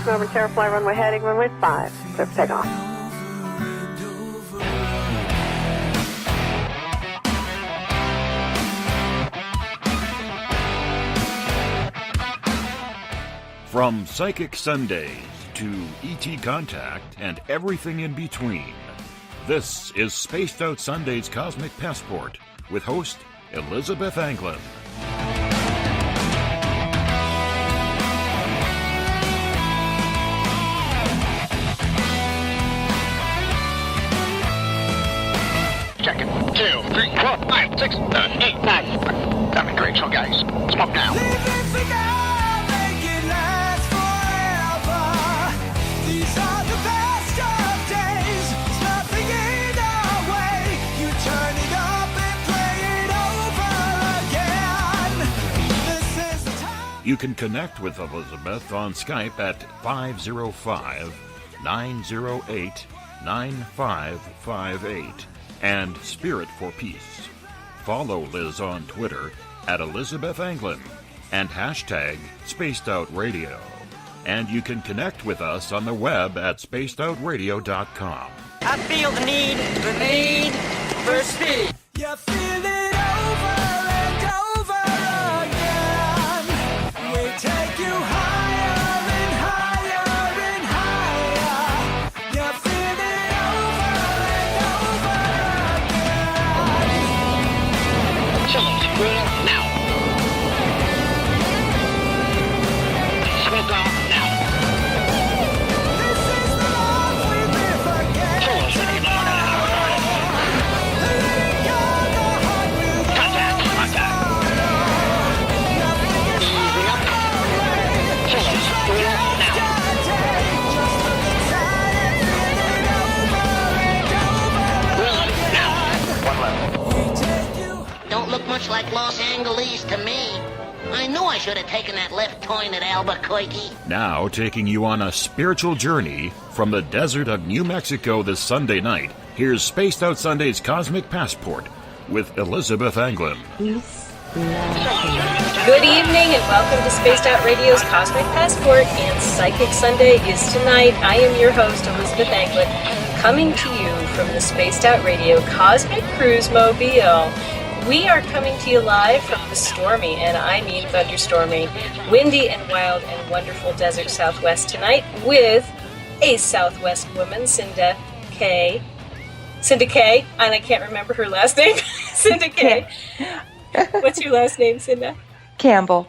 Melbourne Terrafly runway heading, runway 5. Clear for takeoff. From Psychic Sundays to ET Contact and everything in between, this is Spaced Out Sunday's Cosmic Passport with host Elizabeth Anglin. Check it. 2, 3, 4, 5, 6, 7, 8, 9. That'd be great. So guys, smoke now. You can connect with Elizabeth on Skype at 505-908-9558 and Spirit for Peace. Follow Liz on Twitter at Elizabeth Anglin and hashtag SpacedOutRadio. And you can connect with us on the web at spacedoutradio.com. I feel the need for speed. You feel it over and over again. We take you higher and higher and higher. You feel it over and over again. Chills, real now. Smoke off now. This is the love we live again. Chills, ready, Contact. Easy up. Chills, real now. Real now. One left. Don't look much like Los Angeles to me. I knew I should have taken that left turn at Albuquerque. Now taking you on a spiritual journey from the desert of New Mexico this Sunday night, here's Spaced Out Sunday's Cosmic Passport with Elizabeth Anglin. Good evening and welcome to Spaced Out Radio's Cosmic Passport, and Psychic Sunday is tonight. I am your host, Elizabeth Anglin, coming to you from the Spaced Out Radio Cosmic Cruise Mobile. We are coming to you live from the stormy, and I mean thunderstormy, windy and wild and wonderful desert Southwest tonight with a Southwest woman, Cinda K, and I can't remember her last name. Cinda K. What's your last name, Cinda? Campbell.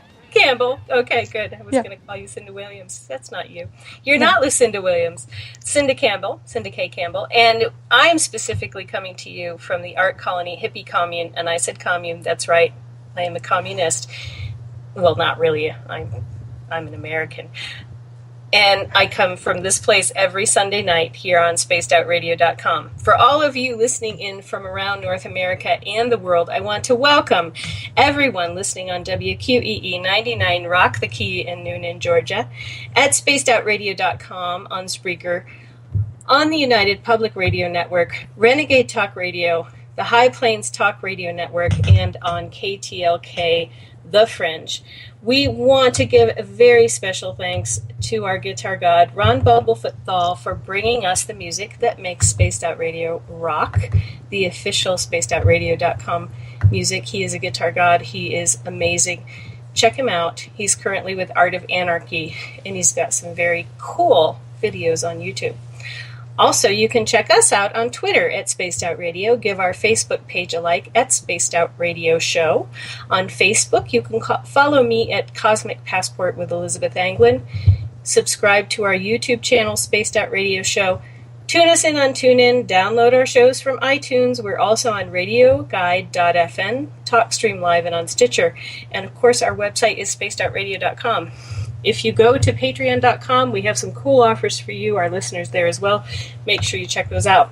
Okay, good. I was going to call you Cinda Williams. That's not you. You're not Lucinda Williams. Cinda K. Campbell. And I'm specifically coming to you from the art colony hippie commune. And I said commune. That's right. I am a communist. Well, not really. I'm an American. And I come from this place every Sunday night here on spacedoutradio.com. For all of you listening in from around North America and the world, I want to welcome everyone listening on WQEE 99 Rock the Key in Noonan, Georgia, at spacedoutradio.com, on Spreaker, on the United Public Radio Network, Renegade Talk Radio, the High Plains Talk Radio Network, and on KTLK, The Fringe. We want to give a very special thanks to our guitar god, Ron Bumblefoot THAL, for bringing us the music that makes Spaced Out Radio rock, the official spacedoutradio.com music. He is a guitar god. He is amazing. Check him out. He's currently with Art of Anarchy, and he's got some very cool videos on YouTube. Also, you can check us out on Twitter at Spaced Out Radio. Give our Facebook page a like at Spaced Out Radio Show. On Facebook, you can follow me at Cosmic Passport with Elizabeth Anglin. Subscribe to our YouTube channel, Spaced Out Radio Show. Tune us in on TuneIn. Download our shows from iTunes. We're also on RadioGuide.fm, TalkStream Live, and on Stitcher. And, of course, our website is spacedoutradio.com. If you go to patreon.com, we have some cool offers for you, our listeners there as well. Make sure you check those out.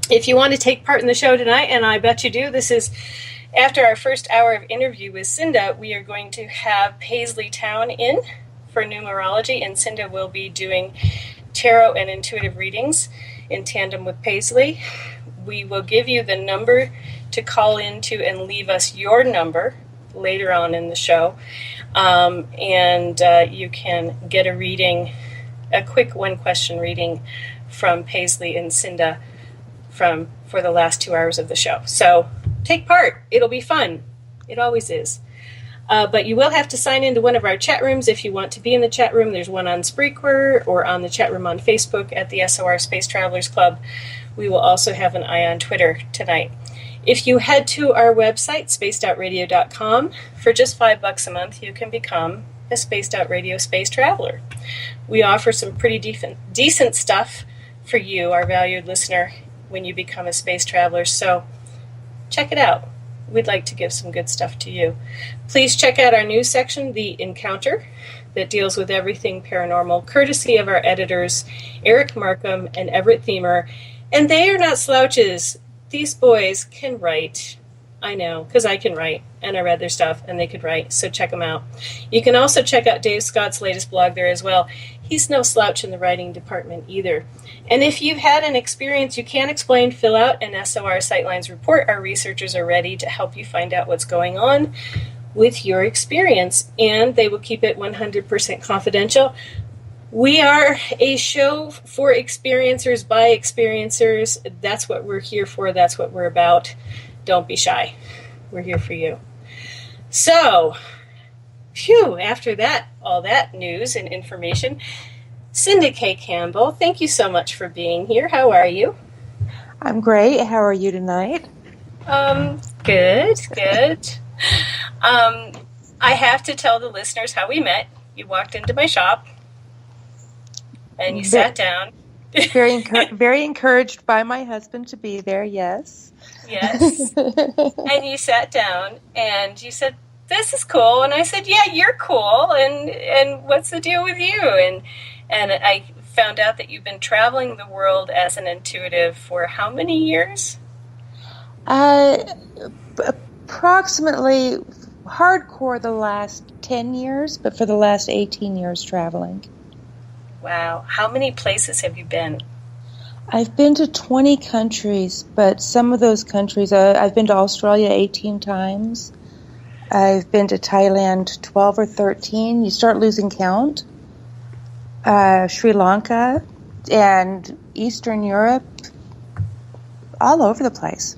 If you want to take part in the show tonight, and I bet you do, this is after our first hour of interview with Cinda. We are going to have Paisley Town in for numerology, and Cinda will be doing tarot and intuitive readings in tandem with Paisley. We will give you the number to call into and leave us your number later on in the show. And you can get a reading a quick one-question reading from Paisley and Cinda for the last 2 hours of the show. So take part. It'll be fun. It always is. But you will have to sign into one of our chat rooms if you want to be in the chat room. There's one on Spreaker or on the chat room on Facebook at the SOR Space Travelers Club. We will also have an eye on Twitter tonight. If you head to our website, spacedoutradio.com, for just $5 a month, you can become a Spaced Out Radio Space Traveler. We offer some pretty decent stuff for you, our valued listener, when you become a space traveler. So check it out. We'd like to give some good stuff to you. Please check out our news section, The Encounter, that deals with everything paranormal, courtesy of our editors, Eric Markham and Everett Thiemer. And they are not slouches. These boys can write. I know, because I can write, and I read their stuff, and they could write, so check them out. You can also check out Dave Scott's latest blog there as well. He's no slouch in the writing department either. And if you've had an experience you can't explain, fill out an SOR Sightlines report. Our researchers are ready to help you find out what's going on with your experience, and they will keep it 100% confidential. We are a show for experiencers by experiencers. That's what we're here for. That's what we're about. Don't be shy. We're here for you. So, after that, all that news and information, Cinda K. Campbell, thank you so much for being here. How are you? I'm great. How are you tonight? Good. I have to tell the listeners how we met. You walked into my shop, and you sat down. Very encouraged by my husband to be there, yes. Yes. And you sat down, and you said, this is cool. And I said, yeah, you're cool. And what's the deal with you? And I found out that you've been traveling the world as an intuitive for how many years? Approximately hardcore the last 10 years, but for the last 18 years traveling. Wow. How many places have you been? I've been to 20 countries, but some of those countries, I've been to Australia 18 times. I've been to Thailand 12 or 13. You start losing count. Sri Lanka and Eastern Europe, all over the place.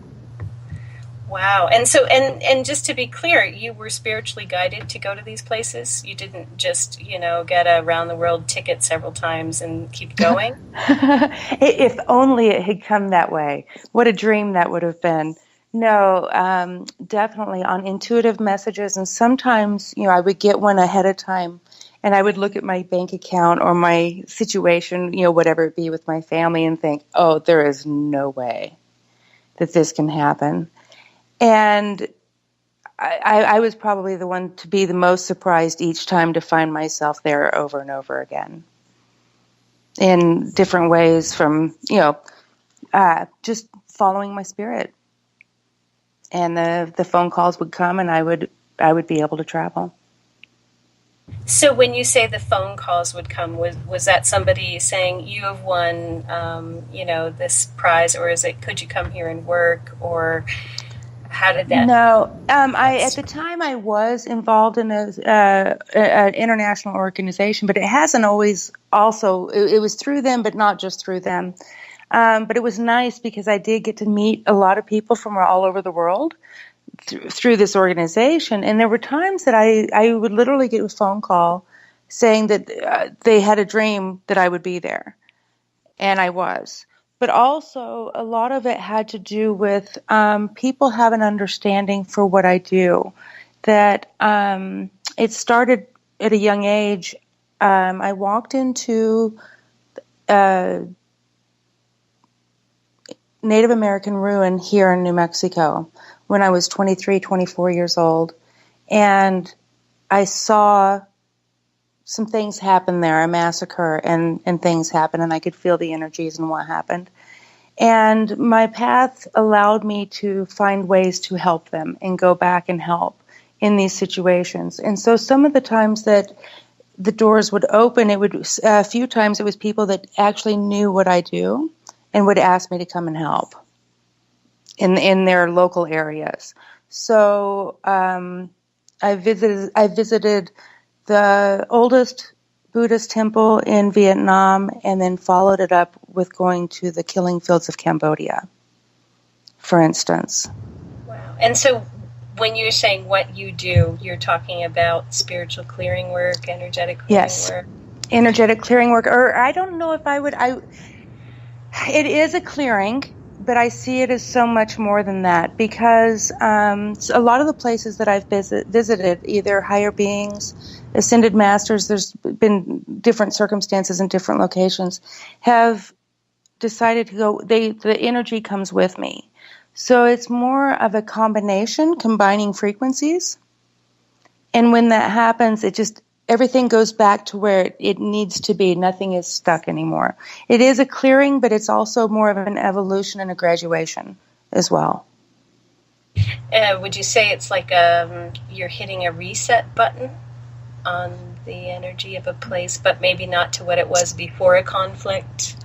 Wow. And so, and just to be clear, you were spiritually guided to go to these places? You didn't just, get a round-the-world ticket several times and keep going? If only it had come that way. What a dream that would have been. No, definitely on intuitive messages. And sometimes, I would get one ahead of time, and I would look at my bank account or my situation, whatever it be with my family, and think, oh, there is no way that this can happen. And I was probably the one to be the most surprised each time to find myself there over and over again in different ways from, just following my spirit. And the phone calls would come, and I would be able to travel. So when you say the phone calls would come, was that somebody saying you have won, this prize, or is it could you come here and work, or how did that? No, at the time I was involved in an international organization, but it hasn't always. Also, it was through them, but not just through them. But it was nice because I did get to meet a lot of people from all over the world through this organization. And there were times that I would literally get a phone call saying that they had a dream that I would be there. And I was. But also a lot of it had to do with people have an understanding for what I do. That it started at a young age. I walked into Native American ruin here in New Mexico when I was 23, 24 years old. And I saw some things happen there, a massacre and things happen, and I could feel the energies and what happened. And my path allowed me to find ways to help them and go back and help in these situations. And so some of the times that the doors would open, a few times it was people that actually knew what I do and would ask me to come and help in their local areas. So I visited the oldest Buddhist temple in Vietnam, and then followed it up with going to the killing fields of Cambodia, for instance. Wow. And so when you're saying what you do, you're talking about spiritual clearing work, energetic clearing work? Energetic clearing work, or I don't know if it is a clearing, but I see it as so much more than that, because a lot of the places that I've visited, either higher beings, ascended masters, there's been different circumstances in different locations, have decided to go, the energy comes with me. So it's more of a combination, combining frequencies. And when that happens, everything goes back to where it needs to be. Nothing is stuck anymore. It is a clearing, but it's also more of an evolution and a graduation as well. Would you say it's like you're hitting a reset button on the energy of a place, but maybe not to what it was before a conflict?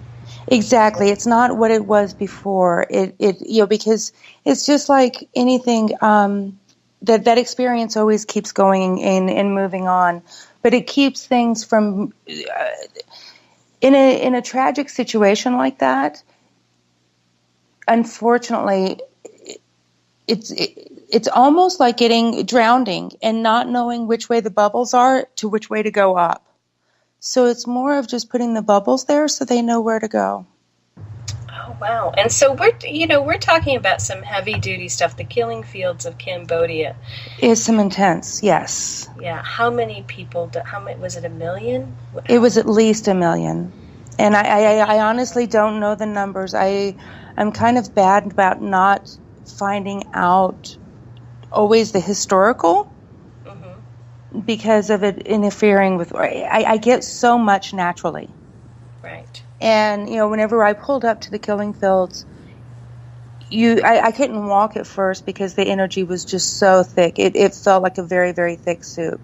Exactly. It's not what it was before. Because it's just like anything, that experience always keeps going and moving on. But it keeps things from, in a tragic situation like that, unfortunately, it's almost like drowning and not knowing which way the bubbles are to which way to go up. So it's more of just putting the bubbles there so they know where to go. Oh, wow. And so we're talking about some heavy duty stuff. The killing fields of Cambodia is some intense, yes. Yeah. How many people? Was it 1 million? It was at least 1 million. And I honestly don't know the numbers. I'm kind of bad about not finding out always the historical, because of it interfering with, I get so much naturally. Right. And, whenever I pulled up to the killing fields, I couldn't walk at first because the energy was just so thick. It felt like a very, very thick soup.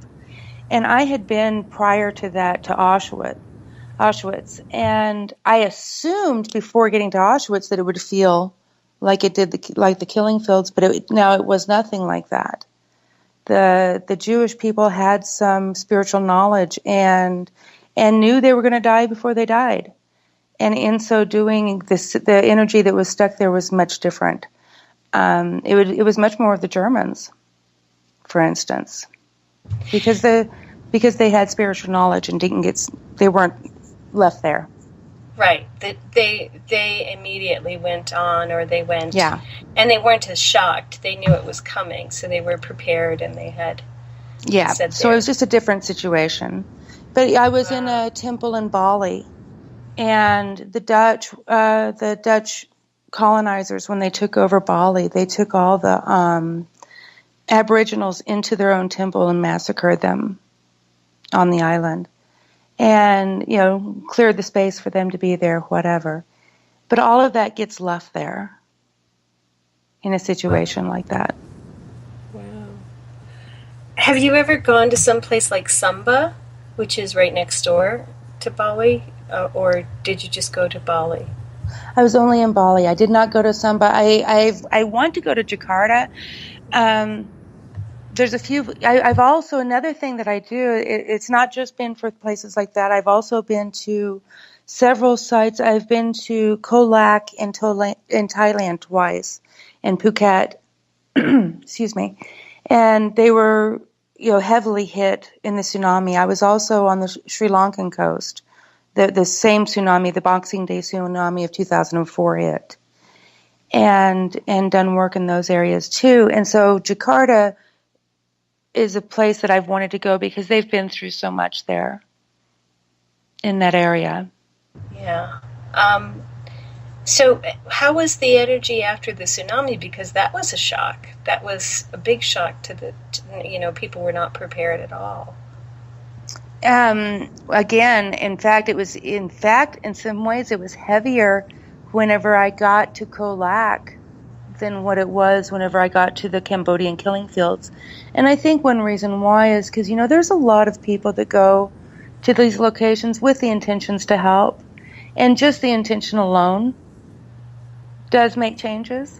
And I had been prior to that to Auschwitz. And I assumed before getting to Auschwitz that it would feel like it did like the killing fields, but it was nothing like that. The Jewish people had some spiritual knowledge and knew they were going to die before they died. And in so doing, the energy that was stuck there was much different. It was much more of the Germans, for instance, because they had spiritual knowledge and they weren't left there. Right. They immediately went on, or they went. Yeah. And they weren't as shocked. They knew it was coming, so they were prepared, and they had. Yeah. So it was just a different situation. But I was in a temple in Bali, and the Dutch colonizers, when they took over Bali, they took all the Aboriginals into their own temple and massacred them on the island. And, cleared the space for them to be there, whatever. But all of that gets left there in a situation like that. Wow. Have you ever gone to some place like Sumba, which is right next door to Bali, or did you just go to Bali? I was only in Bali. I did not go to Sumba. I want to go to Jakarta. There's a few. I've also, another thing that I do, it's not just been for places like that. I've also been to several sites. I've been to Koh Lak in Thailand twice, and Phuket, excuse me, and they were heavily hit in the tsunami. I was also on the Sri Lankan coast. The same tsunami, the Boxing Day tsunami of 2004 hit, and done work in those areas too. And so Jakarta is a place that I've wanted to go because they've been through so much there in that area. Yeah. So how was the energy after the tsunami? Because that was a shock. That was a big shock to people were not prepared at all. Again, in some ways it was heavier whenever I got to Koh Lak than what it was whenever I got to the Cambodian killing fields. And I think one reason why is because, there's a lot of people that go to these locations with the intentions to help. And just the intention alone does make changes.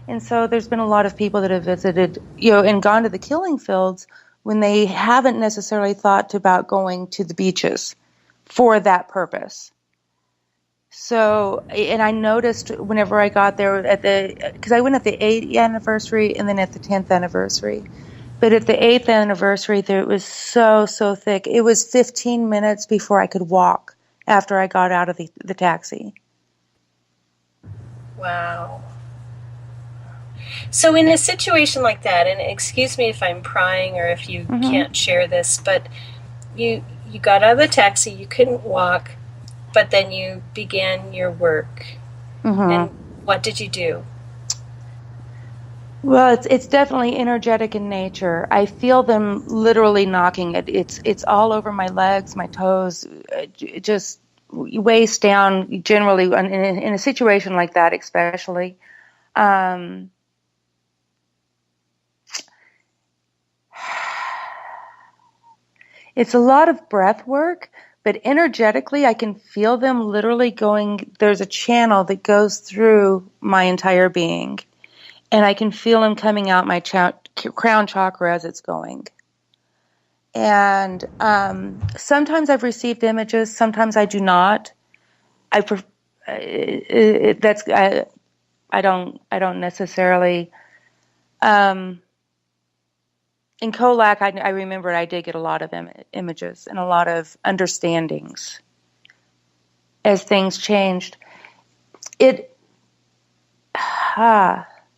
And so there's been a lot of people that have visited, and gone to the killing fields when they haven't necessarily thought about going to the beaches for that purpose. So, and I noticed whenever I got there because I went at the 8th anniversary and then at the 10th anniversary. But at the 8th anniversary, it was so thick. It was 15 minutes before I could walk after I got out of the taxi. Wow. So in a situation like that, and excuse me if I'm prying or if you can't share this, but you got out of the taxi, you couldn't walk, but then you began your work. And what did you do? Well, it's definitely energetic in nature. I feel them literally knocking. It's all over my legs, my toes, just waist down. Generally, in a situation like that, especially. It's a lot of breath work, but energetically, I can feel them literally going. There's a channel that goes through my entire being, and I can feel them coming out my crown chakra as it's going. And sometimes I've received images, sometimes I do not. I don't necessarily. In Colac, I remember I did get a lot of images and a lot of understandings as things changed. It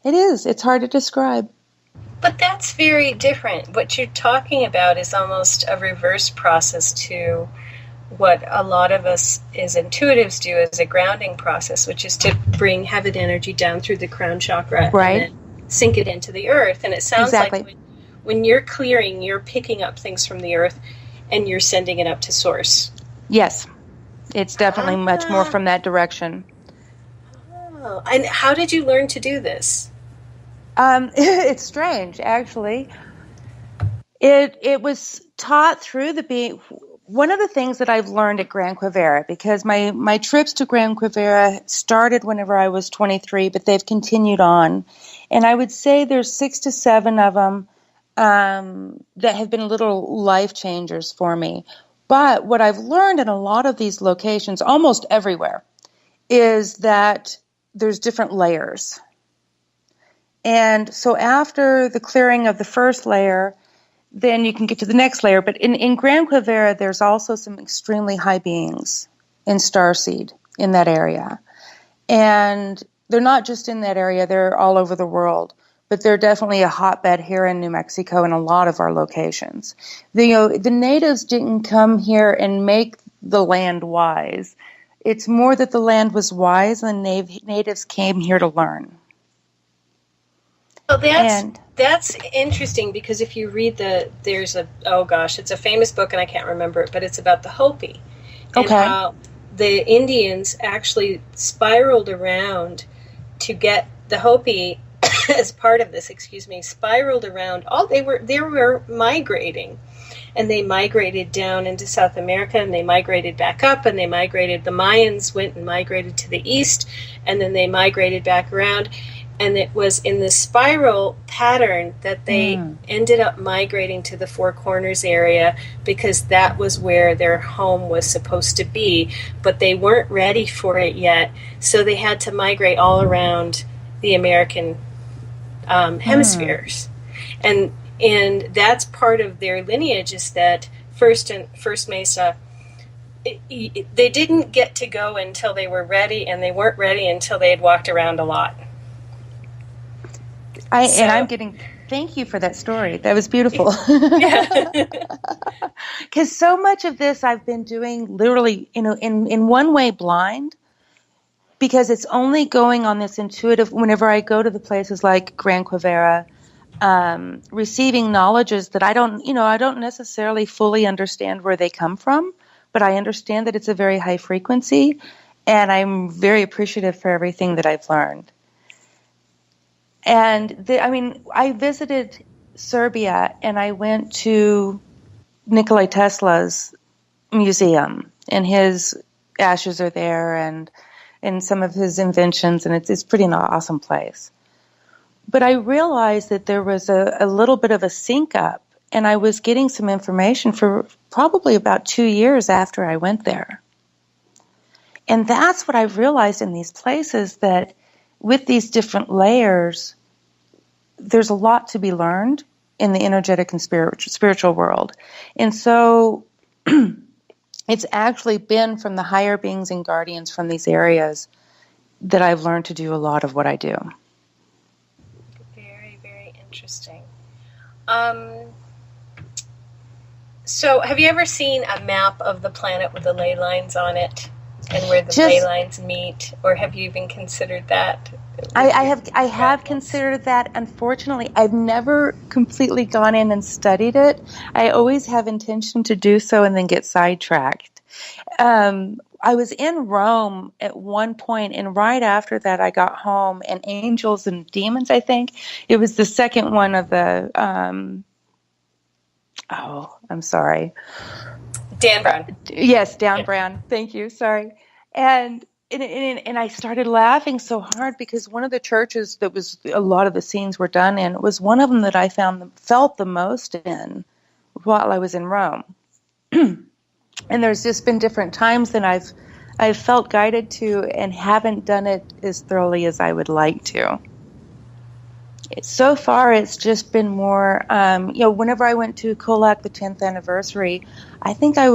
is. It's hard to describe. But that's very different. What you're talking about is almost a reverse process to what a lot of us as intuitives do as a grounding process, which is to bring heaven energy down through the crown chakra right. and then sink it into the earth. And it sounds like when you're clearing, you're picking up things from the earth and you're sending it up to source. Yes. It's definitely much more from that direction. Oh, and how did you learn to do this? It's strange, actually. It was taught through one of the things that I've learned at Gran Quivira, because my trips to Gran Quivira started whenever I was 23, but they've continued on. And I would say there's 6 to 7 of them that have been little life changers for me. But what I've learned in a lot of these locations, almost everywhere, is that there's different layers. And so after the clearing of the first layer, then you can get to the next layer. But in Gran Quivira, there's also some extremely high beings in Starseed in that area. And they're not just in that area, they're all over the world. But they're definitely a hotbed here in New Mexico and a lot of our locations. The natives didn't come here and make the land wise. It's more that the land was wise and the natives came here to learn. Well, that's interesting, because if you read it's a famous book and I can't remember it, but it's about the Hopi. And how the Indians actually spiraled around to get the Hopi as part of this, spiraled around. They were migrating, and they migrated down into South America, and they migrated back up, and the Mayans went and migrated to the east, and then they migrated back around, and it was in the spiral pattern that they ended up migrating to the Four Corners area, because that was where their home was supposed to be, but they weren't ready for it yet, so they had to migrate all around the American hemispheres, and that's part of their lineage, is that First Mesa, they didn't get to go until they were ready, and they weren't ready until they had walked around a lot. Thank you for that story. That was beautiful. Because so much of this I've been doing literally, in one way blind, because it's only going on this intuitive, whenever I go to the places like Gran Quivira, receiving knowledges that I don't necessarily fully understand where they come from, but I understand that it's a very high frequency, and I'm very appreciative for everything that I've learned. And I visited Serbia, and I went to Nikola Tesla's museum, and his ashes are there, and some of his inventions, and it's pretty an awesome place. But I realized that there was a little bit of a sync up and I was getting some information for probably about 2 years after I went there. And that's what I've realized in these places, that with these different layers, there's a lot to be learned in the energetic and spiritual world. And so it's actually been from the higher beings and guardians from these areas that I've learned to do a lot of what I do. Very, very interesting. So have you ever seen a map of the planet with the ley lines on it and where the ley lines meet? Or have you even considered that? I have considered that. Unfortunately, I've never completely gone in and studied it. I always have intention to do so and then get sidetracked. I was in Rome at one point, and right after that I got home, and Angels and Demons, I think. It was the second one of the, I'm sorry. Dan Brown. Yes, Dan Brown. Thank you. Sorry. And I started laughing so hard because one of the churches that was a lot of the scenes were done in was one of them that I felt the most in while I was in Rome. And there's just been different times that I've felt guided to and haven't done it as thoroughly as I would like to. So far, it's just been more, whenever I went to Colac, the 10th anniversary, I think I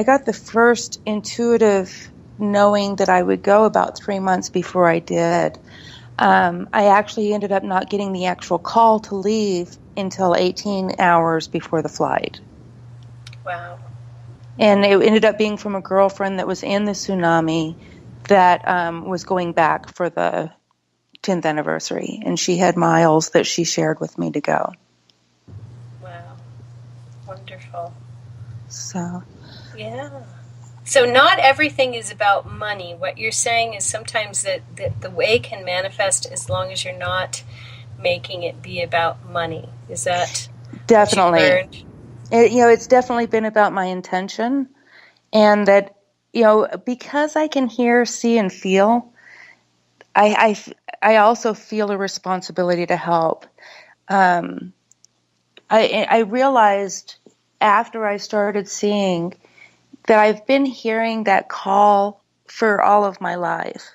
got the first intuitive knowing that I would go about 3 months before I did. I actually ended up not getting the actual call to leave until 18 hours before the flight. Wow. And it ended up being from a girlfriend that was in the tsunami that was going back for the 10th anniversary. And she had miles that she shared with me to go. Wow. Wonderful. So. Yeah. So not everything is about money. What you're saying is sometimes that the way can manifest as long as you're not making it be about money. Is that definitely what you learned? It's definitely been about my intention, and that, because I can hear, see, and feel, I also feel a responsibility to help. I realized after I started seeing that I've been hearing that call for all of my life.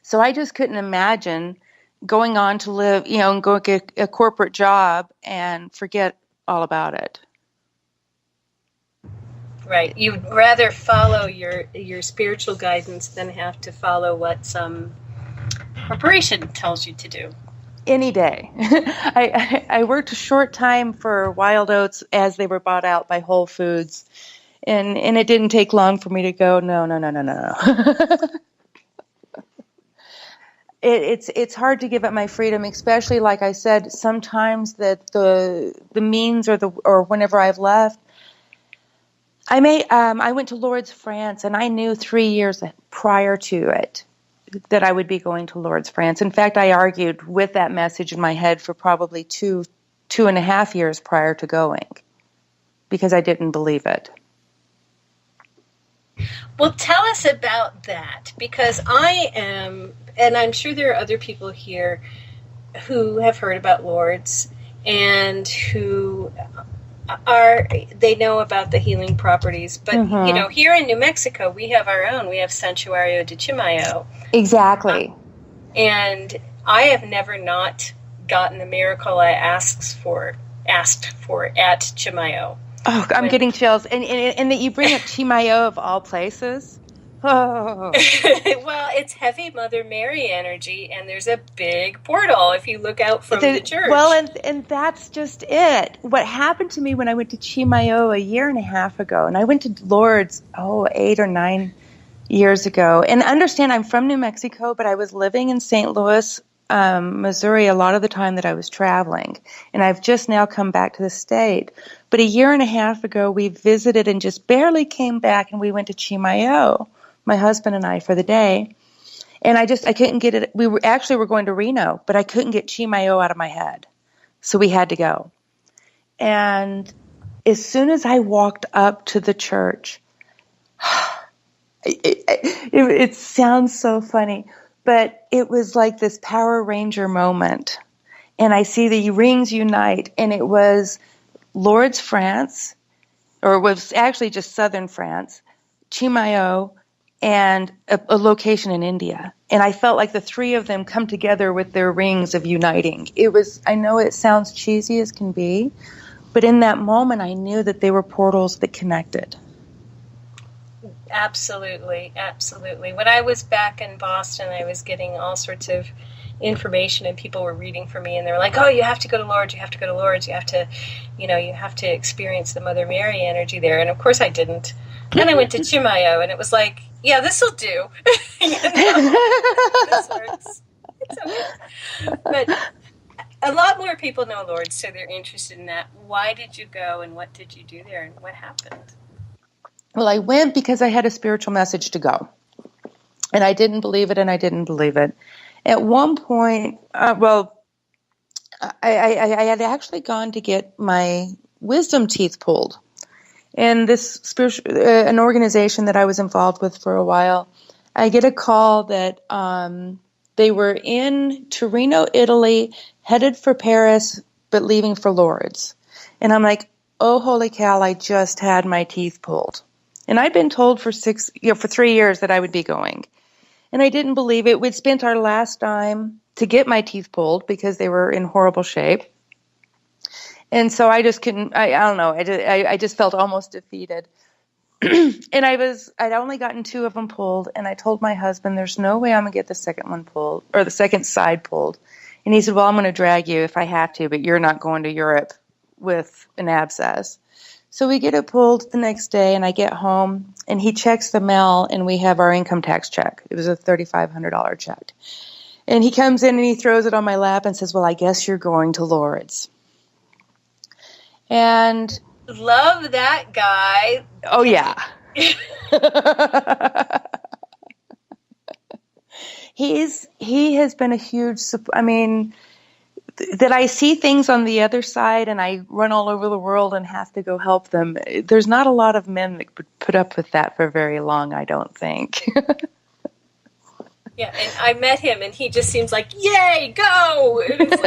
So I just couldn't imagine going on to live, and go get a corporate job and forget all about it. Right. You'd rather follow your spiritual guidance than have to follow what some corporation tells you to do. Any day. I worked a short time for Wild Oats as they were bought out by Whole Foods, and it didn't take long for me to go, no. It's hard to give up my freedom, especially, like I said, sometimes that the means or whenever I've left. I went to Lourdes, France, and I knew 3 years prior to it that I would be going to Lourdes, France. In fact, I argued with that message in my head for probably 2.5 years prior to going, because I didn't believe it. Well, tell us about that, because I am, and I'm sure there are other people here who have heard about Lourdes and who they know about the healing properties, but here in New Mexico we have our own. We have Santuario de Chimayo. Exactly. And I have never not gotten the miracle I asked for at Chimayo. Oh, I'm getting chills. And that you bring up Chimayo of all places. Oh. Well, it's heavy Mother Mary energy, and there's a big portal if you look out from the church. Well, and that's just it. What happened to me when I went to Chimayo 1.5 years ago, and I went to Lourdes, 8 or 9 years ago. And understand, I'm from New Mexico, but I was living in St. Louis, Missouri a lot of the time that I was traveling. And I've just now come back to the state. But 1.5 years ago, we visited and just barely came back, and we went to Chimayo, my husband and I, for the day. And I couldn't get it. We were going to Reno, but I couldn't get Chimayo out of my head. So we had to go. And as soon as I walked up to the church, it sounds so funny, but it was like this Power Ranger moment. and I see the rings unite, and it was Lourdes, France, or it was actually just southern France, Chimayo, and a location in India. And I felt like the three of them come together with their rings of uniting. It was, I know it sounds cheesy as can be, but in that moment I knew that they were portals that connected. Absolutely, absolutely. When I was back in Boston, I was getting all sorts of information, and people were reading for me, and they were like, "Oh, you have to go to Lourdes. You have to go to Lourdes. You have to, you have to experience the Mother Mary energy there." And of course, I didn't. Then I went to Chimayo, and it was like, "Yeah, this will do. This works. It's okay." But a lot more people know Lourdes, so they're interested in that. Why did you go, and what did you do there, and what happened? Well, I went because I had a spiritual message to go. And I didn't believe it, and I didn't believe it. At one point, I had actually gone to get my wisdom teeth pulled. And this an organization that I was involved with for a while, I get a call that they were in Torino, Italy, headed for Paris, but leaving for Lourdes. And I'm like, oh, holy cow, I just had my teeth pulled. And I'd been told for 3 years that I would be going. And I didn't believe it. We'd spent our last dime to get my teeth pulled because they were in horrible shape. And so I just couldn't, I don't know, I just felt almost defeated. And I'd only gotten 2 of them pulled. And I told my husband, there's no way I'm going to get the second one pulled, or the second side pulled. And he said, well, I'm going to drag you if I have to, but you're not going to Europe with an abscess. So we get it pulled the next day, and I get home, and he checks the mail, and we have our income tax check. It was a $3,500 check. And he comes in, and he throws it on my lap and says, well, I guess you're going to Lourdes. And love that guy. Oh, yeah. He has been a huge, that I see things on the other side and I run all over the world and have to go help them. There's not a lot of men that could put up with that for very long, I don't think. Yeah, and I met him and he just seems like, yay, go! And it's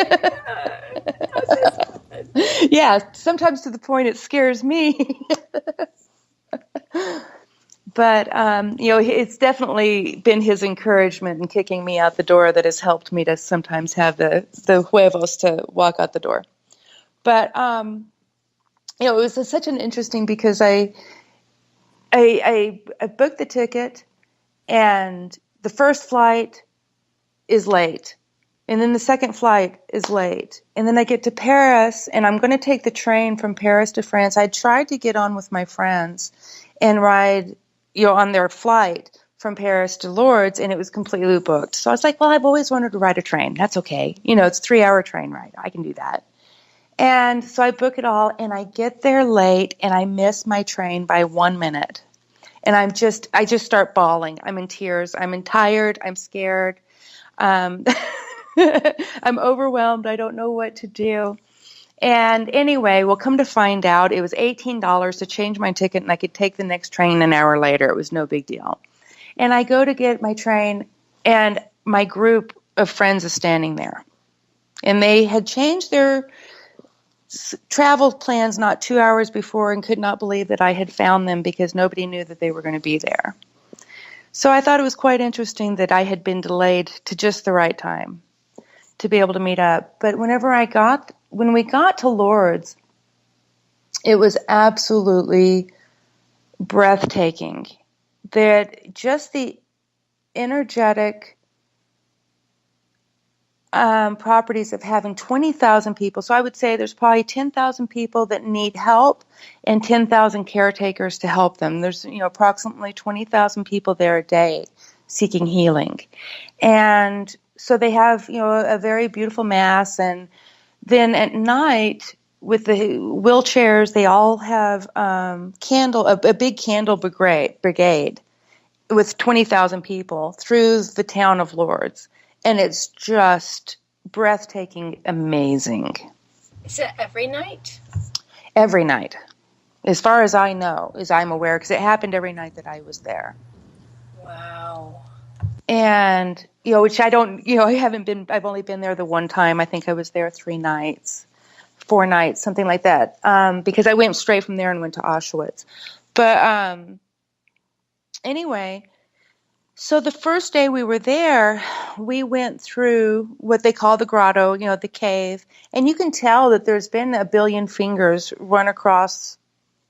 like, yeah, sometimes to the point it scares me. But, it's definitely been his encouragement and kicking me out the door that has helped me to sometimes have the huevos to walk out the door. But, it was such an interesting because I booked the ticket, and the first flight is late. And then the second flight is late. And then I get to Paris, and I'm going to take the train from Paris to France. I tried to get on with my friends and ride on their flight from Paris to Lourdes, and it was completely booked. So I was like, well, I've always wanted to ride a train. That's okay. It's a 3-hour train ride. I can do that. And so I book it all, and I get there late, and I miss my train by 1 minute. And I just start bawling. I'm in tears. I'm tired. I'm scared. I'm overwhelmed. I don't know what to do. And anyway, we'll come to find out it was $18 to change my ticket, and I could take the next train an hour later. It was no big deal. And I go to get my train, and my group of friends is standing there. And they had changed their travel plans not 2 hours before and could not believe that I had found them because nobody knew that they were going to be there. So I thought it was quite interesting that I had been delayed to just the right time to be able to meet up. But when we got to Lourdes, it was absolutely breathtaking. That just the energetic properties of having 20,000 people. So I would say there's probably 10,000 people that need help and 10,000 caretakers to help them. There's approximately 20,000 people there a day seeking healing. And so they have a very beautiful mass, and then at night with the wheelchairs, they all have a big candle brigade with 20,000 people through the town of Lourdes. And it's just breathtaking, amazing. Is it every night? Every night. As far as I know, as I'm aware, because it happened every night that I was there. Wow. And, which I don't, I've only been there the one time. I think I was there 4 nights, something like that, because I went straight from there and went to Auschwitz. But anyway, so the first day we were there, we went through what they call the grotto, the cave, and you can tell that there's been a billion fingers run across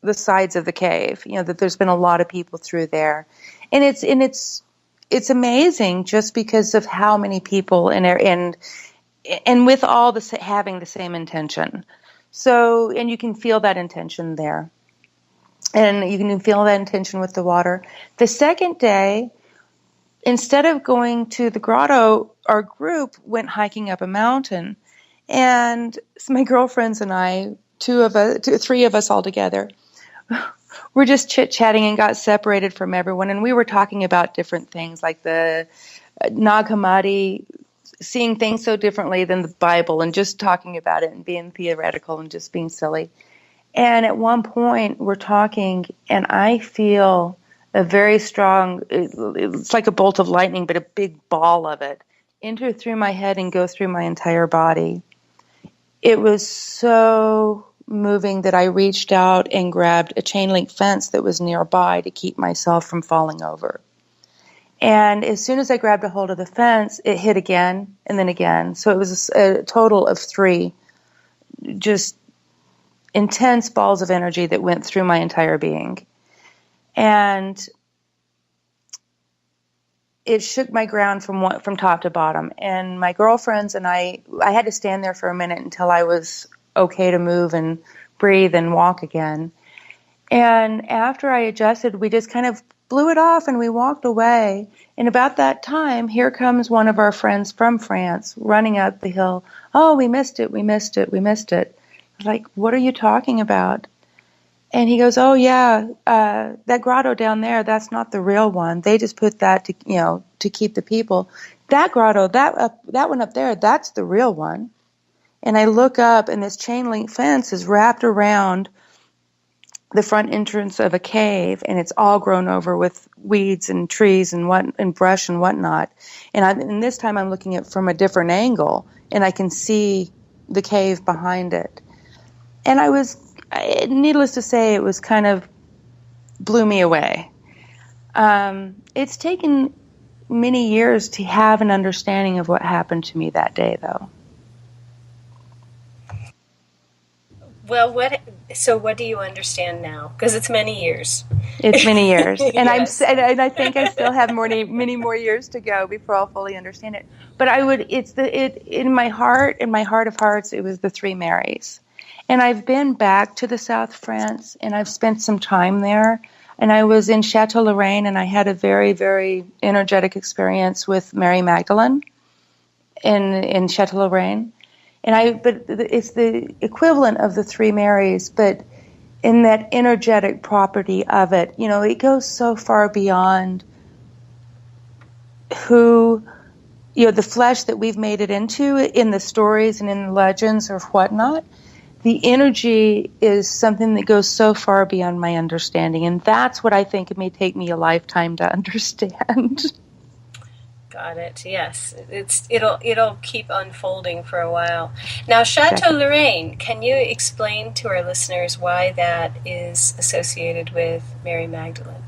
the sides of the cave, that there's been a lot of people through there. And it's amazing just because of how many people and with all having the same intention. So, and you can feel that intention there. And you can feel that intention with the water. The second day, instead of going to the grotto, our group went hiking up a mountain. And so my girlfriends and I, 3 of us all together, we're just chit-chatting and got separated from everyone. And we were talking about different things like the Nag Hammadi, seeing things so differently than the Bible, and just talking about it and being theoretical and just being silly. And at one point we're talking and I feel a very strong, it's like a bolt of lightning, but a big ball of it enter through my head and go through my entire body. It was so moving that I reached out and grabbed a chain link fence that was nearby to keep myself from falling over. And as soon as I grabbed a hold of the fence, it hit again and then again. So it was a total of 3 just intense balls of energy that went through my entire being. And it shook my ground from top to bottom. And my girlfriends and I had to stand there for a minute until I was okay to move and breathe and walk again. And after I adjusted, we just kind of blew it off and we walked away. And about that time, here comes one of our friends from France running up the hill. Oh, we missed it, we missed it, we missed it. I was like, what are you talking about? And he goes, oh yeah, that grotto down there, that's not the real one. They just put that to keep the people. That grotto, that one up there, that's the real one. And I look up and this chain link fence is wrapped around the front entrance of a cave, and it's all grown over with weeds and trees and brush and whatnot. And this time I'm looking at it from a different angle, and I can see the cave behind it. And needless to say, it was kind of blew me away. It's taken many years to have an understanding of what happened to me that day, though. Well, what do you understand now? Because it's many years. It's many years, and Yes. and I think I still have many more years to go before I'll fully understand it. But in my heart of hearts, it was the 3 Marys, and I've been back to the South France, and I've spent some time there. And I was in Chateau Lorraine, and I had a very, very energetic experience with Mary Magdalene in Chateau Lorraine. But it's the equivalent of the 3 Marys, but in that energetic property of it, it goes so far beyond the flesh that we've made it into in the stories and in the legends or whatnot. The energy is something that goes so far beyond my understanding, and that's what I think it may take me a lifetime to understand. Got it. Yes, it'll keep unfolding for a while. Now, Chateau Lorraine, can you explain to our listeners why that is associated with Mary Magdalene?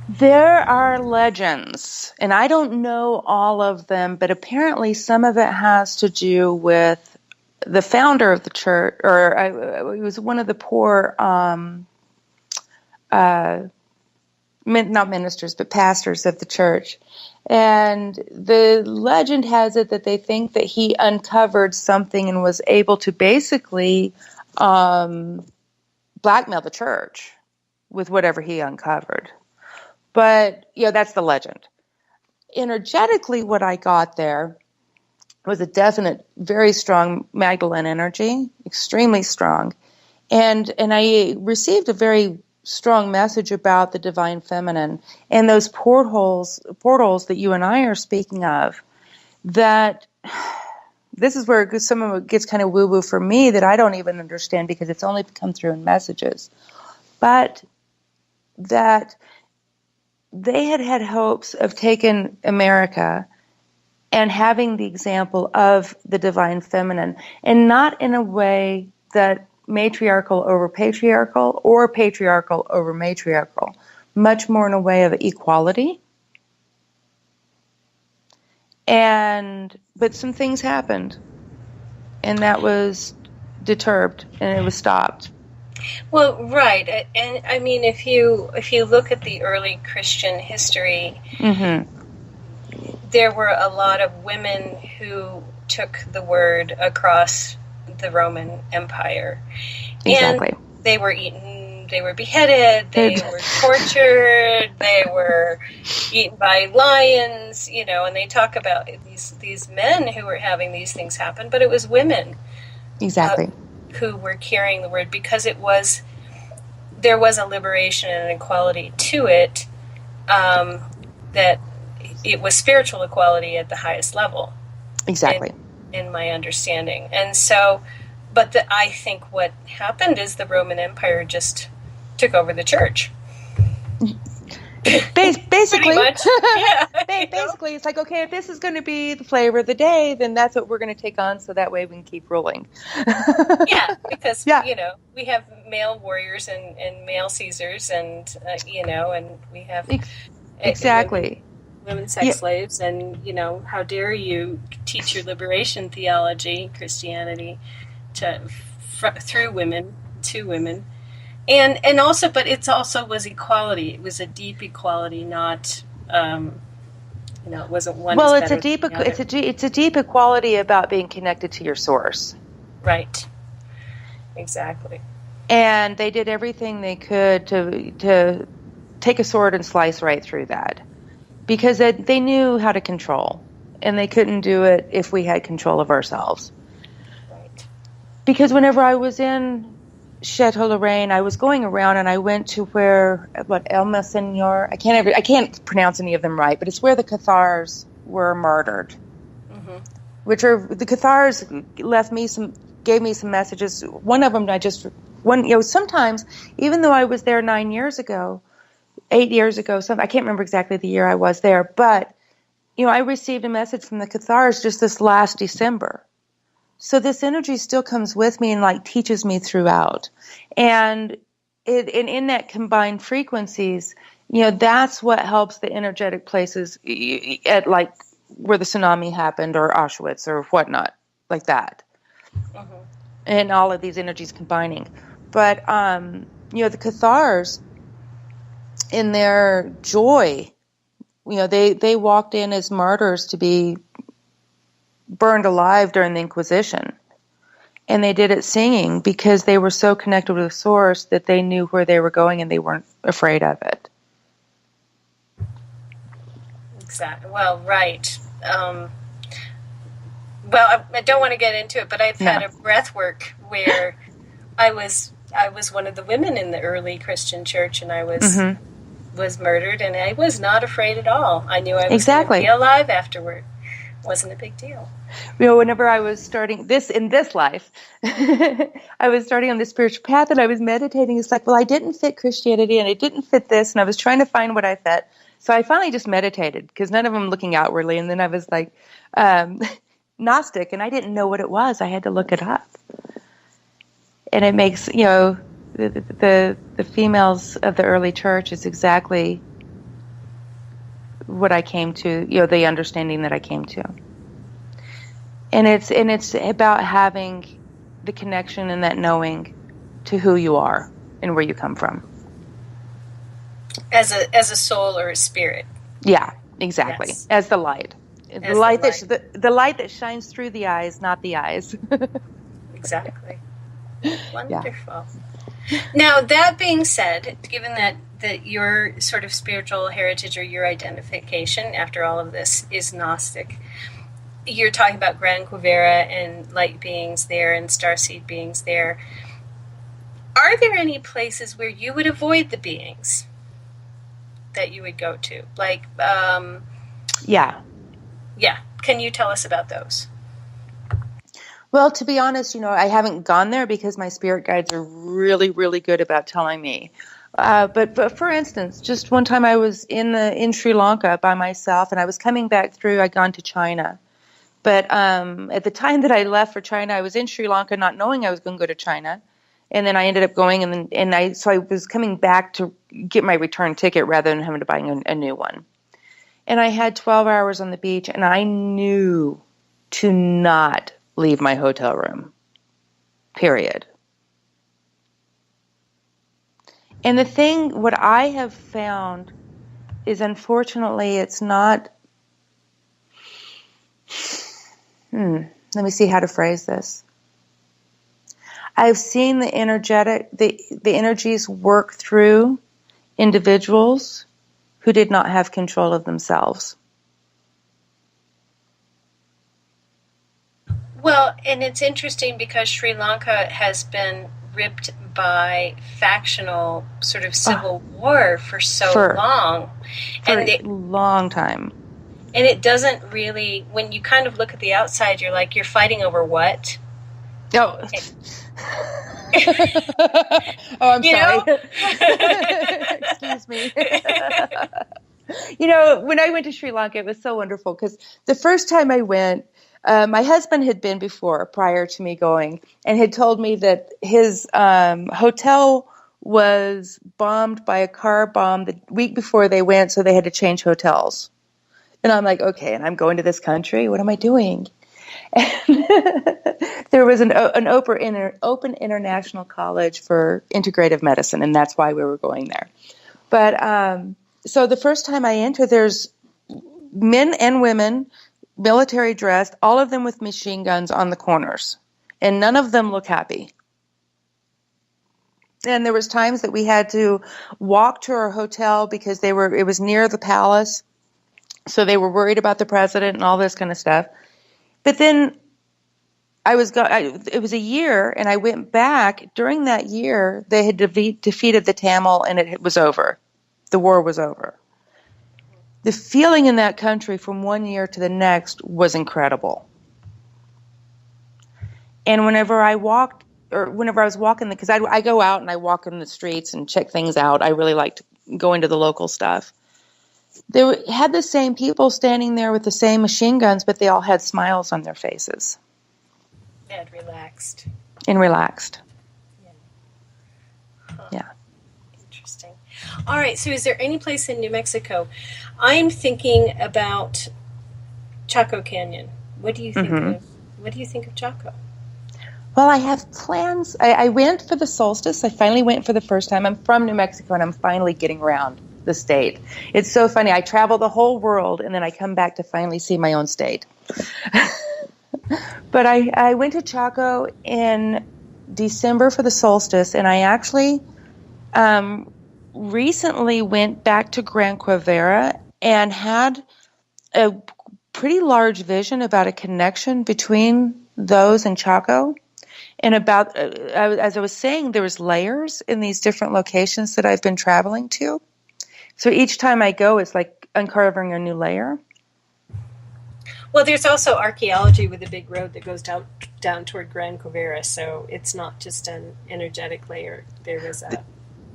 There are legends, and I don't know all of them, but apparently some of it has to do with the founder of the church, it was one of the poor, not ministers, but pastors of the church. And the legend has it that they think that he uncovered something and was able to basically blackmail the church with whatever he uncovered. But, that's the legend. Energetically, what I got there was a definite, very strong Magdalene energy, extremely strong. And I received a very strong message about the divine feminine and those portals that you and I are speaking of. That this is where some of it gets kind of woo-woo for me that I don't even understand because it's only come through in messages. But that they had hopes of taking America and having the example of the divine feminine, and not in a way that matriarchal over patriarchal or patriarchal over matriarchal, much more in a way of equality. But some things happened, and that was deterred, and it was stopped. Well, right, and I mean, if you look at the early Christian history, there were a lot of women who took the word across the Roman Empire. Exactly. And they were eaten, they were beheaded, they were tortured, they were eaten by lions, and they talk about these men who were having these things happen, but it was women. Exactly. Who were carrying the word, because there was a liberation and an equality to it, that it was spiritual equality at the highest level. Exactly. In my understanding. And so, but I think what happened is the Roman Empire just took over the church. Basically, yeah, basically, it's like, okay, if this is going to be the flavor of the day, then that's what we're going to take on, so that way we can keep ruling. Yeah, because we have male warriors and male Caesars, and and we have exactly women sex slaves, and how dare you teach your liberation theology, Christianity, through women to women. And also, but it also was equality. It was a deep equality, not, it wasn't one. Well, it's a deep equality about being connected to your source. Right. Exactly. And they did everything they could to take a sword and slice right through that, because they knew how to control, and they couldn't do it if we had control of ourselves. Right. Because whenever I was in Chateau Lorraine, I was going around, and I went to where El Messenor, I can't pronounce any of them right, but it's where the Cathars were murdered. Which are the Cathars gave me some messages. One of them sometimes, even though I was there 8 years ago, I can't remember exactly the year I was there, but I received a message from the Cathars just this last December. So this energy still comes with me and teaches me throughout. And in that combined frequencies, that's what helps the energetic places at where the tsunami happened, or Auschwitz, or whatnot, like that. And all of these energies combining. But, the Cathars, in their joy, they walked in as martyrs to be burned alive during the Inquisition, and they did it singing, because they were so connected with the source that they knew where they were going, and they weren't afraid of it. Exactly. Well, right. Well, I don't want to get into it, but I've had a breath work where I was one of the women in the early Christian church, and I was murdered, and I was not afraid at all. I knew I was going to be alive afterward. Wasn't a big deal. Whenever I was starting this in this life, I was starting on the spiritual path, and I was meditating. It's I didn't fit Christianity, and I didn't fit this, and I was trying to find what I fit. So I finally just meditated, because none of them looking outwardly, and then I was Gnostic, and I didn't know what it was. I had to look it up. And it makes, the females of the early church is exactly what I came to, the understanding that I came to. And it's about having the connection and that knowing to who you are and where you come from. As a soul or a spirit. Yeah, exactly. Yes. As the light. The light that shines through the eyes, not the eyes. Exactly. Wonderful. Yeah. Now, that being said, given that your sort of spiritual heritage or your identification after all of this is Gnostic, you're talking about Grand Quivera and light beings there and starseed beings there. Are there any places where you would avoid the beings that you would go to? Yeah. Can you tell us about those? Well, to be honest, I haven't gone there, because my spirit guides are really, really good about telling me But for instance, just one time I was in Sri Lanka by myself, and I was coming back through. I'd gone to China, but at the time that I left for China, I was in Sri Lanka, not knowing I was going to go to China, and then I ended up going, so I was coming back to get my return ticket rather than having to buy a new one. And I had 12 hours on the beach, and I knew to not leave my hotel room. Period. And what I have found is, unfortunately, it's not, let me see how to phrase this. I've seen the energies work through individuals who did not have control of themselves. Well, and it's interesting because Sri Lanka has been ripped by factional sort of civil war for long. For a long time. And it doesn't really, when you kind of look at the outside, you're like, you're fighting over what? Oh, I'm sorry. Excuse me. When I went to Sri Lanka, it was so wonderful because the first time I went, my husband had been before, prior to me going, and had told me that his hotel was bombed by a car bomb the week before they went, so they had to change hotels. And I'm like, okay, and I'm going to this country? What am I doing? And there was an open international college for integrative medicine, and that's why we were going there. But so the first time I entered, there's men and women, military dressed, all of them with machine guns on the corners, and none of them look happy. And there was times that we had to walk to our hotel because it was near the palace, so they were worried about the president and all this kind of stuff. But then it was a year, and I went back. During that year, they had defeated the TAML, and it was over. The war was over. The feeling in that country from one year to the next was incredible. And whenever I was walking, because I go out and I walk in the streets and check things out. I really like to go into the local stuff. They had the same people standing there with the same machine guns, but they all had smiles on their faces. And relaxed. Yeah. Huh. Yeah. Interesting. All right, so is there any place in New Mexico? I'm thinking about Chaco Canyon. What do you think of Chaco? Well, I have plans. I went for the solstice. I finally went for the first time. I'm from New Mexico, and I'm finally getting around the state. It's so funny. I travel the whole world, and then I come back to finally see my own state. But I went to Chaco in December for the solstice, and I actually recently went back to Gran Quivira and had a pretty large vision about a connection between those and Chaco. And about, as I was saying, there was layers in these different locations that I've been traveling to. So each time I go, it's like uncovering a new layer. Well, there's also archaeology with a big road that goes down toward Gran Quivira, so it's not just an energetic layer. There is a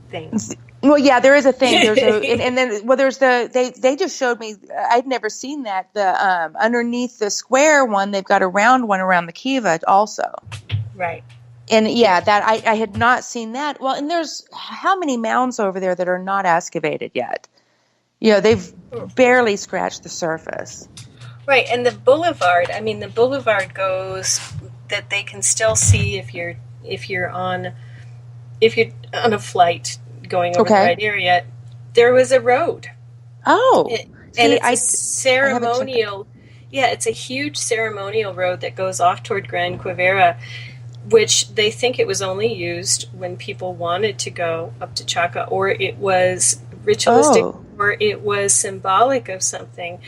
thing. Well, yeah, there is a thing. There's they just showed me. I'd never seen that. The underneath the square one, they've got a round one around the kiva also. Right. And yeah, that I had not seen that. Well, and there's how many mounds over there that are not excavated yet? They've barely scratched the surface. Right, and the boulevard goes that they can still see if you're on a flight going over the right area. There was a road. Oh, and it's a ceremonial. Yeah, it's a huge ceremonial road that goes off toward Gran Quivira, which they think it was only used when people wanted to go up to Chaco, or it was ritualistic, or it was symbolic of something.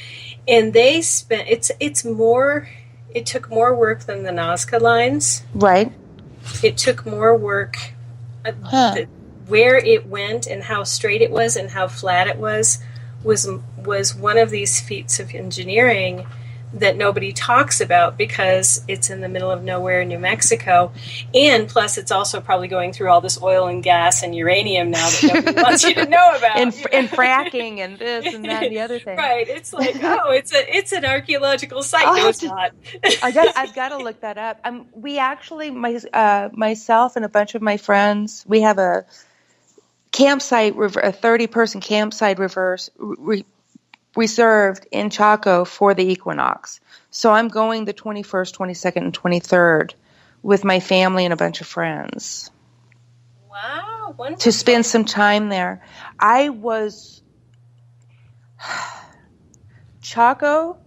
And they spent it took more work than the Nazca lines. Right. It took more work where it went and how straight it was and how flat it was one of these feats of engineering that nobody talks about because it's in the middle of nowhere in New Mexico. And plus, it's also probably going through all this oil and gas and uranium now that nobody wants you to know about. And fracking and this and that and the other thing. Right. It's like, oh, it's an archaeological site. No, it's not. I've got to look that up. We actually, myself and a bunch of my friends, we have a campsite, a 30-person campsite reserved in Chaco for the equinox. So I'm going the 21st, 22nd, and 23rd with my family and a bunch of friends. Wow, wonderful. To spend some time there. Chaco,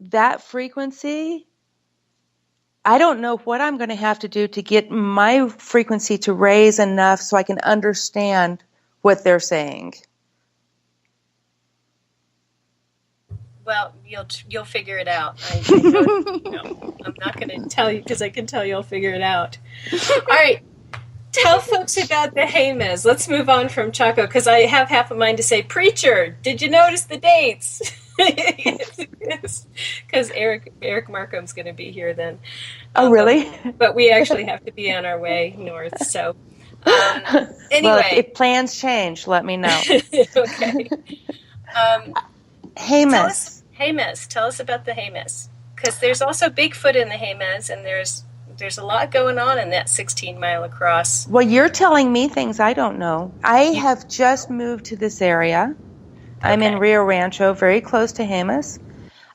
that frequency, I don't know what I'm going to have to do to get my frequency to raise enough so I can understand what they're saying. Well, you'll figure it out. I'm not going to tell you because I can tell you'll figure it out. All right. Tell folks about the Jemez. Let's move on from Chaco because I have half a mind to say, preacher, did you notice the dates? Because Eric Markham's going to be here then. Oh, really? But we actually have to be on our way north. So anyway. Well, if plans change, let me know. Okay. Jemez. Tell us about the Jemez. Because there's also Bigfoot in the Jemez, and there's a lot going on in that 16-mile across. Well, you're telling me things I don't know. I have just moved to this area. I'm in Rio Rancho, very close to Jemez.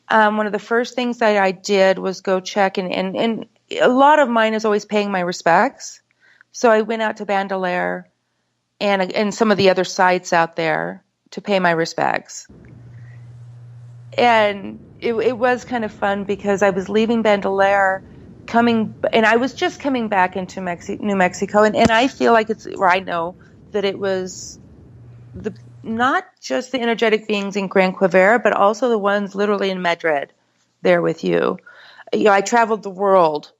One of the first things that I did was go check, and a lot of mine is always paying my respects. So I went out to Bandelier and some of the other sites out there to pay my respects. And it was kind of fun because I was leaving Bandelier, and I was just coming back into New Mexico, and I feel like I know that it was not just the energetic beings in Gran Quivira, but also the ones literally in Madrid there with you. I traveled the world.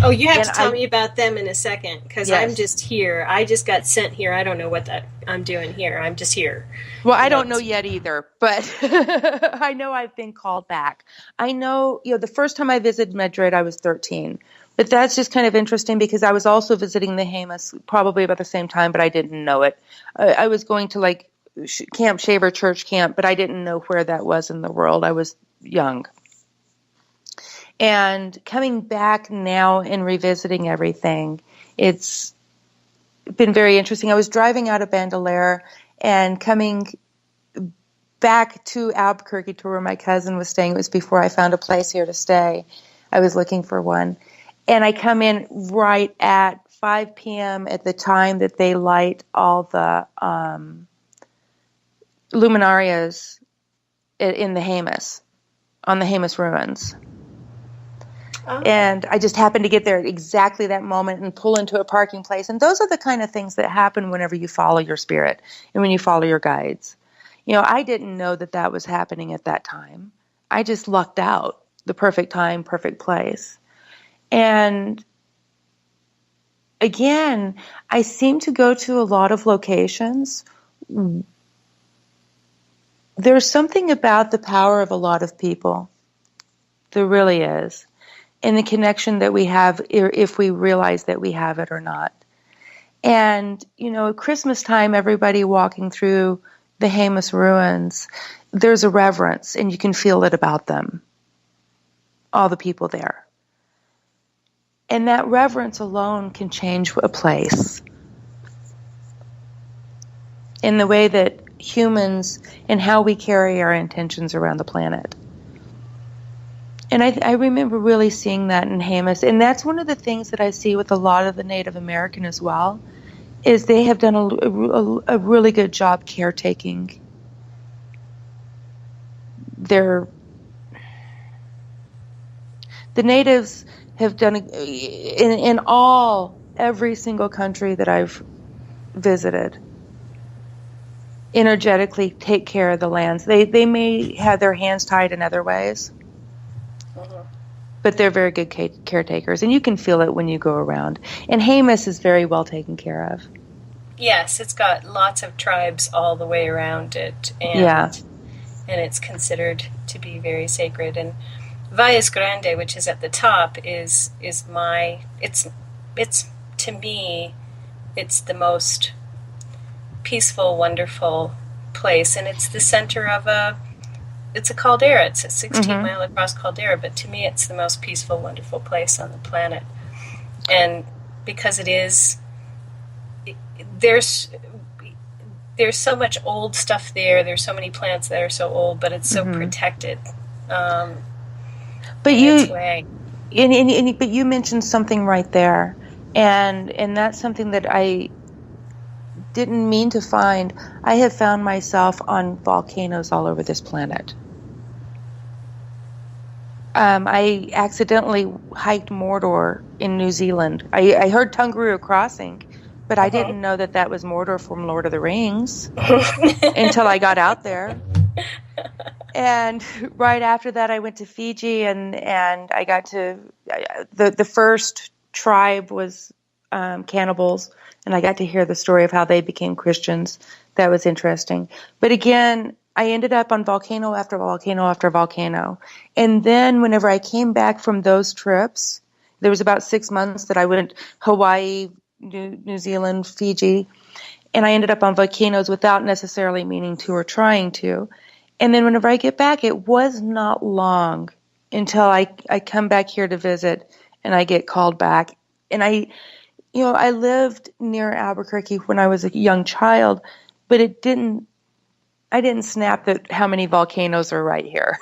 Oh, you have to tell me about them in a second, because Yes. I'm just here. I just got sent here. I don't know what I'm doing here. I'm just here. Well, I don't know yet either, but I know I've been called back. I know, the first time I visited Madrid, I was 13. But that's just kind of interesting because I was also visiting the Jemez probably about the same time, but I didn't know it. I was going to Camp Shaver Church Camp, but I didn't know where that was in the world. I was young. And coming back now and revisiting everything, it's been very interesting. I was driving out of Bandelier and coming back to Albuquerque to where my cousin was staying. It was before I found a place here to stay. I was looking for one. And I come in right at 5 p.m. at the time that they light all the luminarias in the Jemez, on the Jemez ruins. Oh. And I just happened to get there at exactly that moment and pull into a parking place. And those are the kind of things that happen whenever you follow your spirit and when you follow your guides. I didn't know that was happening at that time. I just lucked out. The perfect time, perfect place. And again, I seem to go to a lot of locations. There's something about the power of a lot of people. There really is. And the connection that we have, if we realize that we have it or not. And, at Christmas time, everybody walking through the Jemez ruins, there's a reverence, and you can feel it about them, all the people there. And that reverence alone can change a place. In the way that humans and how we carry our intentions around the planet. And I remember really seeing that in Jemez. And that's one of the things that I see with a lot of the Native American as well, is they have done a really good job caretaking the natives have done in every single country that I've visited, energetically take care of the lands. They may have their hands tied in other ways, but they're very good caretakers, and you can feel it when you go around. And Jemez is very well taken care of. Yes, it's got lots of tribes all the way around it, and and it's considered to be very sacred. And Valles Grande, which is at the top, is my, it's to me, it's the most peaceful, wonderful place, and it's the center of it's a caldera. It's a 16-mile across caldera, but to me it's the most peaceful, wonderful place on the planet. And because it is, there's so much old stuff there. There's so many plants that are so old, but it's so protected. But you mentioned something right there, and that's something that I didn't mean to find. I have found myself on volcanoes all over this planet. I accidentally hiked Mordor in New Zealand. I heard Tungaroo Crossing, but I didn't know that was Mordor from Lord of the Rings until I got out there. And right after that, I went to Fiji, and I got to the first tribe was cannibals, and I got to hear the story of how they became Christians. That was interesting. But again, I ended up on volcano after volcano after volcano. And then whenever I came back from those trips, there was about 6 months that I went Hawaii, New Zealand, Fiji, and I ended up on volcanoes without necessarily meaning to or trying to. And then whenever I get back, it was not long until I come back here to visit and I get called back. And I lived near Albuquerque when I was a young child, but I didn't snap that how many volcanoes are right here.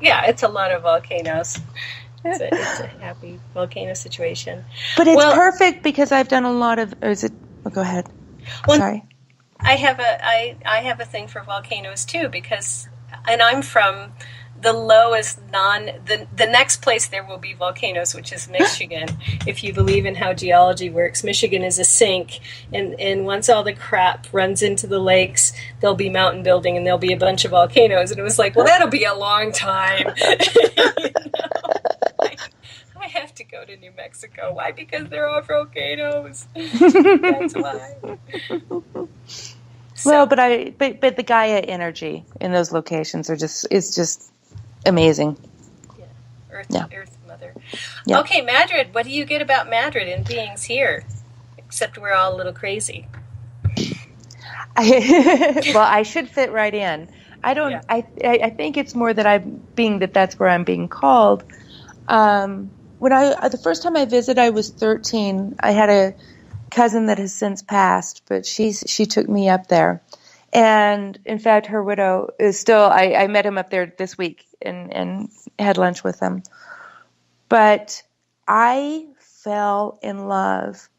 Yeah, it's a lot of volcanoes. It's a happy volcano situation. But it's perfect because I've done a lot of. Or is it? Oh, go ahead. Sorry. I have a thing for volcanoes too, because, and I'm from the lowest the next place there will be volcanoes, which is Michigan. If you believe in how geology works, Michigan is a sink, and once all the crap runs into the lakes, there'll be mountain building and there'll be a bunch of volcanoes. And it was like, well, that'll be a long time. I have to go to New Mexico. Why? Because there are volcanoes. That's why. Well, but the Gaia energy in those locations is just amazing. Yeah. Earth Mother. Yeah. Okay, Madrid. What do you get about Madrid and beings here? Except we're all a little crazy. Well, I should fit right in. I don't. Yeah. I think it's more that that's where I'm being called. When the first time I visited, I was 13. I had a cousin that has since passed, but she took me up there. And in fact, her widow is still, I met him up there this week and had lunch with him. But I fell in love,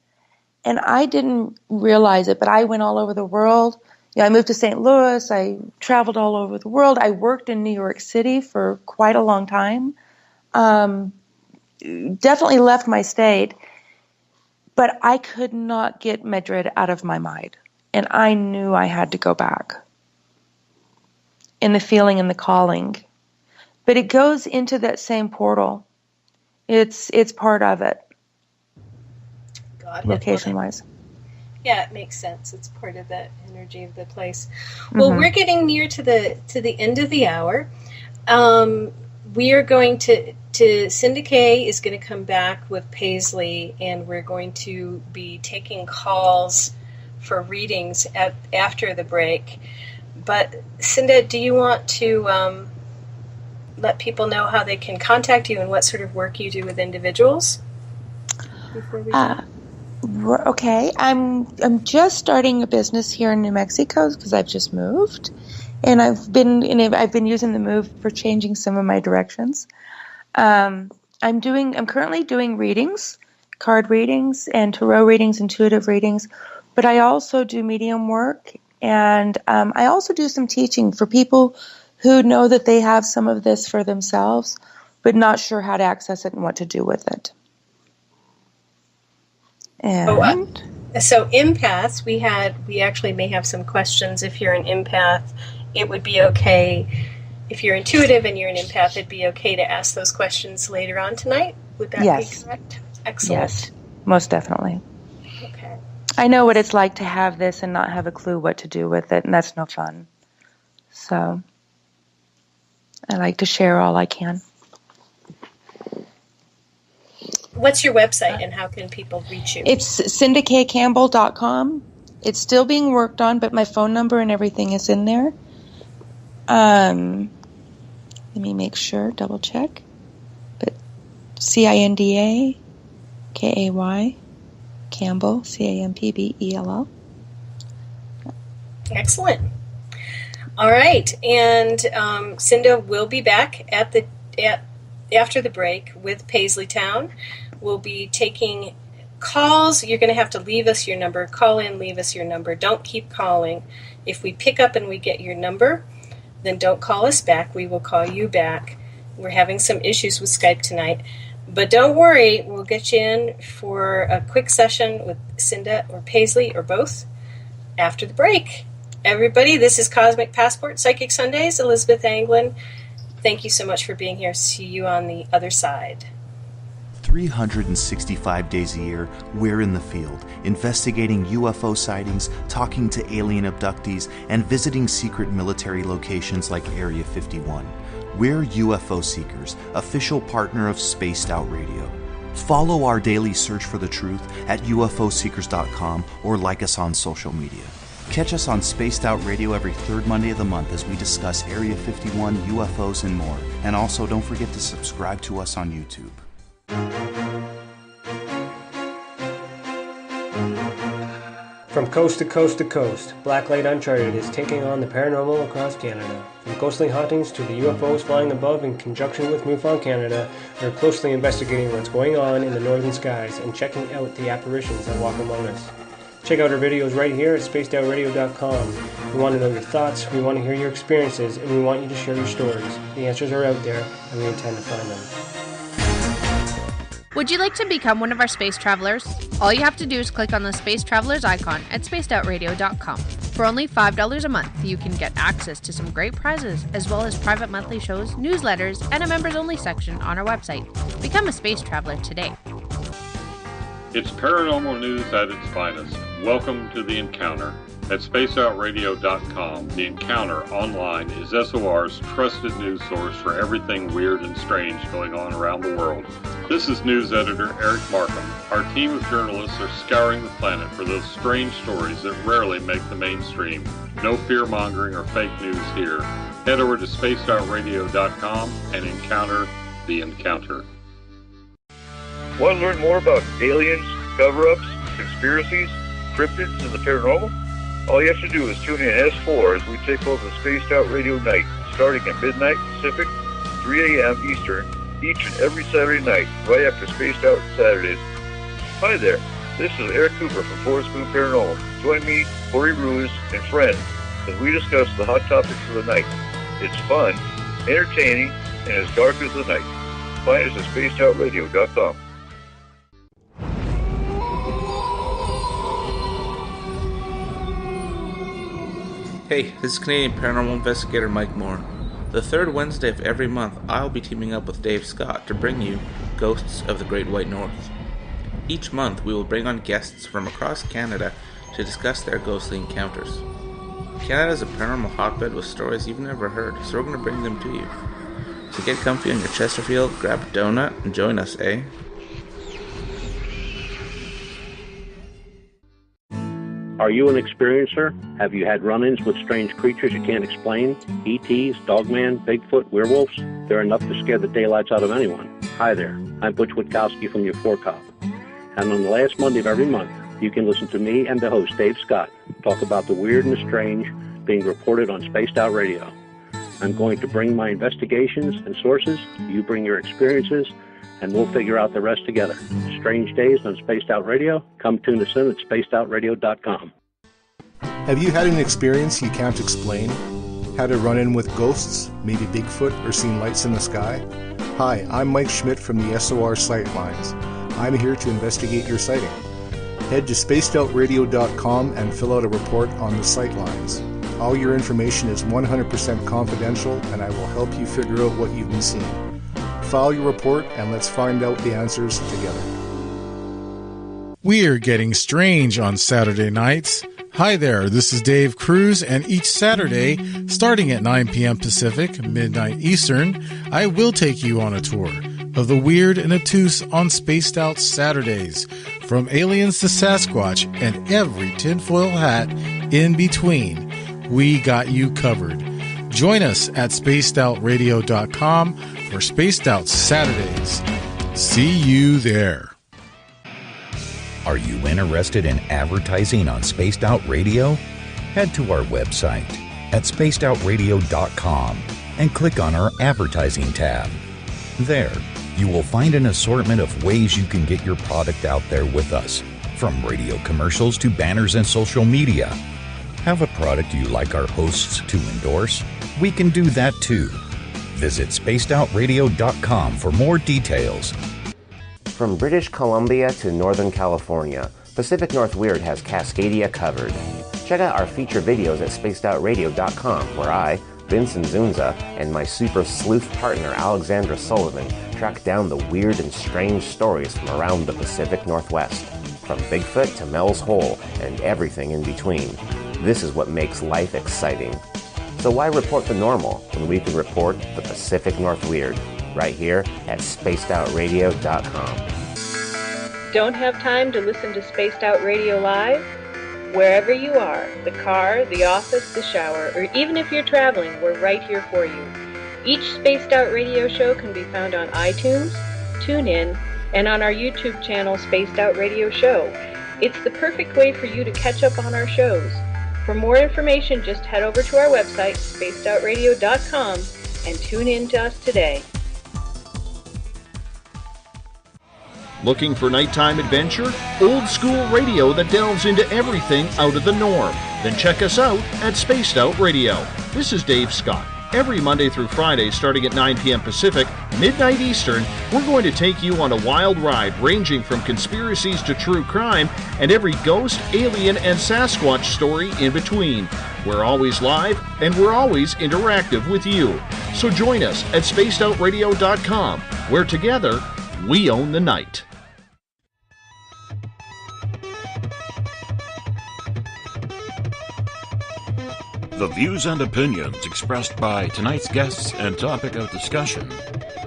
and I didn't realize it, but I went all over the world. I moved to St. Louis. I traveled all over the world. I worked in New York City for quite a long time. Definitely left my state, but I could not get Madrid out of my mind. And I knew I had to go back. In the feeling and the calling. But it goes into that same portal. It's part of it. Location-wise. Yeah, it makes sense. It's part of that energy of the place. Well, we're getting near to the end of the hour. We are going to Cinda Kay is going to come back with Paisley, and we're going to be taking calls for readings after the break. But Cinda, do you want to let people know how they can contact you and what sort of work you do with individuals? Before we okay, I'm just starting a business here in New Mexico because I've just moved, and I've been using the move for changing some of my directions. I'm currently doing readings, card readings, and tarot readings, intuitive readings, but I also do medium work, and I also do some teaching for people who know that they have some of this for themselves, but not sure how to access it and what to do with it. And so empaths, we actually may have some questions. If you're an empath, it would be okay. If you're intuitive and you're an empath, it'd be okay to ask those questions later on tonight. Would that be correct? Excellent. Yes, most definitely. Okay. I know what it's like to have this and not have a clue what to do with it, and that's no fun. So I like to share all I can. What's your website and how can people reach you? It's cindakcampbell.com. It's still being worked on, but my phone number and everything is in there. Let me make sure, double check. But CINDAKAY, Campbell, CAMPBELL. Excellent. All right, and Cinda will be back after the break with Paisley Town. We'll be taking calls. You're going to have to leave us your number. Call in, leave us your number. Don't keep calling. If we pick up and we get your number, then don't call us back. We will call you back. We're having some issues with Skype tonight. But don't worry, we'll get you in for a quick session with Cinda or Paisley or both after the break. Everybody, this is Cosmic Passport Psychic Sundays. Elizabeth Anglin. Thank you so much for being here. See you on the other side. 365 days a year, we're in the field, investigating UFO sightings, talking to alien abductees, and visiting secret military locations like Area 51. We're UFO Seekers, official partner of Spaced Out Radio. Follow our daily search for the truth at ufoseekers.com or like us on social media. Catch us on Spaced Out Radio every third Monday of the month as we discuss Area 51, UFOs, and more. And also, don't forget to subscribe to us on YouTube. From coast to coast to coast, Blacklight Uncharted is taking on the paranormal across Canada. From ghostly hauntings to the UFOs flying above in conjunction with MUFON Canada, we're closely investigating what's going on in the northern skies and checking out the apparitions that walk among us. Check out our videos right here at spacedoutradio.com. We want to know your thoughts, we want to hear your experiences, and we want you to share your stories. The answers are out there, and we intend to find them. Would you like to become one of our space travelers? All you have to do is click on the Space Travelers icon at spacedoutradio.com. For only $5 a month, you can get access to some great prizes, as well as private monthly shows, newsletters, and a members-only section on our website. Become a space traveler today. It's paranormal news at its finest. Welcome to The Encounter. At spaceoutradio.com, The Encounter online is SOR's trusted news source for everything weird and strange going on around the world. This is news editor Eric Markham. Our team of journalists are scouring the planet for those strange stories that rarely make the mainstream. No fear-mongering or fake news here. Head over to spaceoutradio.com and encounter The Encounter. Want to learn more about aliens, cover-ups, conspiracies, cryptids, and the paranormal? All you have to do is tune in S4 as we take over the Spaced Out Radio Night, starting at midnight Pacific, 3 a.m. Eastern, each and every Saturday night, right after Spaced Out Saturdays. Hi there, this is Eric Cooper from Forest Moon Paranormal. Join me, Corey Ruiz, and friends as we discuss the hot topics of the night. It's fun, entertaining, and as dark as the night. Find us at spacedoutradio.com. Hey, this is Canadian Paranormal Investigator Mike Moore. The third Wednesday of every month, I'll be teaming up with Dave Scott to bring you Ghosts of the Great White North. Each month, we will bring on guests from across Canada to discuss their ghostly encounters. Canada is a paranormal hotbed with stories you've never heard, so we're going to bring them to you. So get comfy on your Chesterfield, grab a donut, and join us, eh? Are you an experiencer? Have you had run-ins with strange creatures you can't explain? ETs, Dogman, Bigfoot, werewolves? They're enough to scare the daylights out of anyone. Hi there, I'm Butch Witkowski from your Cop. And on the last Monday of every month, you can listen to me and the host, Dave Scott, talk about the weird and the strange being reported on Spaced Out Radio. I'm going to bring my investigations and sources, you bring your experiences, and we'll figure out the rest together. Strange Days on Spaced Out Radio. Come tune us in at spacedoutradio.com. Have you had an experience you can't explain? Had a run-in with ghosts, maybe Bigfoot, or seen lights in the sky? Hi, I'm Mike Schmidt from the SOR Sightlines. I'm here to investigate your sighting. Head to spacedoutradio.com and fill out a report on the Sightlines. All your information is 100% confidential, and I will help you figure out what you've been seeing. File your report and let's find out the answers together. We're getting strange on Saturday nights. Hi there, this is Dave Cruz, and each Saturday, starting at 9 p.m. Pacific, midnight Eastern, I will take you on a tour of the weird and obtuse on Spaced Out Saturdays, from aliens to Sasquatch and every tinfoil hat in between. We got you covered. Join us at spacedoutradio.com for Spaced Out Saturdays. See you there. Are you interested in advertising on Spaced Out Radio? Head to our website at spacedoutradio.com and click on our advertising tab. There, you will find an assortment of ways you can get your product out there with us, from radio commercials to banners and social media. Have a product you like our hosts to endorse? We can do that too. Visit spacedoutradio.com for more details. From British Columbia to Northern California, Pacific North Weird has Cascadia covered. Check out our feature videos at spacedoutradio.com, where I, Vincent Zunza, and my super sleuth partner Alexandra Sullivan track down the weird and strange stories from around the Pacific Northwest. From Bigfoot to Mel's Hole and everything in between. This is what makes life exciting. So why report the normal when we can report the Pacific North Weird? Right here at spacedoutradio.com. Don't have time to listen to Spaced Out Radio live? Wherever you are, the car, the office, the shower, or even if you're traveling, we're right here for you. Each Spaced Out Radio show can be found on iTunes, TuneIn, and on our YouTube channel, Spaced Out Radio Show. It's the perfect way for you to catch up on our shows. For more information, just head over to our website, spacedoutradio.com, and tune in to us today. Looking for nighttime adventure? Old school radio that delves into everything out of the norm? Then check us out at Spaced Out Radio. This is Dave Scott. Every Monday through Friday, starting at 9 p.m. Pacific, midnight Eastern, we're going to take you on a wild ride ranging from conspiracies to true crime and every ghost, alien, and Sasquatch story in between. We're always live and we're always interactive with you. So join us at spacedoutradio.com, where together we own the night. The views and opinions expressed by tonight's guests and topic of discussion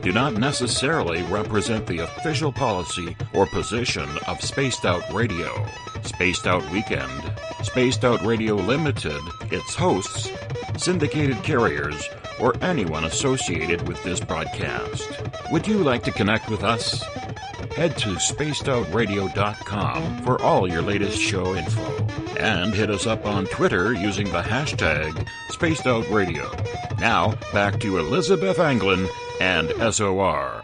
do not necessarily represent the official policy or position of Spaced Out Radio, Spaced Out Weekend, Spaced Out Radio Limited, its hosts, syndicated carriers, or anyone associated with this broadcast. Would you like to connect with us? Head to spacedoutradio.com for all your latest show info. And hit us up on Twitter using the hashtag SpacedOutRadio. Now, back to Elizabeth Anglin and SOR.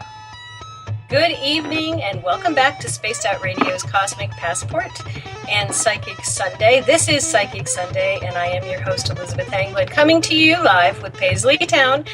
Good evening and welcome back to Spaced Out Radio's Cosmic Passport and Psychic Sunday. This is Psychic Sunday and I am your host Elizabeth Anglin, coming to you live with Paisley Town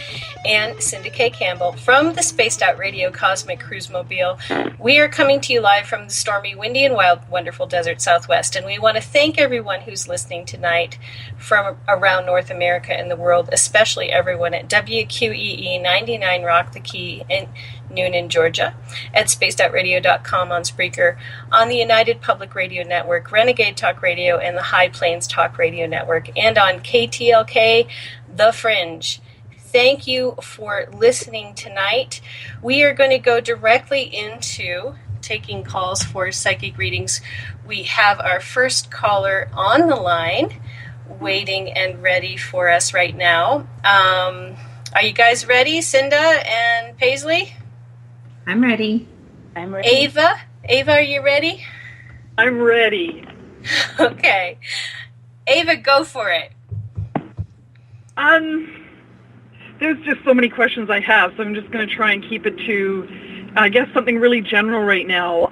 and Cindy K. Campbell from the Spaced Out Radio Cosmic Cruise Mobile. We are coming to you live from the stormy, windy and wild, wonderful desert Southwest, and we want to thank everyone who's listening tonight from around North America and the world, especially everyone at WQEE 99 Rock the Key in Noonan, Georgia, at spacedoutradio.com on Spreaker, on the United Public Radio Network, Renegade Talk Radio, and the High Plains Talk Radio Network, and on KTLK, The Fringe. Thank you for listening tonight. We are going to go directly into taking calls for psychic readings. We have our first caller on the line, waiting and ready for us right now. Are you guys ready, Cinda and Paisley? I'm ready. I'm ready. Ava, are you ready? I'm ready. Okay. Ava, go for it. There's just so many questions I have, so I'm just going to try and keep it to, I guess, something really general right now.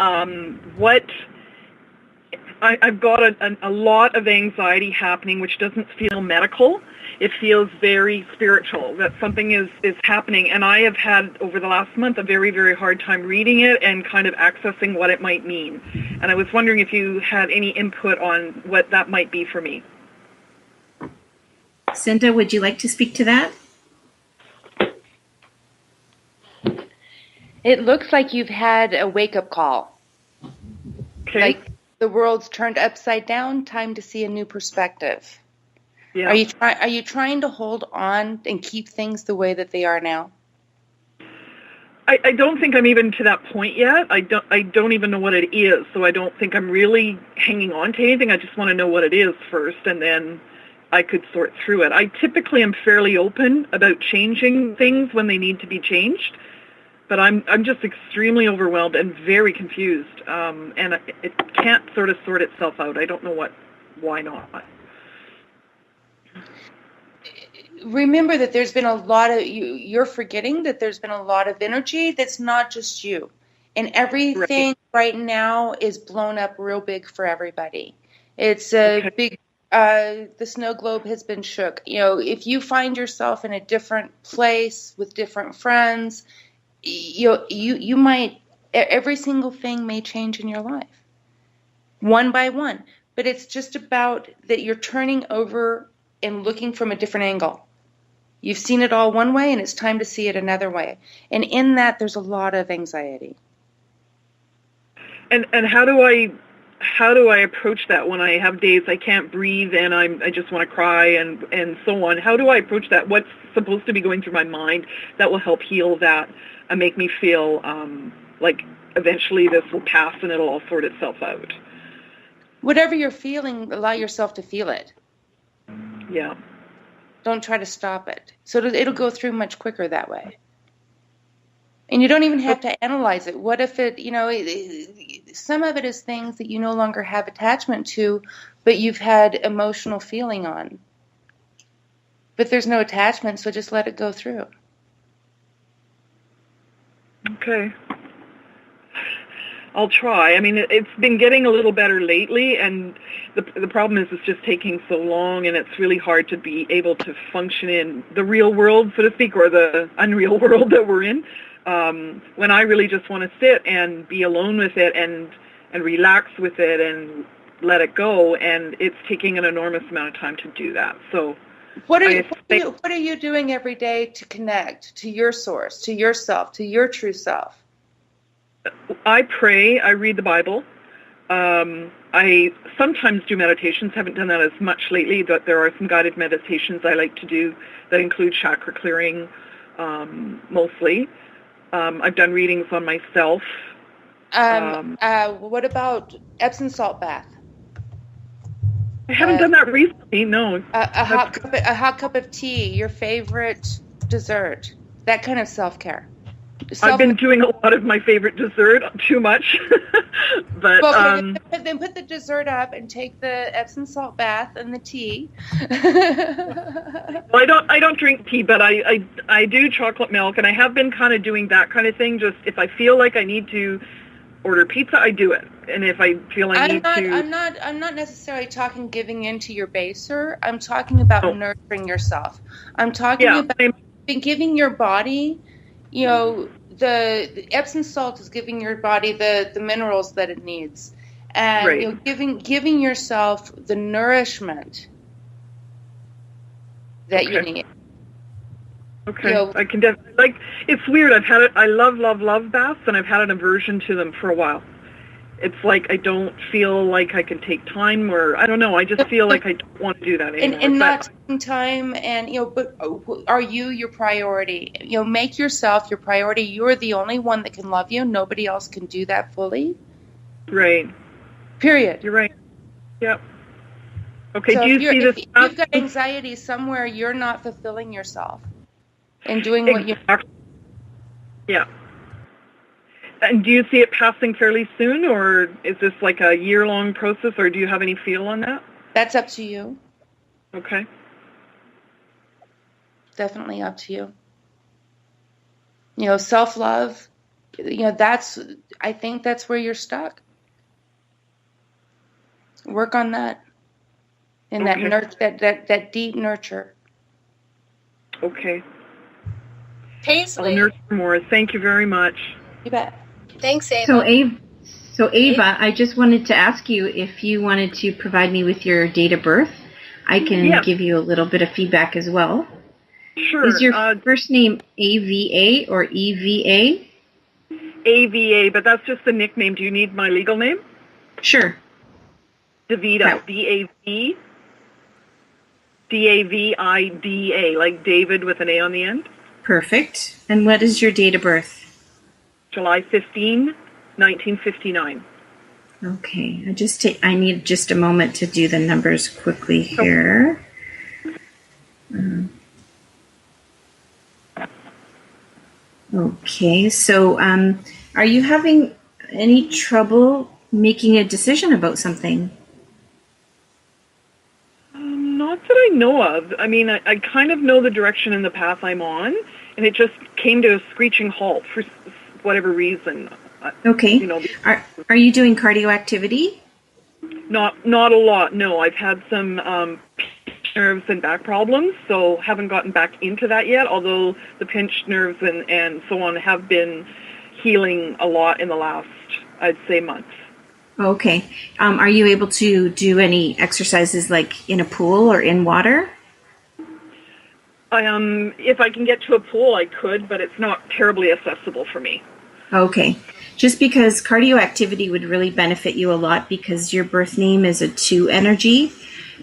I've got a lot of anxiety happening, which doesn't feel medical. It feels very spiritual, that something is happening. And I have had, over the last month, a very, very hard time reading it and kind of accessing what it might mean. And I was wondering if you had any input on what that might be for me. Cinda, would you like to speak to that? It looks like you've had a wake-up call. Okay. the world's turned upside down, time to see a new perspective. Yeah. Are you trying to hold on and keep things the way that they are now? I don't think I'm even to that point yet. I don't even know what it is, so I don't think I'm really hanging on to anything. I just want to know what it is first, and then I could sort through it. I typically am fairly open about changing things when they need to be changed, but I'm just extremely overwhelmed and very confused, and it can't sort of sort itself out. I don't know why not. Remember that there's been a lot of you're forgetting that there's been a lot of energy that's not just you, and everything right now is blown up real big for everybody. It's a big. The snow globe has been shook. If you find yourself in a different place with different friends, you might, every single thing may change in your life, one by one. But it's just about that you're turning over and looking from a different angle. You've seen it all one way, and it's time to see it another way. And in that, there's a lot of anxiety. And how do I approach that when I have days I can't breathe and I just want to cry and so on? How do I approach that? What's supposed to be going through my mind that will help heal that and make me feel like eventually this will pass and it'll all sort itself out? Whatever you're feeling, allow yourself to feel it. Yeah. Don't try to stop it. So it'll go through much quicker that way. And you don't even have to analyze it. What if some of it is things that you no longer have attachment to, but you've had emotional feeling on. But there's no attachment, so just let it go through. Okay. I'll try. I mean, it's been getting a little better lately, and the problem is it's just taking so long, and it's really hard to be able to function in the real world, so to speak, or the unreal world that we're in, when I really just want to sit and be alone with it and relax with it and let it go, and it's taking an enormous amount of time to do that. So what are you doing every day to connect to your source, to yourself, to your true self? I pray. I read the Bible. I sometimes do meditations. Haven't done that as much lately, but there are some guided meditations I like to do that include chakra clearing, mostly. I've done readings on myself. What about Epsom salt bath? I haven't done that recently. No. A hot cup of tea. Your favorite dessert. That kind of self-care. I've been doing a lot of my favorite dessert, too much, but then put the dessert up and take the Epsom salt bath and the tea. Well, I don't drink tea, but I do chocolate milk, and I have been kind of doing that kind of thing. Just if I feel like I need to order pizza, I do it, and if I feel I'm not necessarily talking giving in to your baser. I'm talking about nurturing yourself. I'm talking about giving your body. The Epsom salt is giving your body the minerals that it needs, and giving yourself the nourishment that you need. Okay, I can definitely it's weird. I've had it. I love baths, and I've had an aversion to them for a while. It's like I don't feel like I can take time, or I don't know. I just feel like I don't want to do that anymore. And not taking time, and but are you your priority? Make yourself your priority. You're the only one that can love you. Nobody else can do that fully. Right. Period. You're right. Yep. Okay. So do you see this? If you've got anxiety somewhere, you're not fulfilling yourself and doing what you. Yeah. And do you see it passing fairly soon, or is this like a year-long process, or do you have any feel on that? That's up to you. Okay. Definitely up to you. Self-love, I think that's where you're stuck. Work on that. And that deep nurture. Okay. Paisley. I'll nurture more. Thank you very much. You bet. Thanks, Ava. Ava, I just wanted to ask you if you wanted to provide me with your date of birth. I can give you a little bit of feedback as well. Sure. Is your first name AVA or EVA? AVA, but that's just the nickname. Do you need my legal name? Sure. Davida, Davida, like David with an A on the end. Perfect. And what is your date of birth? July 15, 1959. Okay. I need just a moment to do the numbers quickly here. Okay. So, are you having any trouble making a decision about something? Not that I know of. I mean, I kind of know the direction and the path I'm on, and it just came to a screeching halt for whatever reason. Okay. You know, are you doing cardio activity? Not a lot. No, I've had some nerves and back problems, so haven't gotten back into that yet. Although the pinched nerves and so on have been healing a lot in the last, I'd say, month. Okay. Are you able to do any exercises like in a pool or in water? If I can get to a pool, I could, but it's not terribly accessible for me. Okay. Just because cardio activity would really benefit you a lot because your birth name is a 2 energy,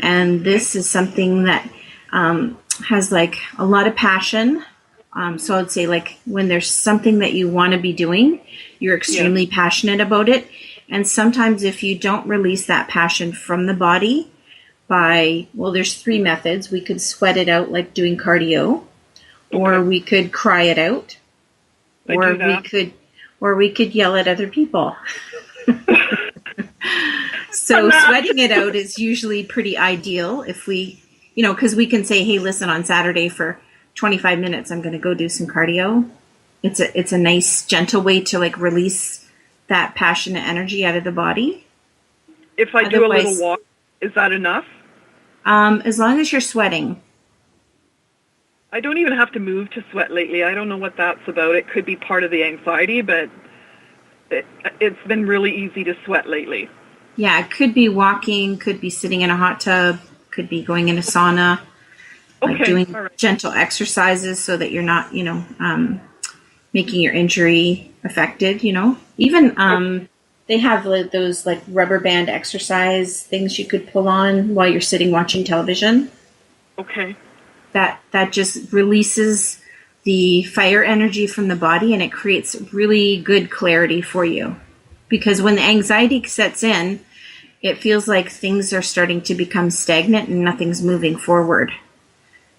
and this is something that has like a lot of passion. So I'd say like when there's something that you want to be doing, you're extremely passionate about it. And sometimes if you don't release that passion from the body there's 3 methods. We could sweat it out like doing cardio, or we could cry it out, or we could yell at other people. So sweating it out is usually pretty ideal if we, because we can say, hey, listen, on Saturday for 25 minutes, I'm going to go do some cardio. It's a nice, gentle way to like release that passionate energy out of the body. If I do a little walk, is that enough? As long as you're sweating. I don't even have to move to sweat lately. I don't know what that's about. It could be part of the anxiety, but it's been really easy to sweat lately. Yeah, it could be walking, could be sitting in a hot tub, could be going in a sauna, doing gentle exercises so that you're not, making your injury affected, Even they have those like rubber band exercise things you could pull on while you're sitting watching television. Okay. That just releases the fire energy from the body, and it creates really good clarity for you. Because when the anxiety sets in, it feels like things are starting to become stagnant and nothing's moving forward.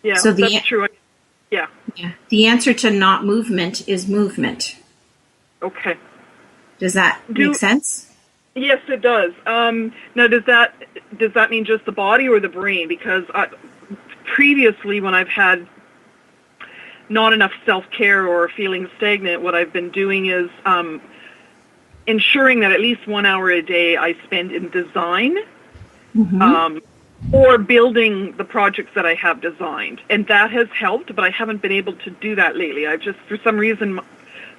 Yeah, so that's true. Yeah. The answer to not movement is movement. Okay. Does that make sense? Yes, it does. Now, does that mean just the body or the brain? Because previously, when I've had not enough self-care or feeling stagnant, what I've been doing is ensuring that at least 1 hour a day I spend in design or building the projects that I have designed. And that has helped, but I haven't been able to do that lately. I've just, for some reason,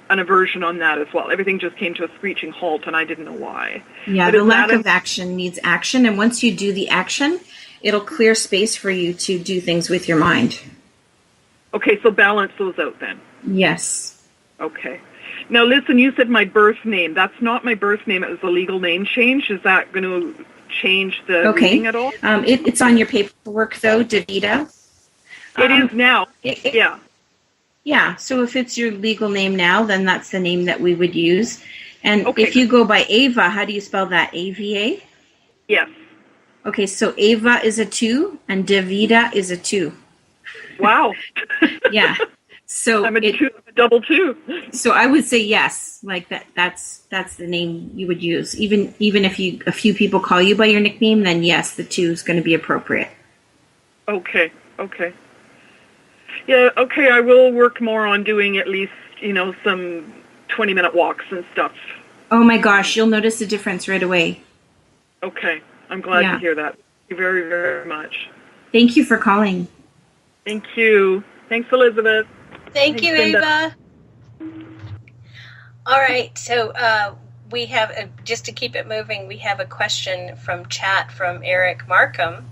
an aversion on that as well. Everything just came to a screeching halt, and I didn't know why. Yeah, the lack of action needs action, and once you do the action, it'll clear space for you to do things with your mind. Okay, so balance those out then. Yes. Okay. Now, listen, you said my birth name. That's not my birth name. It was a legal name change. Is that going to change the meaning at all? It's on your paperwork, though, Davida. It is now. Yeah. Yeah, so if it's your legal name now, then that's the name that we would use. And if you go by Ava, how do you spell that? AVA? Yes. Okay, so Ava is a 2 and Davida is a 2. Wow. Yeah. So I'm a double 2. So I would say yes, like that's the name you would use. Even if a few people call you by your nickname, then yes, the 2 is going to be appropriate. Okay. Yeah, okay, I will work more on doing at least, some 20-minute walks and stuff. Oh my gosh, you'll notice a difference right away. Okay, I'm glad to hear that. Thank you very, very much. Thank you for calling. Thank you. Thanks, Elizabeth. Thank you, Ava. All right, so we have, just to keep it moving, we have a question from chat from Eric Markham.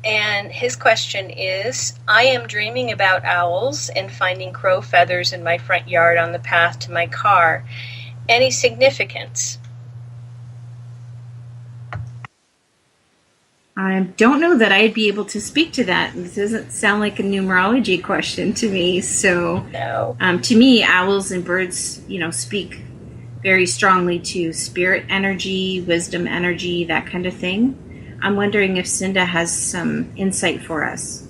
And his question is, I am dreaming about owls and finding crow feathers in my front yard on the path to my car. Any significance? I don't know that I'd be able to speak to that. This doesn't sound like a numerology question to me. So, no. To me, owls and birds, speak very strongly to spirit energy, wisdom energy, that kind of thing. I'm wondering if Cinda has some insight for us.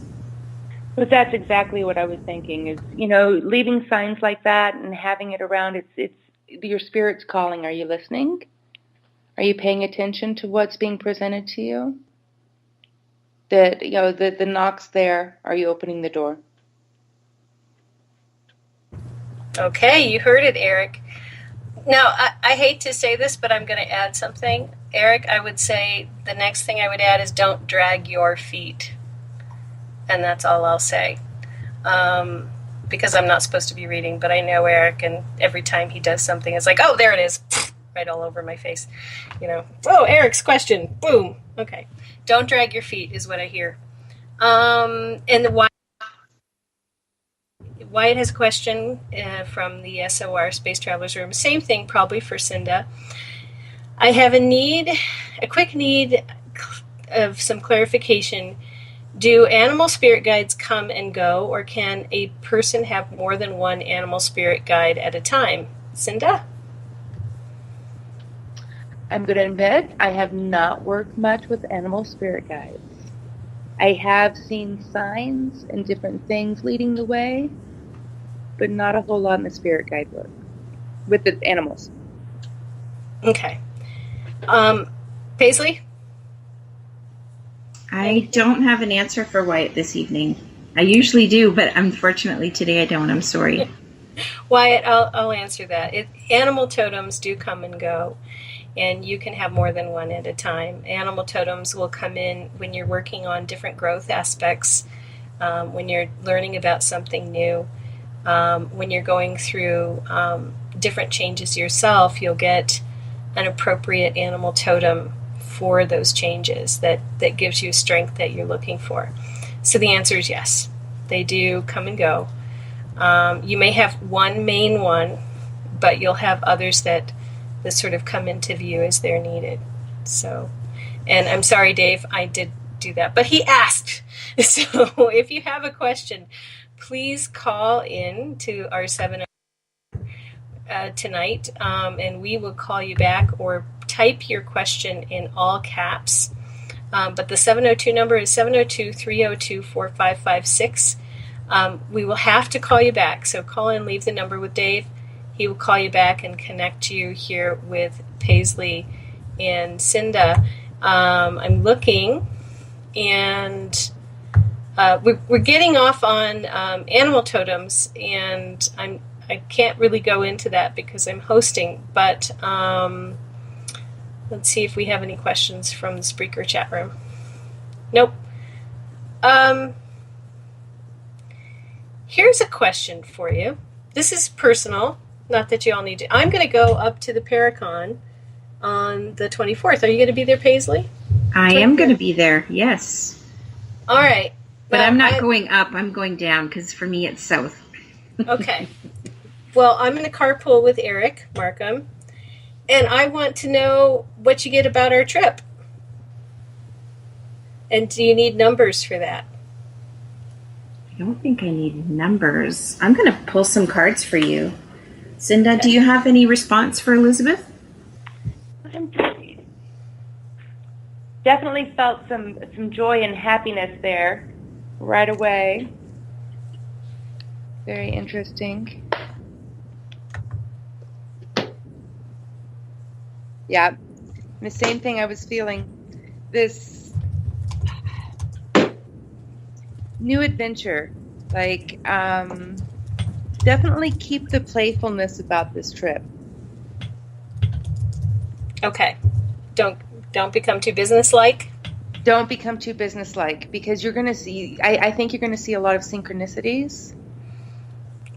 But that's exactly what I was thinking. Is leaving signs like that and having it around. It's your spirit's calling. Are you listening? Are you paying attention to what's being presented to you? That the knock's there. Are you opening the door? Okay, you heard it, Eric. Now, I hate to say this, but I'm going to add something. Eric, I would say the next thing I would add is don't drag your feet. And that's all I'll say. Because I'm not supposed to be reading, but I know Eric, and every time he does something, it's like, oh, there it is. Right all over my face. Oh, Eric's question. Boom. Okay. Don't drag your feet is what I hear. And Wyatt has a question from the SOR Space Travelers Room. Same thing probably for Cinda. I have a quick need of some clarification. Do animal spirit guides come and go, or can a person have more than one animal spirit guide at a time? Cinda? I'm going to admit I have not worked much with animal spirit guides. I have seen signs and different things leading the way, but not a whole lot in the spirit guide work with the animals. Okay. Paisley? I don't have an answer for Wyatt this evening. I usually do, but unfortunately today I don't. I'm sorry. Wyatt, I'll answer that. Animal totems do come and go, and you can have more than one at a time. Animal totems will come in when you're working on different growth aspects, when you're learning about something new, when you're going through different changes yourself. You'll get an appropriate animal totem for those changes that gives you strength that you're looking for. So the answer is yes. They do come and go. You may have one main one, but you'll have others that sort of come into view as they're needed. So, and I'm sorry, Dave, I did do that, but he asked. So if you have a question, please call in to our 7 tonight, and we will call you back, or type your question in all caps. But the 702 number is 702-302-4556. We will have to call you back, so call in, leave the number with Dave. He will call you back and connect you here with Paisley and Cinda. I'm looking, and we're getting off on animal totems, and I can't really go into that because I'm hosting, but let's see if we have any questions from the Spreaker chat room. Nope. Here's a question for you. This is personal, not that you all need to. I'm going to go up to the Paracon on the 24th. Are you going to be there, Paisley? I am going to be there, yes. All right. But I'm not going up. I'm going down because for me it's south. Okay. Well, I'm in a carpool with Eric Markham, and I want to know what you get about our trip. And do you need numbers for that? I don't think I need numbers. I'm going to pull some cards for you. Cinda, do you have any response for Elizabeth? Definitely felt some joy and happiness there right away. Very interesting. Yeah, the same thing I was feeling. This new adventure, like definitely keep the playfulness about this trip. Okay, don't become too businesslike. Don't become too businesslike, because you're going to see. I think you're going to see a lot of synchronicities.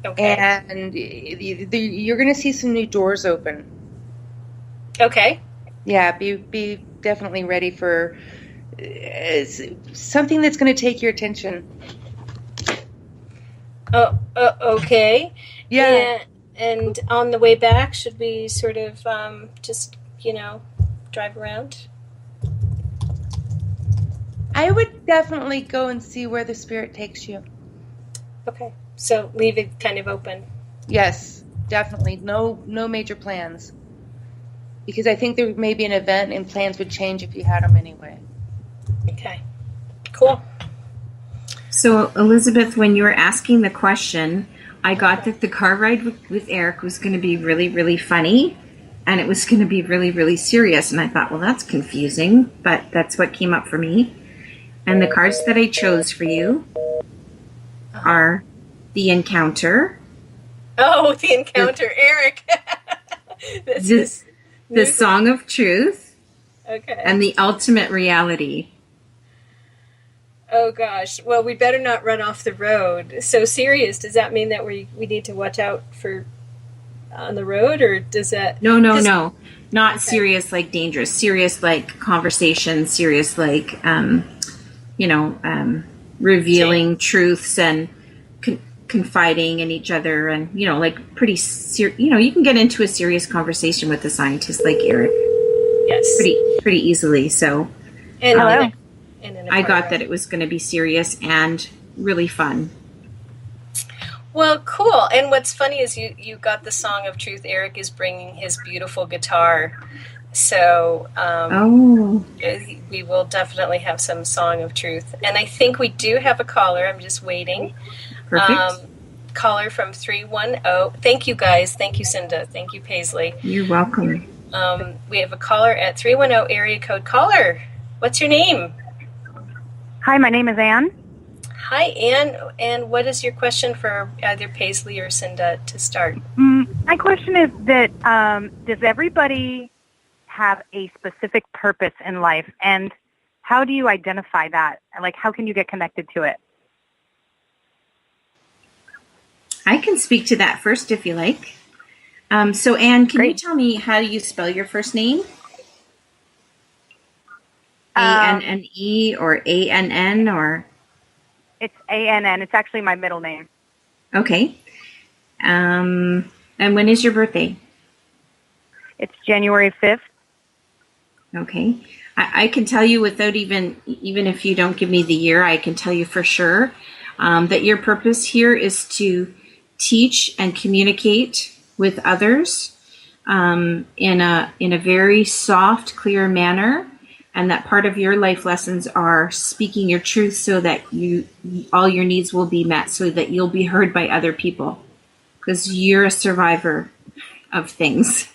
Okay. And you're going to see some new doors open. Okay. Yeah, be definitely ready for something that's going to take your attention. Okay. Yeah. And on the way back, should we sort of just, drive around? I would definitely go and see where the spirit takes you. Okay, so leave it kind of open. Yes, definitely. No major plans. Because I think there may be an event and plans would change if you had them anyway. Okay, cool. So, Elizabeth, when you were asking the question, I got that the car ride with Eric was going to be really, really funny, and it was going to be really, really serious. And I thought, well, that's confusing, but that's what came up for me. And the cards that I chose for you are the Encounter. Oh, the Encounter, Eric. The Song of Truth. Okay. And the Ultimate Reality. Oh gosh. Well, we better not run off the road. So serious, does that mean that we need to watch out for on the road, or does that... No. Not serious like dangerous. Serious like conversation. Serious like, revealing truths and confiding in each other, and, like pretty you can get into a serious conversation with a scientist like Eric. Yes. Pretty easily. So And I got that it was going to be serious and really fun. Well, cool. And what's funny is you got the Song of Truth. Eric is bringing his beautiful guitar. So we will definitely have some Song of Truth. And I think we do have a caller. I'm just waiting. Perfect. Caller from 310. Thank you, guys. Thank you, Cinda. Thank you, Paisley. You're welcome. We have a caller at 310 area code. Caller, what's your name? Hi, my name is Anne. Hi, Anne. And what is your question for either Paisley or Cinda to start? My question is that does everybody have a specific purpose in life, and how do you identify that? Like, how can you get connected to it? I can speak to that first if you like. So, Anne, can you tell me how you spell your first name? A-N-N-E or A-N-N or? It's A-N-N. It's actually my middle name. Okay. And when is your birthday? It's January 5th. Okay. I can tell you without even if you don't give me the year, I can tell you for sure that your purpose here is to teach and communicate with others in a very soft, clear manner. And that part of your life lessons are speaking your truth so that all your needs will be met, so that you'll be heard by other people, because you're a survivor of things.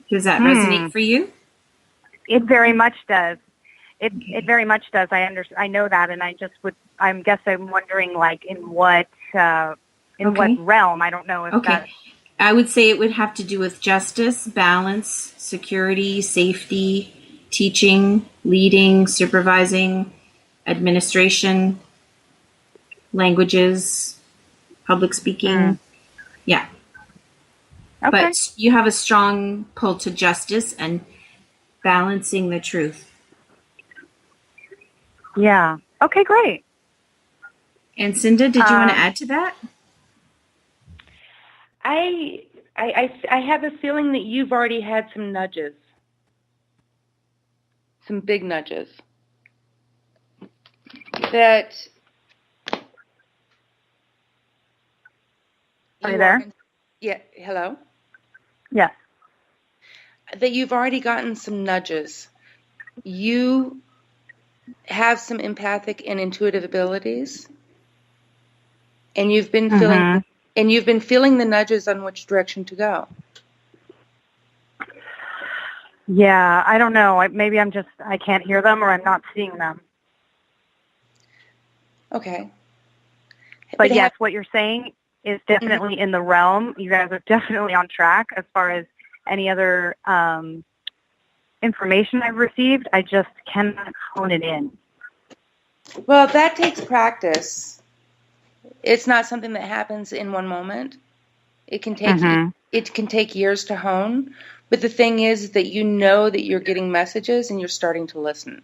Does that resonate for you? It very much does. It very much does. I know that, and I'm wondering, like, in what realm. I don't know if that. I would say it would have to do with justice, balance, security, safety, teaching, leading, supervising, administration, languages, public speaking. Yeah. Okay. But you have a strong pull to justice and balancing the truth. Yeah. Okay, great. And Cinda, did you want to add to that? I have a feeling that you've already had some nudges. Some big nudges. That... Are you there? Yeah, hello? Yes. That you've already gotten some nudges. You have some empathic and intuitive abilities, and you've been feeling the nudges on which direction to go. Yeah, I don't know. Maybe I can't hear them, or I'm not seeing them. Okay. But yes, what you're saying is definitely in the realm. You guys are definitely on track as far as any other information I've received. I just cannot hone it in. Well, that takes practice. It's not something that happens in one moment. It can take years to hone. But the thing is that you know that you're getting messages and you're starting to listen.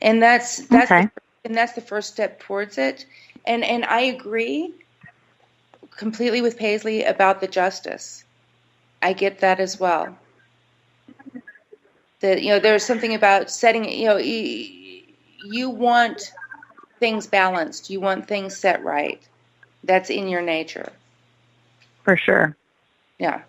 And that's the first step towards it. And I agree completely with Paisley about the justice. I get that as well. That, there's something about setting, you want things balanced. You want things set right. That's in your nature. For sure. Yeah.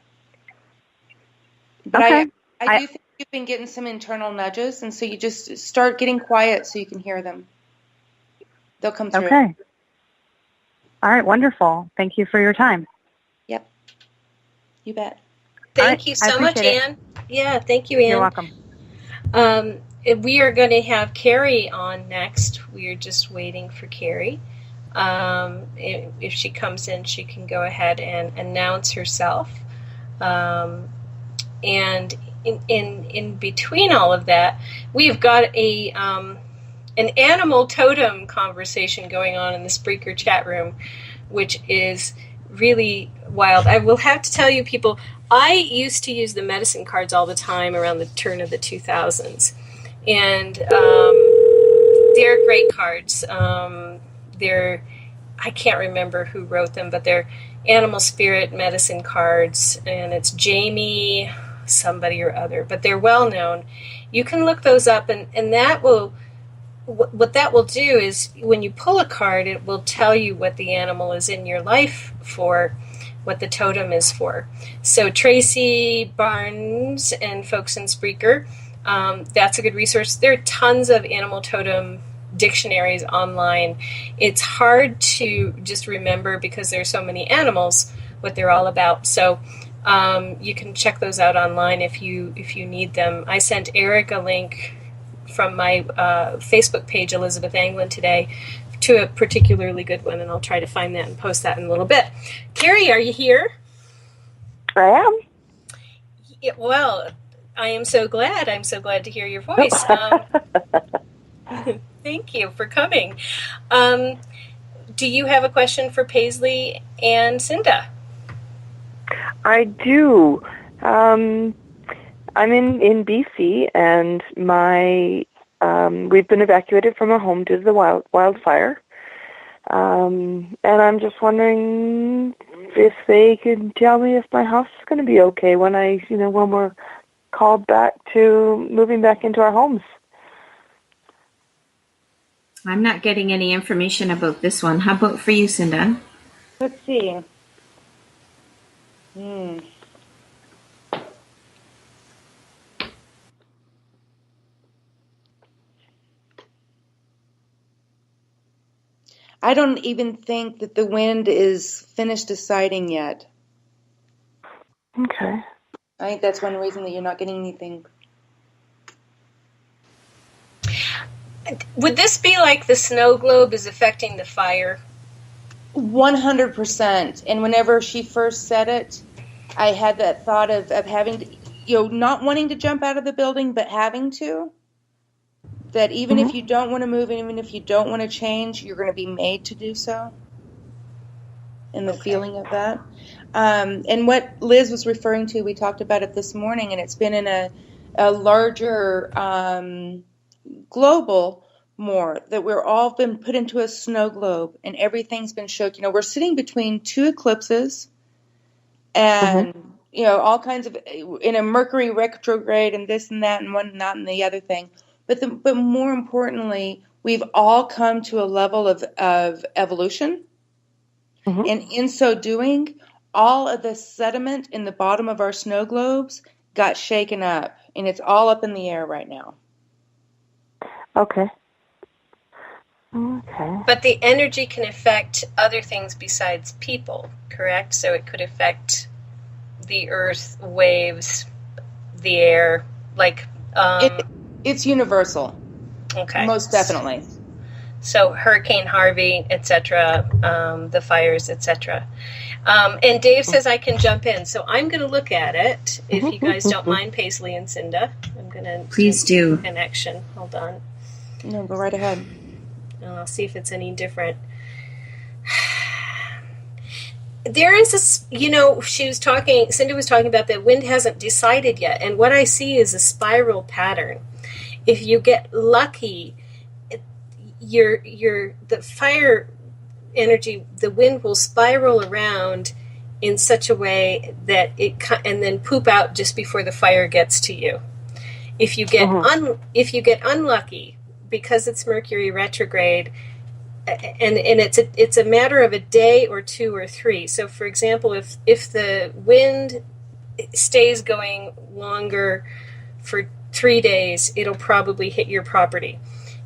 But okay. I do think you've been getting some internal nudges, and so you just start getting quiet so you can hear them. They'll come through. Okay. All right, wonderful. Thank you for your time. Yep. You bet. Thank you so much, Anne. Yeah, thank you, Anne. You're welcome. We are going to have Carrie on next. We are just waiting for Carrie. If she comes in, she can go ahead and announce herself. And in between all of that, we've got an animal totem conversation going on in the Spreaker chat room, which is really wild. I will have to tell you, people, I used to use the medicine cards all the time around the turn of the 2000s. And they're great cards. I can't remember who wrote them, but they're animal spirit medicine cards, and it's Jamie somebody or other, but they're well known. You can look those up, and that will, what that will do is when you pull a card, it will tell you what the animal is in your life for, what the totem is for. So Tracy Barnes and folks in Spreaker, that's a good resource. There are tons of animal totem dictionaries online. It's hard to just remember because there's so many animals what they're all about. So you can check those out online if you need them. I sent Eric a link from my Facebook page, Elizabeth Anglin, today to a particularly good one, and I'll try to find that and post that in a little bit. Carrie, are you here? I am. Yeah, well, I am so glad. I'm so glad to hear your voice. Thank you for coming. Do you have a question for Paisley and Cinda? I do. I'm in BC, and we've been evacuated from our home due to the wildfire. And I'm just wondering if they could tell me if my house is going to be okay when we're called back to moving back into our homes. I'm not getting any information about this one. How about for you, Cinda? Let's see. I don't even think that the wind is finished deciding yet. Okay. I think that's one reason that you're not getting anything. Would this be like the snow globe is affecting the fire? 100%. And whenever she first said it, I had that thought of having to, not wanting to jump out of the building, but having to. That even if you don't want to move, even if you don't want to change, you're going to be made to do so. And the feeling of that. And what Liz was referring to, we talked about it this morning, and it's been in a larger global more, that we're all been put into a snow globe, and everything's been shook. We're sitting between two eclipses, and all kinds of, in a Mercury retrograde, and this and that, and one not and the other thing. But more importantly, we've all come to a level of evolution, and in so doing, all of the sediment in the bottom of our snow globes got shaken up, and it's all up in the air right now. Okay. But the energy can affect other things besides people, correct? So it could affect the earth, waves, the air, like... It's universal. Okay. Most definitely. So Hurricane Harvey, etc., the fires, etc. And Dave says I can jump in. So I'm going to look at it, if you guys don't mind, Paisley and Cinda. I'm going to... Please do. Connection. Hold on. No, go right ahead. I'll see if it's any different. There is Cinda was talking about the wind hasn't decided yet, and what I see is a spiral pattern. If you get lucky, the fire energy, the wind will spiral around in such a way that and then poop out just before the fire gets to you. If you get if you get unlucky because it's Mercury retrograde, and it's a matter of a day or 2 or 3. So, for example, if the wind stays going longer for 3 days, it'll probably hit your property.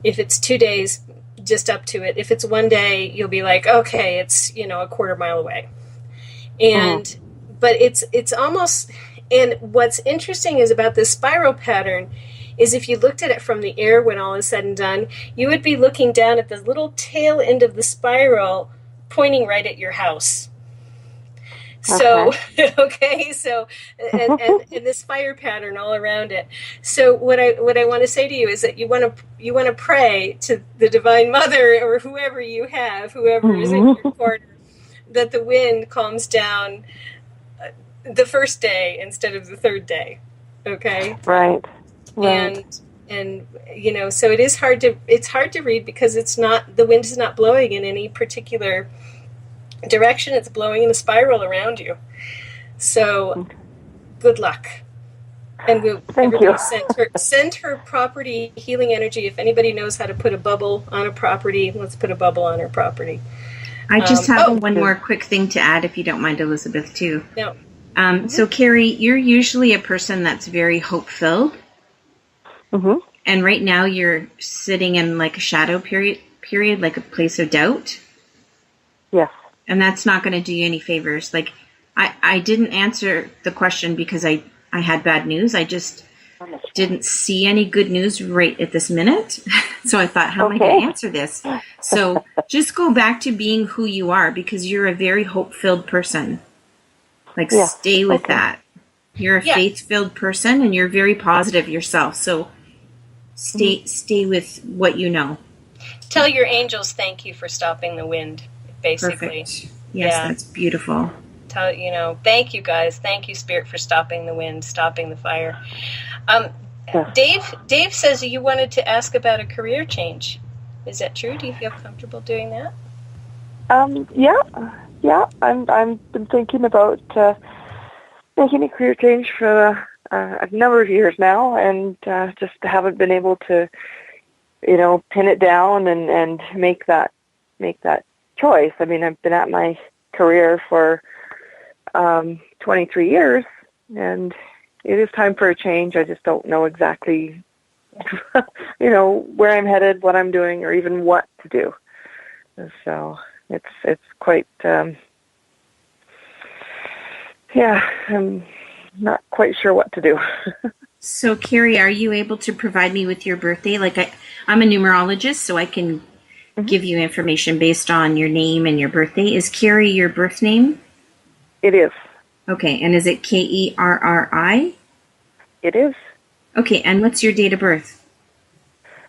If it's 2 days, just up to it. If it's 1 day, you'll be like, okay, it's a quarter mile away. And but it's almost. And what's interesting is about this spiral pattern is if you looked at it from the air when all is said and done, you would be looking down at the little tail end of the spiral pointing right at your house. So, so, and this fire pattern all around it. So what I want to say to you is that you want to pray to the Divine Mother or whoever you have, whoever is in your corner, that the wind calms down the first day instead of the third day. Okay. Right. And so it's hard to read because the wind is not blowing in any particular direction. It's blowing in a spiral around you. So good luck. And everybody send her property healing energy. If anybody knows how to put a bubble on a property, let's put a bubble on her property. I just have one more quick thing to add, if you don't mind, Elizabeth, too. No. So, Carrie, you're usually a person that's very hope-filled. Mm-hmm. And right now you're sitting in like a shadow period, like a place of doubt. Yes. And that's not going to do you any favors. Like, I didn't answer the question because I had bad news. I just didn't see any good news right at this minute. So I thought, how am I going to answer this? So just go back to being who you are because you're a very hope-filled person. Like, stay with that. You're a faith-filled person, and you're very positive yourself. So stay with what you know. Tell your angels thank you for stopping the wind, basically. Perfect. Yes, that's beautiful. Thank you, guys. Thank you, Spirit, for stopping the wind, stopping the fire. Dave says you wanted to ask about a career change. Is that true? Do you feel comfortable doing that? Yeah, I've been thinking about making a career change for a number of years now, and just haven't been able to, pin it down and make that choice. I mean, I've been at my career for 23 years, and it is time for a change. I just don't know exactly, where I'm headed, what I'm doing, or even what to do. So it's quite, I'm not quite sure what to do. So, Carrie, are you able to provide me with your birthday? Like, I'm a numerologist, so I can give you information based on your name and your birthday. Is Carrie your birth name? It is. Okay, and is it Kerri? It is. Okay, and what's your date of birth?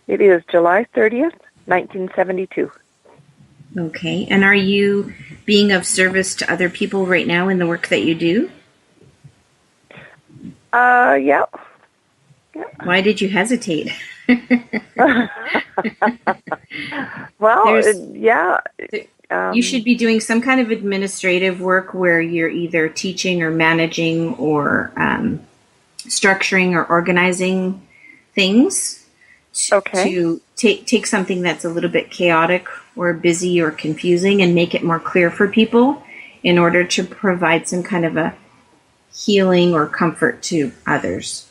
It is July 30th, 1972. Okay, and are you being of service to other people right now in the work that you do? Yeah. Why did you hesitate? Well, you should be doing some kind of administrative work where you're either teaching or managing or structuring or organizing things to take something that's a little bit chaotic or busy or confusing and make it more clear for people in order to provide some kind of a healing or comfort to others.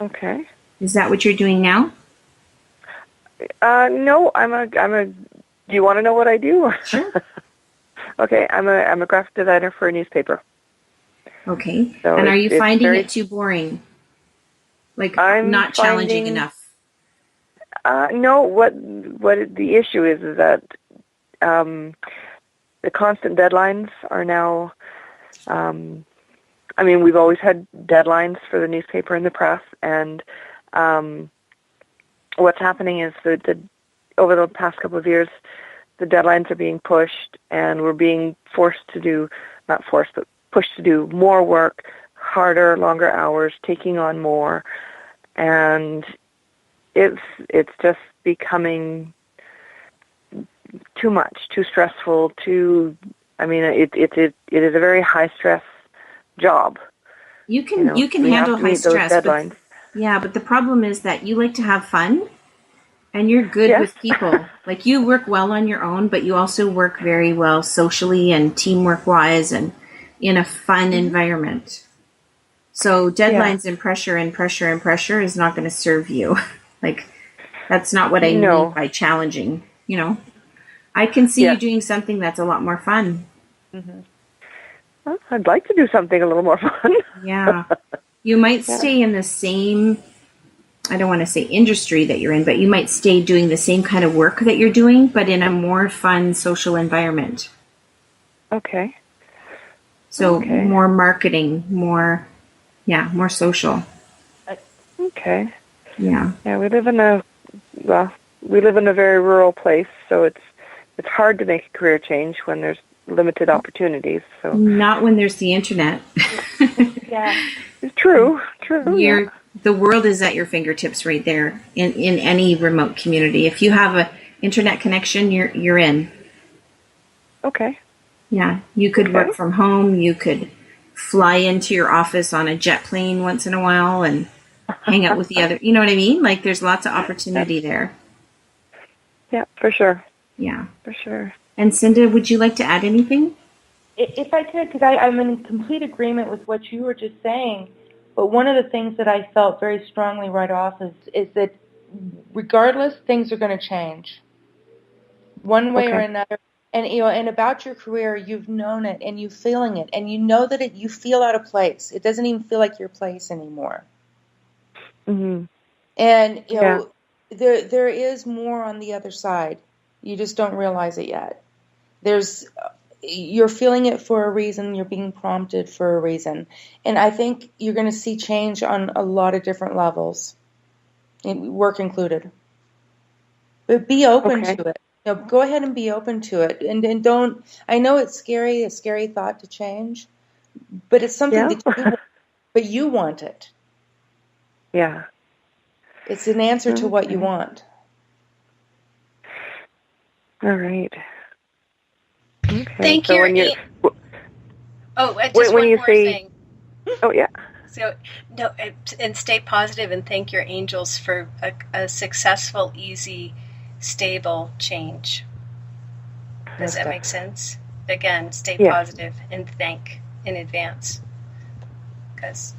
Okay. Is that what you're doing now? No, I'm a. Do you want to know what I do? Sure. Okay, I'm a graphic designer for a newspaper. Okay. So and are you finding it too boring? Like, not challenging enough? No. What the issue is that the constant deadlines are now. I mean, we've always had deadlines for the newspaper and the press, and what's happening is that over the past couple of years, the deadlines are being pushed, and we're being pushed to do more work, harder, longer hours, taking on more, and it's just becoming too much, too stressful, it is a very high stress job. You can handle high stress, Yeah, but the problem is that you like to have fun, and you're good Yes. with people. Like, you work well on your own, but you also work very well socially and teamwork-wise and in a fun environment. So deadlines and pressure and pressure and pressure is not going to serve you. Like, that's not what I mean by challenging, you know. I can see you doing something that's a lot more fun. Mm-hmm. Well, I'd like to do something a little more fun. Yeah. You might stay in the same, I don't want to say industry that you're in, but you might stay doing the same kind of work that you're doing, but in a more fun social environment. Okay. So more marketing, more social. Okay. Yeah. Yeah, we live in a very rural place, so it's hard to make a career change when there's limited opportunities. So not when there's the internet. Yeah. True. The world is at your fingertips right there in any remote community. If you have a internet connection, you're in. Okay. Yeah, you could work from home. You could fly into your office on a jet plane once in a while and hang out with the other. You know what I mean? Like, there's lots of opportunity there. Yeah, for sure. Yeah, for sure. And Cinda, would you like to add anything? If I could, because I'm in complete agreement with what you were just saying, but one of the things that I felt very strongly right off is that regardless, things are going to change one way or another. And and about your career, you've known it and you're feeling it, and you know that you feel out of place. It doesn't even feel like your place anymore. Mm-hmm. And you know, there is more on the other side. You just don't realize it yet. You're feeling it for a reason. You're being prompted for a reason, and I think you're going to see change on a lot of different levels, work included. But be open to it. Go ahead and be open to it, and don't. I know it's scary, a scary thought to change, but it's something that you want it. Yeah, it's an answer to what you want. All right. Okay. Thank so you. When you just one more say, thing. Oh yeah. So no, and stay positive and thank your angels for a successful, easy, stable change. Does that make sense? Again, stay positive and thank in advance, because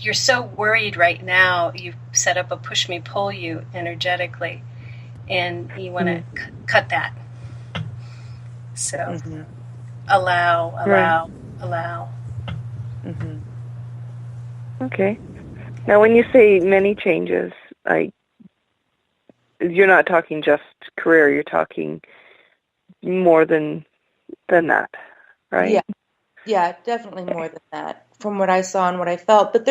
you're so worried right now. You've set up a push me pull you energetically, and you want to cut that. So allow. Mm-hmm. Okay. Now, when you say many changes, you're not talking just career. You're talking more than that, right? Yeah, definitely more than that. From what I saw and what I felt, but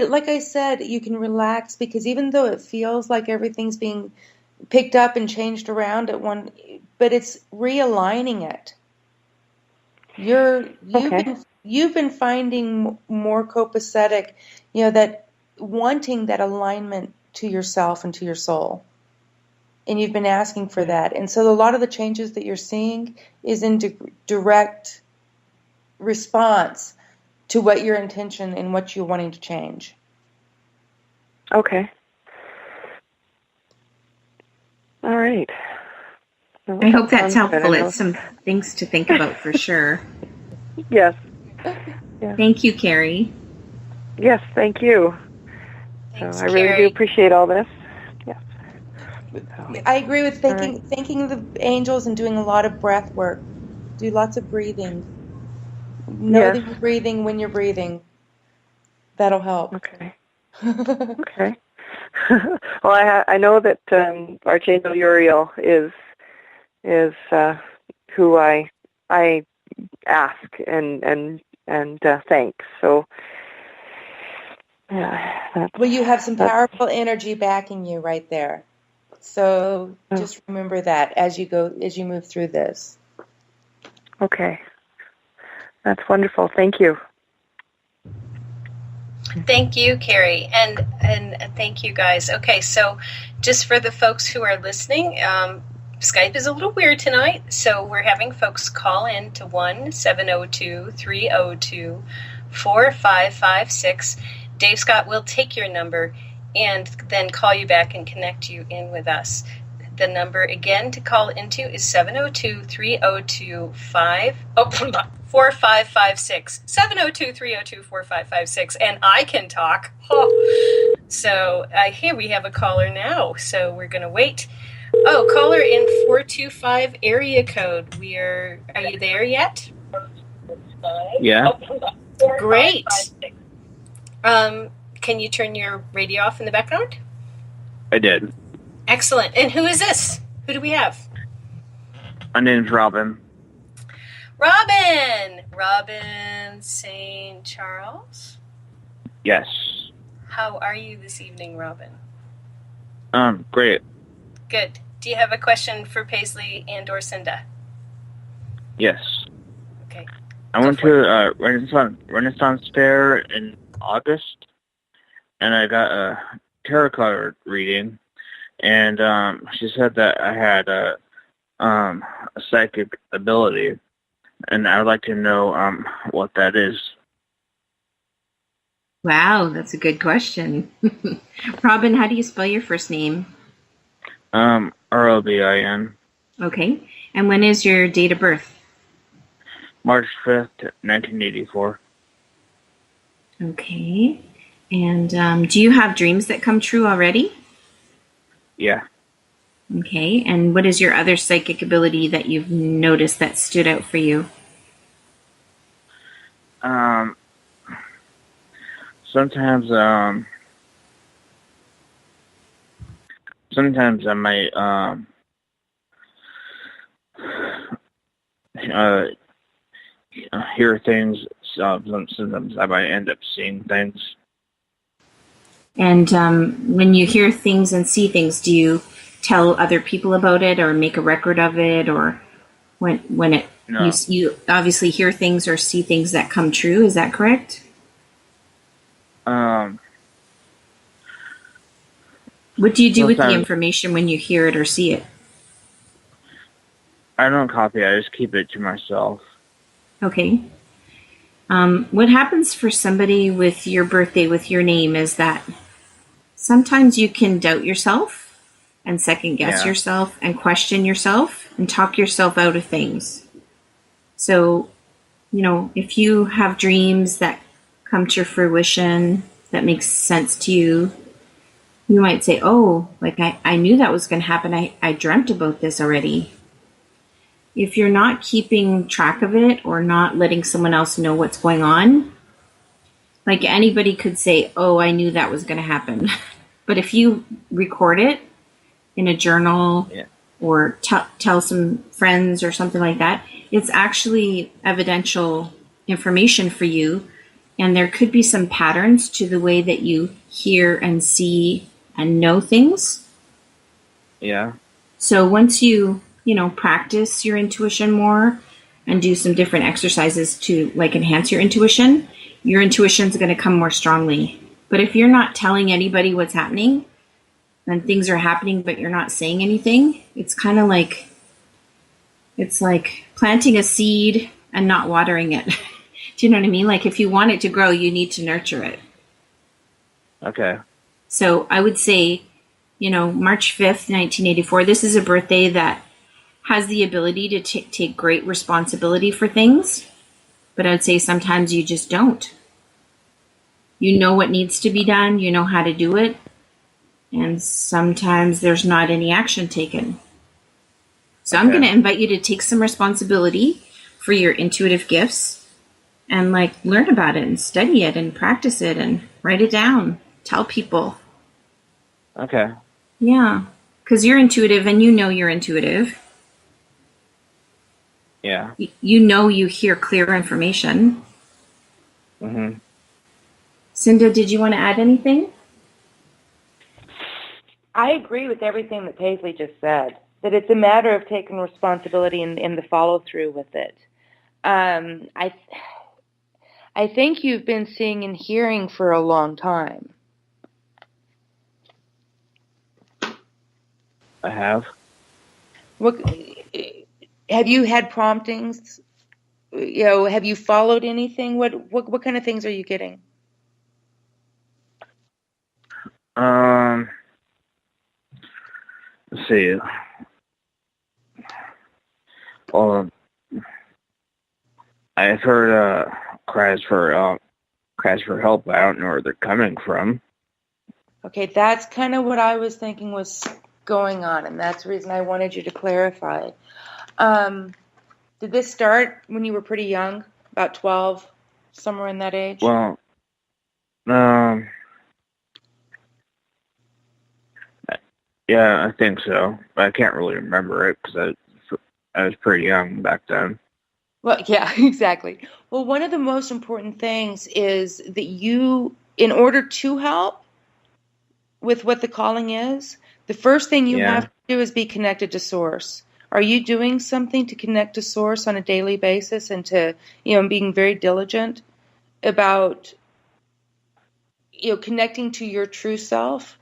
like I said, you can relax, because even though it feels like everything's being picked up and changed around at one, but it's realigning it. You've been finding more copacetic, that wanting that alignment to yourself and to your soul. And you've been asking for that. And so a lot of the changes that you're seeing is in direct response to what your intention and what you're wanting to change. Okay. All right. Well, I hope that's helpful. It's some things to think about for sure. Yes. Thank you, Carrie. Yes, thank you. Thanks, I really do appreciate all this. Yes. I agree with thanking the angels and doing a lot of breath work. Do lots of breathing. Know that you're breathing when you're breathing. That'll help. Okay. Okay. Well, I know that Archangel Uriel is who I ask and thank. So well, you have some powerful energy backing you right there. So just remember that as you move through this. Okay. That's wonderful. Thank you. Thank you, Carrie, and thank you, guys. Okay, so just for the folks who are listening, Skype is a little weird tonight, so we're having folks call in to 1-702-302-4556. Dave Scott will take your number and then call you back and connect you in with us. The number again to call into is 702-302-4556. 702-302-4556. And I can talk. Oh. So here we have a caller now. So we're going to wait. Oh, caller in 425 area code. Are you there yet? Yeah. Great. Can you turn your radio off in the background? I did. Excellent. And who is this? Who do we have? My name's Robin. Robin St. Charles? Yes. How are you this evening, Robin? Great. Good. Do you have a question for Paisley and or Cinda? Yes. Okay. I went to Renaissance Fair in August, and I got a tarot card reading, and she said that I had a psychic ability, and I would like to know what that is. Wow, that's a good question. Robin, how do you spell your first name? Robin. Okay. And when is your date of birth? March 5th, 1984. Okay. And do you have dreams that come true already? Yeah. Okay. And what is your other psychic ability that you've noticed that stood out for you? Sometimes I might hear things. Sometimes I might end up seeing things. And when you hear things and see things, do you tell other people about it or make a record of it, or when it No. you obviously hear things or see things that come true? Is that correct? What do you do with the sometimes- information when you hear it or see it? I don't copy it. I just keep it to myself. Okay. What happens for somebody with your birthday, with your name, is that sometimes you can doubt yourself and second guess Yeah. yourself and question yourself and talk yourself out of things. So, if you have dreams that come to fruition, that makes sense to you, you might say, oh, like I knew that was going to happen. I dreamt about this already. If you're not keeping track of it or not letting someone else know what's going on, like anybody could say, oh, I knew that was going to happen. But if you record it in a journal or tell some friends or something like that, it's actually evidential information for you. And there could be some patterns to the way that you hear and see and know things. Yeah. So once you practice your intuition more and do some different exercises to enhance your intuition is going to come more strongly. But if you're not telling anybody what's happening and things are happening, but you're not saying anything, it's kind of like, it's like planting a seed and not watering it. Do you know what I mean? Like if you want it to grow, you need to nurture it. Okay. So I would say, March 5th, 1984, this is a birthday that has the ability to take great responsibility for things, but I'd say sometimes you just don't. You know what needs to be done, you know how to do it, and sometimes there's not any action taken. So I'm going to invite you to take some responsibility for your intuitive gifts and learn about it and study it and practice it and write it down. Tell people. Okay. Yeah, because you're intuitive and you know you're intuitive. Yeah. You hear clear information. Mm-hmm. Cinda, did you want to add anything? I agree with everything that Paisley just said, that it's a matter of taking responsibility and the follow-through with it. I think you've been seeing and hearing for a long time. I have. What have you had promptings? Have you followed anything? What kind of things are you getting? Let's see. I've heard cries for help. I don't know where they're coming from. Okay, that's kind of what I was thinking was going on, and that's the reason I wanted you to clarify. Did this start when you were pretty young, about 12, somewhere in that age? Well, yeah, I think so. But I can't really remember it because I was pretty young back then. Well, yeah, exactly. Well, one of the most important things is that you, in order to help with what the calling is, the first thing you have to do is be connected to Source. Are you doing something to connect to Source on a daily basis and to, being very diligent about, connecting to your true self?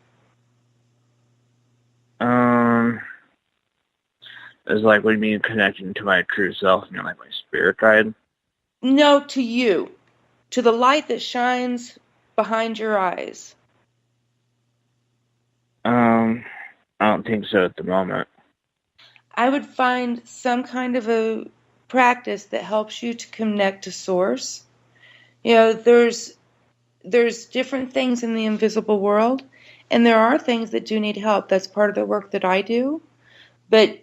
It's like, what do you mean connecting to my true self? You know, like my spirit guide? No, to you. To the light that shines behind your eyes. I don't think so at the moment. I would find some kind of a practice that helps you to connect to Source. There's different things in the invisible world, and there are things that do need help. That's part of the work that I do. But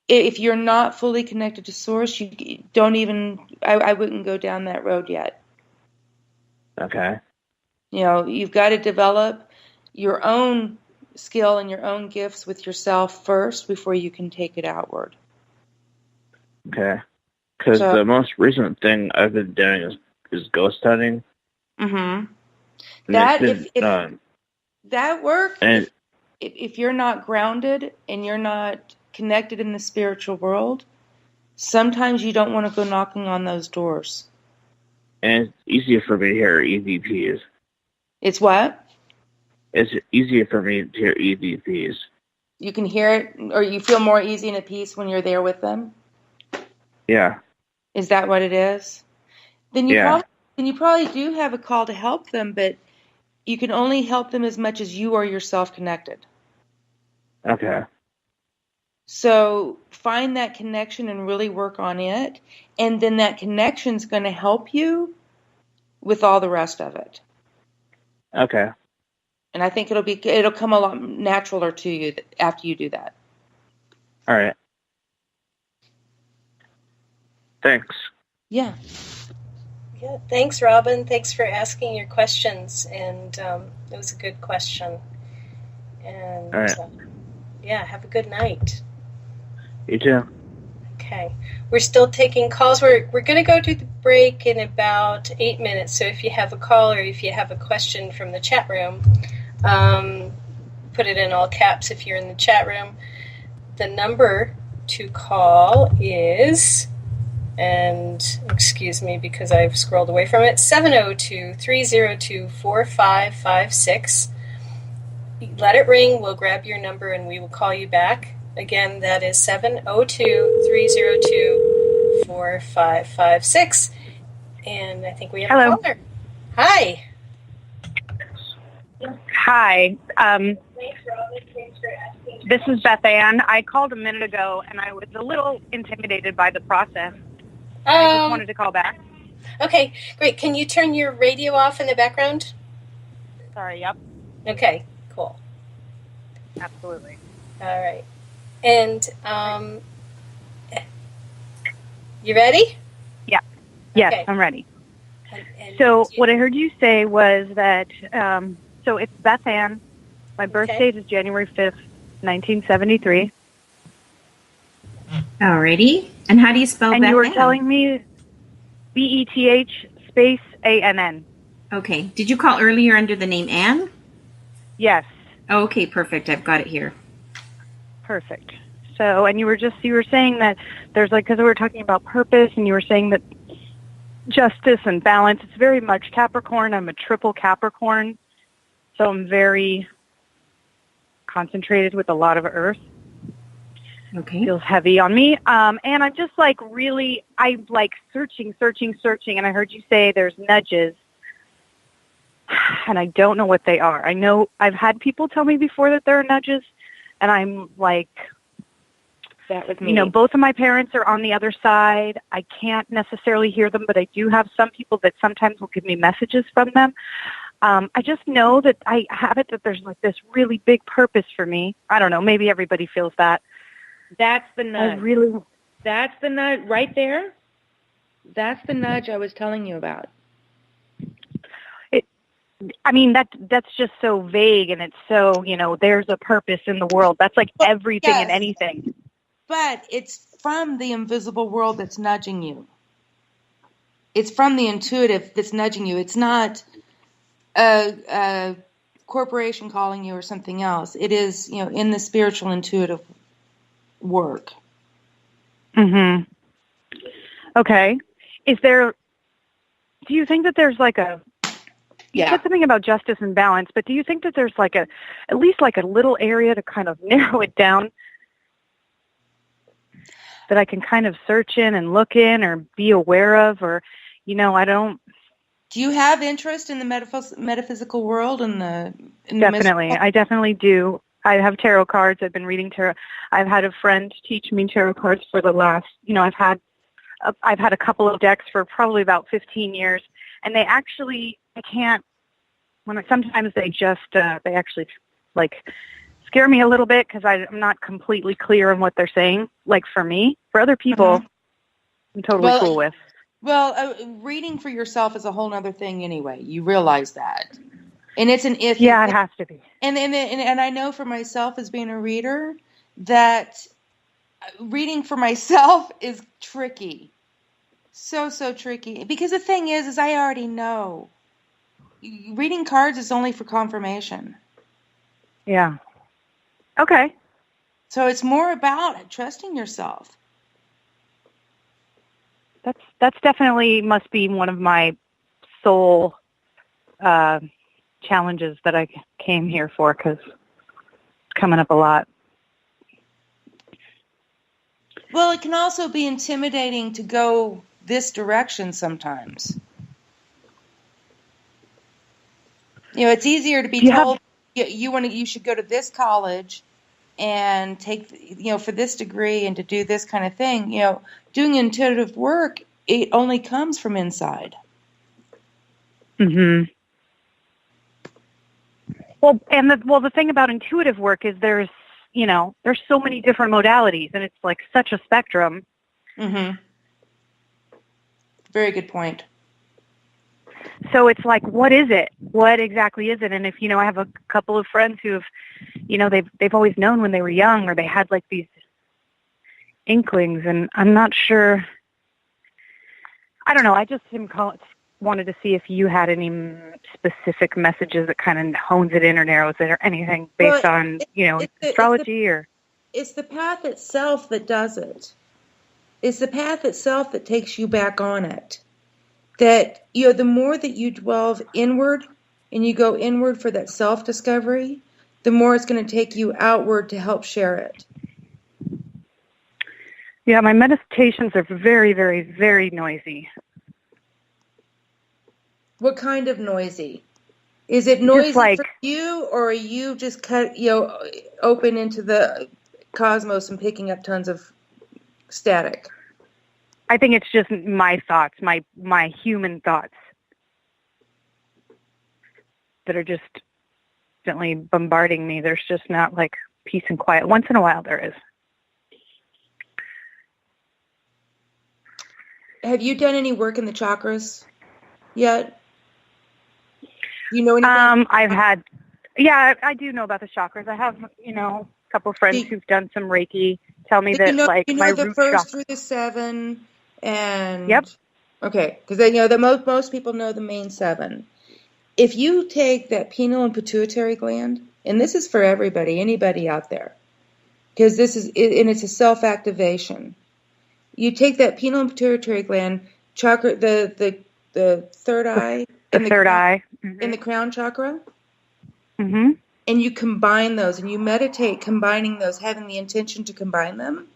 if you're not fully connected to Source, you don't even, I wouldn't go down that road yet. Okay. You've got to develop your own skill and your own gifts with yourself first before you can take it outward. Okay. Because the most recent thing I've been doing is ghost hunting. Mm-hmm. That work, if you're not grounded and you're not connected in the spiritual world, sometimes you don't want to go knocking on those doors. And it's easier for me to hear EVPs. It's what? It's easier for me to hear EVPs. You can hear it, or you feel more easy and at peace when you're there with them? Yeah. Is that what it is? Then you probably do have a call to help them, but you can only help them as much as you are yourself connected. Okay. So find that connection and really work on it, and then that connection's going to help you with all the rest of it. Okay. And I think it'll come a lot naturaler to you after you do that. All right. Thanks. Yeah. Yeah, thanks, Robin. Thanks for asking your questions, and it was a good question. And all right. Yeah, have a good night. You too. Okay. We're still taking calls. We're going to go to the break in about 8 minutes. So if you have a call or if you have a question from the chat room, put it in all caps if you're in the chat room. The number to call is, and excuse me because I've scrolled away from it, 702-302-4556. Let it ring. We'll grab your number and we will call you back. Again, that is 702-302-4556. And I think we have a caller. Hi. Hi. This is Beth Ann. I called a minute ago, and I was a little intimidated by the process. I just wanted to call back. Okay, great. Can you turn your radio off in the background? Sorry, yep. Okay, cool. Absolutely. All right. And you ready? Yeah. Yes, okay. I'm ready. So what I heard you say was that, so it's Beth Ann. My birth date is January 5th, 1973. Alrighty. And how do you spell Beth Ann? And you were telling me BETH space ANN. Okay. Did you call earlier under the name Ann? Yes. Oh, okay, perfect. I've got it here. Perfect. So, and you were saying that there's because we were talking about purpose, and you were saying that justice and balance, it's very much Capricorn. I'm a triple Capricorn, so I'm very concentrated with a lot of earth. Okay. Feels heavy on me. And I'm just really, I'm searching, and I heard you say there's nudges. and I don't know what they are. I know I've had people tell me before that there are nudges, and I'm like, that was me. You know, both of my parents are on the other side. I can't necessarily hear them, but I do have some people that sometimes will give me messages from them. I just know that I have it, that there's like this really big purpose for me. I don't know. Maybe everybody feels that. That's the nudge. Really. That's the nudge right there. That's the nudge I was telling you about. I mean, that's just so vague, and it's so, you know, there's a purpose in the world. That's like everything and anything. But it's from the invisible world that's nudging you. It's from the intuitive that's nudging you. It's not a corporation calling you or something else. It is, you know, in the spiritual intuitive work. Mm-hmm. Okay. Do you think that there's like you said something about justice and balance, but do you think that there's like at least like a little area to kind of narrow it down that I can kind of search in and look in or be aware of, or, you know, I don't. Do you have interest in the metaphysical world and Definitely. I definitely do. I have tarot cards. I've been reading tarot. I've had a friend teach me tarot cards for the last, you know, I've had a couple of decks for probably about 15 years, and they actually, sometimes they just, they actually like scare me a little bit because I'm not completely clear on what they're saying. Like for me, for other people, I'm totally cool with. Well, reading for yourself is a whole other thing anyway. You realize that. And it's an if. Yeah, it has to be. And I know for myself as being a reader that reading for myself is tricky. So tricky. Because the thing is I already know. Reading cards is only for confirmation. Yeah. Okay. So it's more about trusting yourself. That's definitely must be one of my soul challenges that I came here for, because it's coming up a lot. Well, it can also be intimidating to go this direction sometimes. You know, it's easier to be told you should go to this college and take, you know, for this degree and to do this kind of thing. You know, doing intuitive work, it only comes from inside. Mm-hmm. Well, and the thing about intuitive work is there's so many different modalities, and it's like such a spectrum. Mm-hmm. Very good point. So it's like, what is it? What exactly is it? And if, you know, I have a couple of friends who have, you know, they've always known when they were young, or they had like these inklings, and I'm not sure. I don't know. I just wanted to see if you had any specific messages that kind of hones it in or narrows it, or anything based on, you know, astrology or. It's the path itself that does it. It's the path itself that takes you back on it. That, you know, the more that you delve inward and you go inward for that self-discovery, the more it's going to take you outward to help share it. Yeah, my meditations are very, very, very noisy. What kind of noisy? Is it noisy for you, or are you just open into the cosmos and picking up tons of static? I think it's just my thoughts, my human thoughts that are just constantly bombarding me. There's just not like peace and quiet. Once in a while there is. Have you done any work in the chakras yet? You know anything? I do know about the chakras. I have, you know, a couple of friends who've done some Reiki tell me that, my the root first chakra. through the 7, and yep. Okay, because they know that most people know the main 7. If you take that pineal and pituitary gland, and this is for everybody, anybody out there, because it's a self-activation. You take that pineal and pituitary gland chakra, the third eye, in the crown chakra, mm-hmm. and you combine those, and you meditate combining those, having the intention to combine them.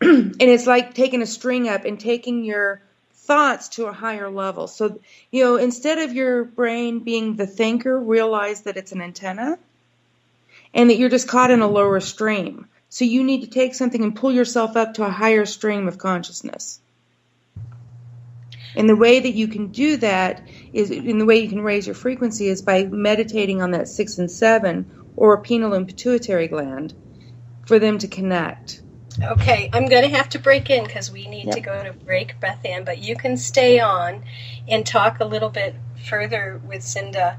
And it's like taking a string up and taking your thoughts to a higher level. So, instead of your brain being the thinker, realize that it's an antenna and that you're just caught in a lower stream. So you need to take something and pull yourself up to a higher stream of consciousness. And the way that you can do that is, in the way you can raise your frequency is by meditating on that 6 and 7 or pineal and pituitary gland for them to connect. Okay, I'm going to have to break in because we need to go to break, Beth Ann, but you can stay on and talk a little bit further with Cinda.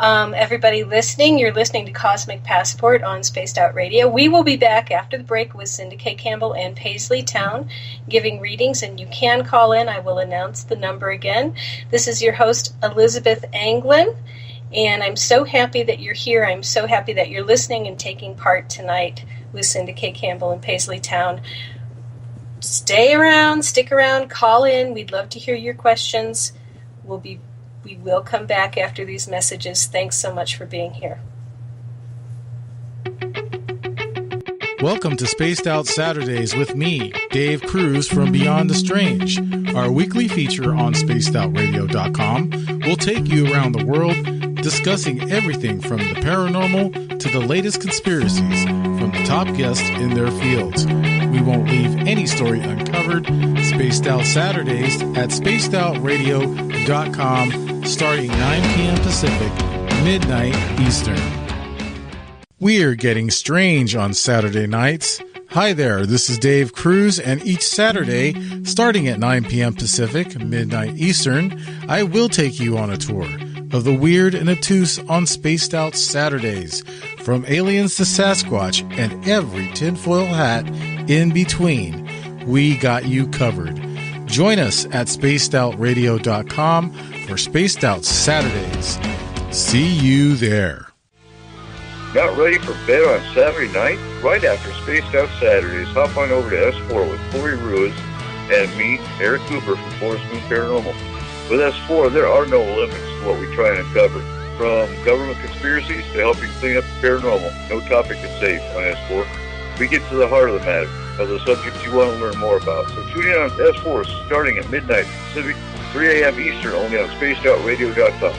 Everybody listening, you're listening to Cosmic Passport on Spaced Out Radio. We will be back after the break with Cinda K. Campbell and Paisley Town giving readings, and you can call in. I will announce the number again. This is your host, Elizabeth Anglin, and I'm so happy that you're here. I'm so happy that you're listening and taking part tonight with Cinda K. Campbell and Paisley Town. Stay around, stick around, call in. We'd love to hear your questions. We will come back after these messages. Thanks so much for being here. Welcome to Spaced Out Saturdays with me, Dave Cruz from Beyond the Strange. Our weekly feature on spacedoutradio.com will take you around the world discussing everything from the paranormal to the latest conspiracies from the top guests in their fields. We won't leave any story uncovered. Spaced Out Saturdays at spacedoutradio.com starting 9 p.m. Pacific, midnight Eastern. We're getting strange on Saturday nights. Hi there, this is Dave Cruz, and each Saturday, starting at 9 p.m. Pacific, midnight Eastern, I will take you on a tour of the weird and obtuse on Spaced Out Saturdays, from aliens to Sasquatch and every tinfoil hat in between. We got you covered. Join us at spacedoutradio.com for Spaced Out Saturdays. See you there. Not ready for bed on Saturday night? Right after Spaced Out Saturdays, hop on over to S4 with Corey Ruiz and me, Eric Cooper from Forest Moon Paranormal. With S4, there are no limits to what we try and uncover. From government conspiracies to helping clean up the paranormal, no topic is safe on S4. We get to the heart of the matter, of the subjects you want to learn more about. So tune in on S4 starting at midnight Pacific, 3 a.m. Eastern, only on spacedoutradio.com.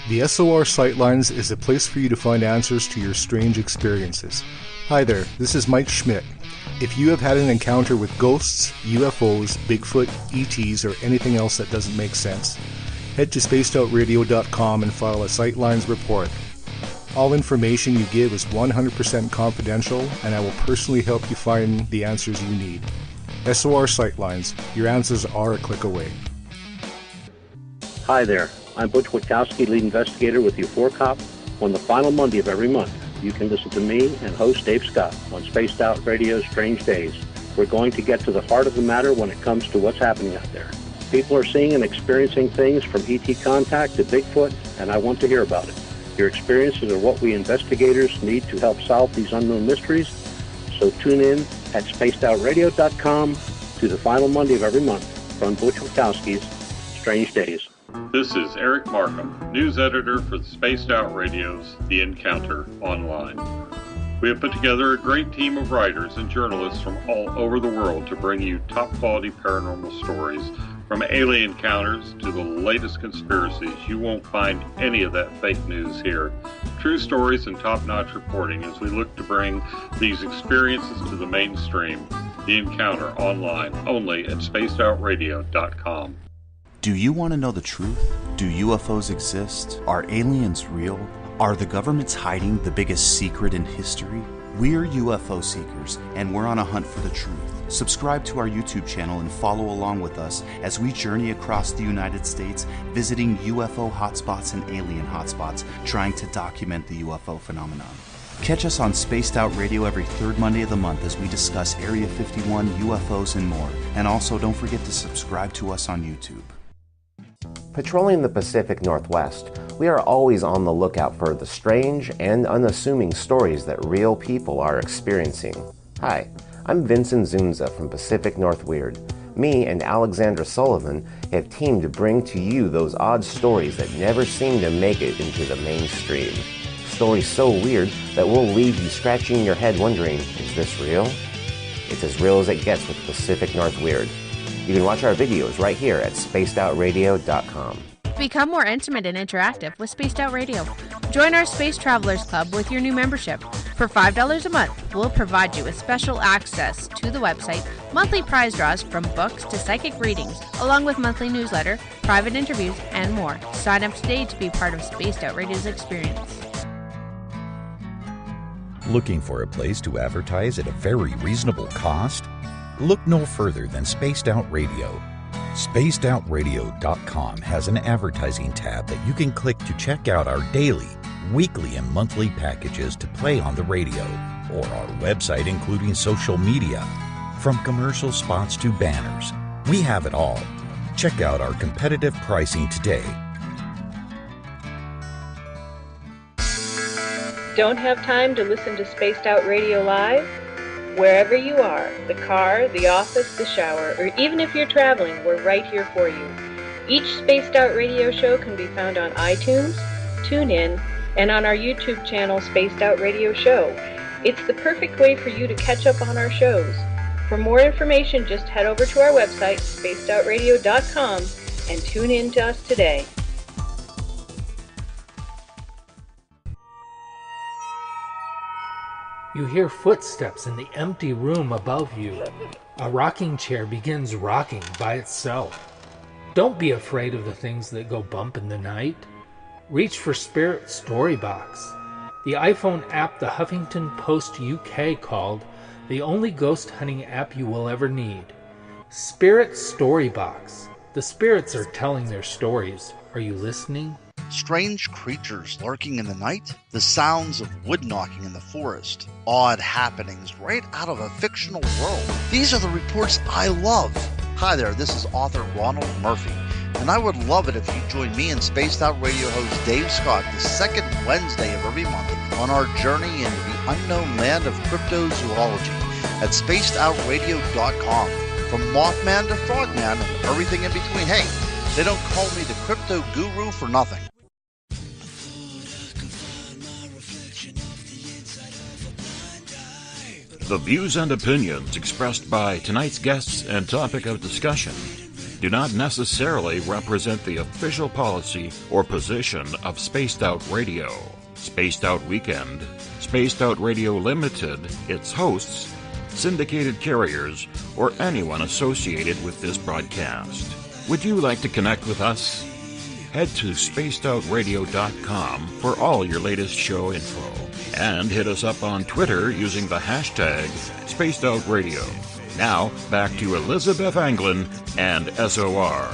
The SOR Sightlines is a place for you to find answers to your strange experiences. Hi there, this is Mike Schmidt. If you have had an encounter with ghosts, UFOs, Bigfoot, ETs, or anything else that doesn't make sense, head to spacedoutradio.com and file a Sightlines report. All information you give is 100% confidential, and I will personally help you find the answers you need. SOR Sightlines, your answers are a click away. Hi there, I'm Butch Witkowski, lead investigator with U4Cop. On the final Monday of every month, you can listen to me and host Dave Scott on Spaced Out Radio's Strange Days. We're going to get to the heart of the matter when it comes to what's happening out there. People are seeing and experiencing things from ET contact to Bigfoot, and I want to hear about it. Your experiences are what we investigators need to help solve these unknown mysteries. So tune in at spacedoutradio.com to the final Monday of every month from Butch Witkowski's Strange Days. This is Eric Markham, news editor for Spaced Out Radio's The Encounter Online. We have put together a great team of writers and journalists from all over the world to bring you top-quality paranormal stories, from alien encounters to the latest conspiracies. You won't find any of that fake news here. True stories and top-notch reporting as we look to bring these experiences to the mainstream. The Encounter Online, only at spacedoutradio.com. Do you want to know the truth? Do UFOs exist? Are aliens real? Are the governments hiding the biggest secret in history? We're UFO seekers, and we're on a hunt for the truth. Subscribe to our YouTube channel and follow along with us as we journey across the United States, visiting UFO hotspots and alien hotspots, trying to document the UFO phenomenon. Catch us on Spaced Out Radio every third Monday of the month as we discuss Area 51, UFOs, and more. And also, don't forget to subscribe to us on YouTube. Patrolling the Pacific Northwest, we are always on the lookout for the strange and unassuming stories that real people are experiencing. Hi, I'm Vincent Zunza from Pacific North Weird. Me and Alexandra Sullivan have teamed to bring to you those odd stories that never seem to make it into the mainstream. Stories so weird that will leave you scratching your head wondering, is this real? It's as real as it gets with Pacific North Weird. You can watch our videos right here at spacedoutradio.com. Become more intimate and interactive with Spaced Out Radio. Join our Space Travelers Club with your new membership. For $5 a month, we'll provide you with special access to the website, monthly prize draws from books to psychic readings, along with monthly newsletter, private interviews, and more. Sign up today to be part of Spaced Out Radio's experience. Looking for a place to advertise at a very reasonable cost? Look no further than Spaced Out Radio. SpacedOutRadio.com has an advertising tab that you can click to check out our daily, weekly, and monthly packages to play on the radio, or our website including social media. From commercial spots to banners, we have it all. Check out our competitive pricing today. Don't have time to listen to Spaced Out Radio live? Wherever you are, the car, the office, the shower, or even if you're traveling, we're right here for you. Each Spaced Out Radio show can be found on iTunes, TuneIn, and on our YouTube channel, Spaced Out Radio Show. It's the perfect way for you to catch up on our shows. For more information, just head over to our website, spacedoutradio.com, and tune in to us today. You hear footsteps in the empty room above you. A rocking chair begins rocking by itself. Don't be afraid of the things that go bump in the night. Reach for Spirit Storybox, the iPhone app the Huffington Post UK called the only ghost hunting app you will ever need. Spirit Storybox. The spirits are telling their stories. Are you listening? Strange creatures lurking in the night, the sounds of wood knocking in the forest, odd happenings right out of a fictional world. These are the reports I love. Hi there, this is author Ronald Murphy, and I would love it if you join me and Spaced Out Radio host Dave Scott the second Wednesday of every month on our journey into the unknown land of cryptozoology at spacedoutradio.com. From Mothman to Frogman and everything in between. Hey, they don't call me the crypto guru for nothing. The views and opinions expressed by tonight's guests and topic of discussion do not necessarily represent the official policy or position of Spaced Out Radio, Spaced Out Weekend, Spaced Out Radio Limited, its hosts, syndicated carriers, or anyone associated with this broadcast. Would you like to connect with us? Head to spacedoutradio.com for all your latest show info. And hit us up on Twitter using the hashtag SpacedOutRadio. Now, back to Elizabeth Anglin and SOR.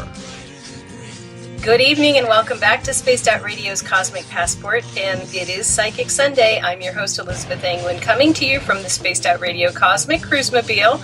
Good evening and welcome back to Spaced Out Radio's Cosmic Passport, and it is Psychic Sunday. I'm your host, Elizabeth Anglin, coming to you from the Spaced Out Radio Cosmic Cruisemobile,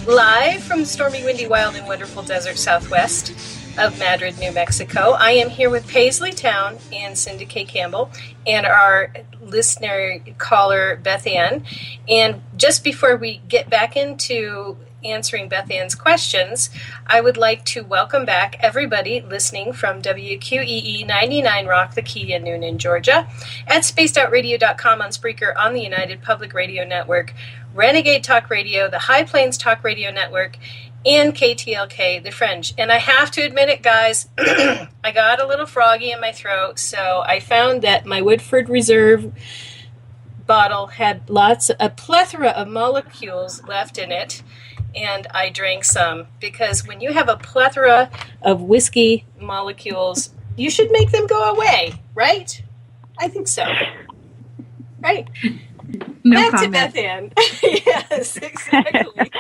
live from the stormy, windy, wild, and wonderful desert southwest of Madrid, New Mexico. I am here with Paisley Town and Cindy K. Campbell and our listener caller, Beth Ann. And just before we get back into answering Beth Ann's questions, I would like to welcome back everybody listening from WQEE 99 Rock the Key in Noonan, Georgia, at spacedoutradio.com, on Spreaker, on the United Public Radio Network, Renegade Talk Radio, the High Plains Talk Radio Network, and KTLK, the Fringe. And I have to admit it, guys, I got a little froggy in my throat, so I found that my Woodford Reserve bottle had a plethora of molecules left in it, and I drank some, because when you have a plethora of whiskey molecules, you should make them go away, right? I think so. Right? No Back comment. to Beth Ann. Yes, exactly.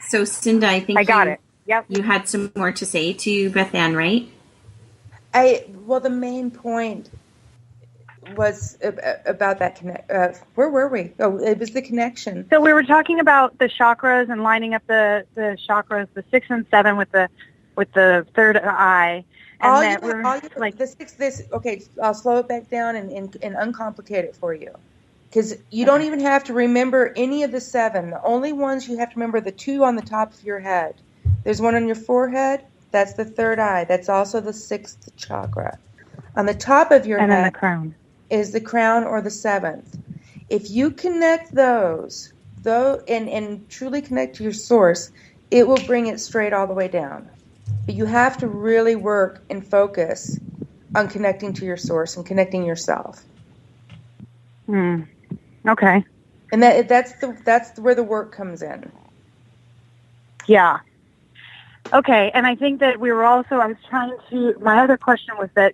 So, Cinda, I think I got it. Yep. You had some more to say to Beth Ann, right? Well, the main point was about that connect. Where were we? Oh, it was the connection. So we were talking about the chakras and lining up the chakras, the 6 and 7 with the third eye. And okay, I'll slow it back down and uncomplicate it for you. Because you don't even have to remember any of the 7. The only ones you have to remember are the 2 on the top of your head. There's one on your forehead. That's the third eye. That's also the 6th chakra. On the top of your head, then the crown. Is the crown or the 7th. If you connect those, though, and truly connect to your source, it will bring it straight all the way down. But you have to really work and focus on connecting to your source and connecting yourself. Okay. And that's where the work comes in. Yeah. Okay, and I think that I was trying to, my other question was that,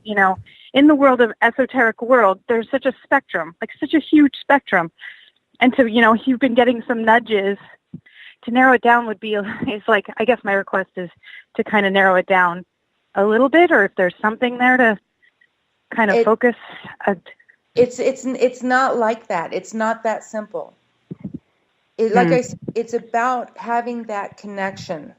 in the world of esoteric world, there's such a spectrum, like such a huge spectrum. And so, you've been getting some nudges. To narrow it down it's like, I guess my request is to kind of narrow it down a little bit, or if there's something there to kind of focus. It's not like that. It's not that simple. Like I said, it's about having that connection.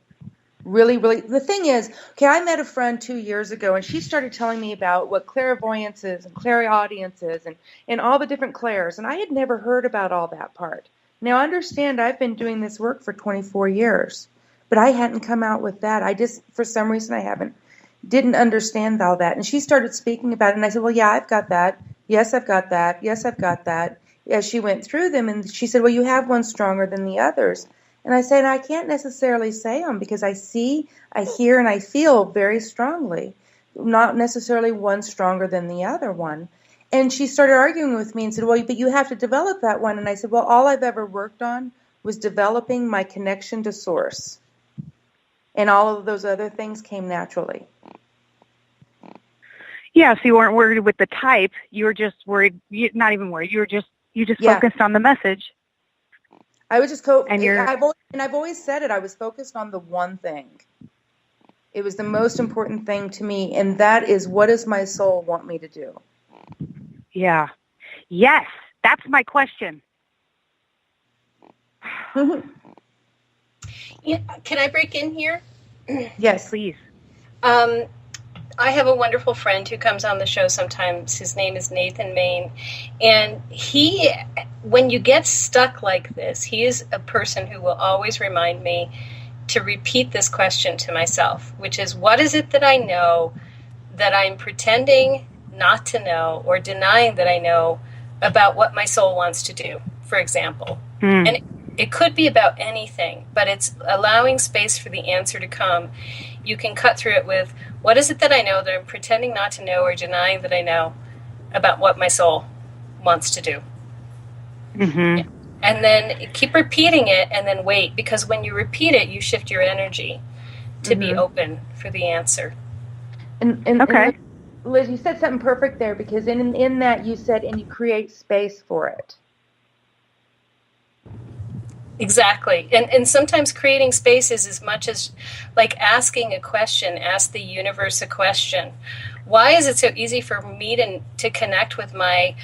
Really, really. The thing is, I met a friend 2 years ago, and she started telling me about what clairvoyance is and clairaudience is and all the different clairs, and I had never heard about all that part. Now, understand, I've been doing this work for 24 years, but I hadn't come out with that. I just, for some reason, didn't understand all that. And she started speaking about it, and I said, well, yeah, I've got that. Yes, I've got that. Yes, I've got that. As she went through them, and she said, well, you have one stronger than the others. And I said, I can't necessarily say them because I see, I hear, and I feel very strongly, not necessarily one stronger than the other one. And she started arguing with me and said, well, but you have to develop that one. And I said, well, all I've ever worked on was developing my connection to source. And all of those other things came naturally. Yeah, so you weren't worried with the type. You were just worried, not even worried, you just focused on the message. I was just I've always said it, I was focused on the one thing. It was the most important thing to me, and that is, what does my soul want me to do? Yeah. Yes, that's my question. Yeah, can I break in here? Yes, please. I have a wonderful friend who comes on the show sometimes. His name is Nathan Main. And when you get stuck like this, he is a person who will always remind me to repeat this question to myself, which is, what is it that I know that I'm pretending not to know or denying that I know about what my soul wants to do, for example? And it could be about anything, but it's allowing space for the answer to come. You can cut through it with, what is it that I know that I'm pretending not to know or denying that I know about what my soul wants to do? Mm-hmm. And then keep repeating it, and then wait, because when you repeat it, you shift your energy to be open for the answer. And Liz, you said something perfect there, because in that you said, and you create space for it. Exactly. And sometimes creating space is as much as like asking a question. Ask the universe a question. Why is it so easy for me to connect with my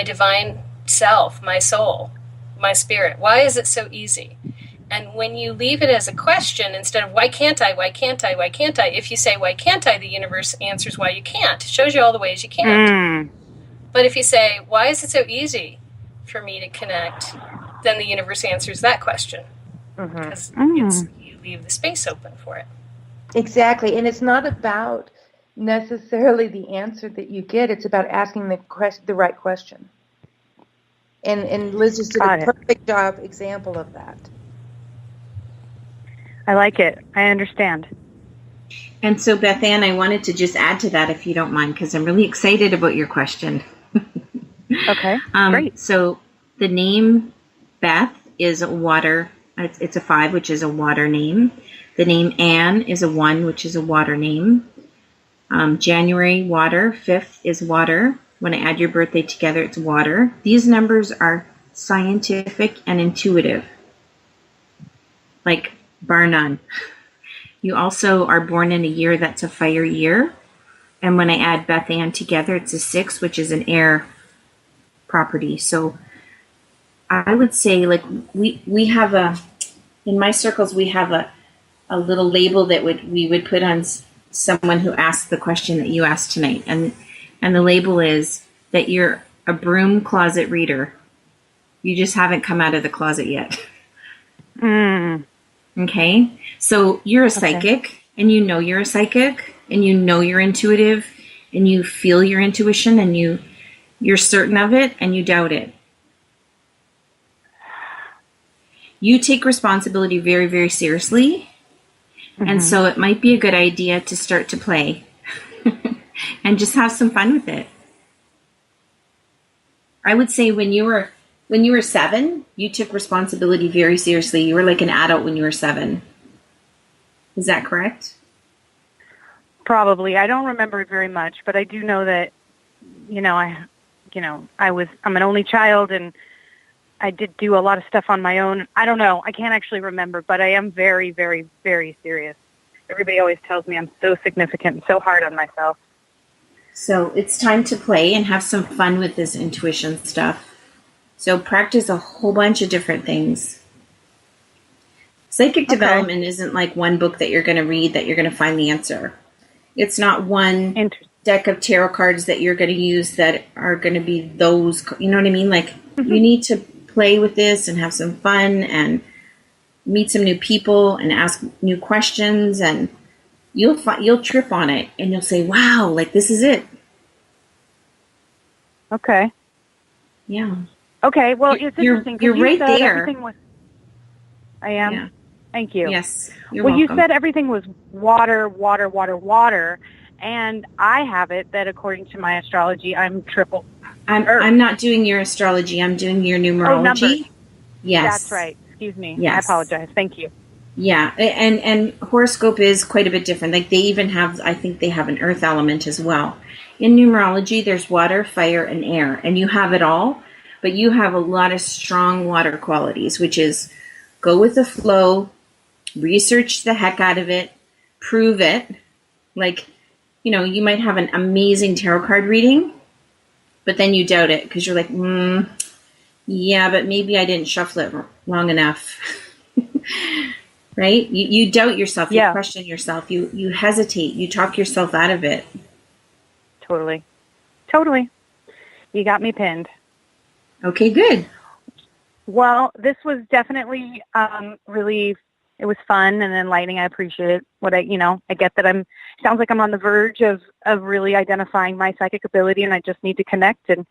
divine self, my soul, my spirit? Why is it so easy? And when you leave it as a question, instead of why can't I, why can't I, why can't I, if you say why can't I, the universe answers why you can't. It shows you all the ways you can't. But if you say, why is it so easy for me to connect, then the universe answers that question. Because you leave the space open for it. Exactly. And it's not about necessarily the answer that you get. It's about asking the right question. And Liz just did a perfect example of that. I like it. I understand. And so, Beth Ann, I wanted to just add to that, if you don't mind, because I'm really excited about your question. Okay, great. So the name Beth is a water. It's a 5, which is a water name. The name Ann is a 1, which is a water name. January, water. 5th is water. When I add your birthday together, it's water. These numbers are scientific and intuitive, like bar none. You also are born in a year that's a fire year. And when I add Beth Ann together, it's a 6, which is an air property. So I would say, like, we have in my circles, we have a little label that we would put on someone who asked the question that you asked tonight. And the label is that you're a broom closet reader. You just haven't come out of the closet yet. Okay? So you're a psychic, and you know you're a psychic, and you know you're intuitive, and you feel your intuition, and you're certain of it, and you doubt it. you take responsibility very, very seriously. And so it might be a good idea to start to play and just have some fun with it. I would say when you were 7, you took responsibility very seriously. You were like an adult when you were 7. Is that correct? Probably. I don't remember it very much, but I do know that, I'm an only child, and I did do a lot of stuff on my own. I don't know. I can't actually remember, but I am very, very, very serious. Everybody always tells me I'm so significant and so hard on myself. So it's time to play and have some fun with this intuition stuff. So practice a whole bunch of different things. Psychic development isn't like one book that you're going to read that you're going to find the answer. It's not one deck of tarot cards that you're going to use that are going to be those, you know what I mean? Like, you need to play with this and have some fun and meet some new people and ask new questions, and you'll trip on it and you'll say, wow, like this is it. Okay. Yeah. Okay, well, it's interesting. 'cause You're you right said there. everything was, I am? Yeah. Thank you. Yes, you're well, welcome. you said everything was water, water, water, water, and I have it that according to my astrology, I'm triple Earth. I'm not doing your astrology. I'm doing your numerology. Oh, numbers. Yes. That's right. Excuse me. Yes. I apologize. Thank you. Yeah, and horoscope is quite a bit different. Like they even have, I think they have an earth element as well. In numerology, there's water, fire, and air, and you have it all, but you have a lot of strong water qualities, which is go with the flow, research the heck out of it, prove it. Like, you might have an amazing tarot card reading, but then you doubt it because you're like, yeah, but maybe I didn't shuffle it long enough. Right? You doubt yourself. You question yourself. You hesitate. You talk yourself out of it. Totally. You got me pinned. Okay, good. Well, this was definitely really, it was fun and enlightening. I appreciate it. I get that sounds like I'm on the verge of really identifying my psychic ability, and I just need to connect and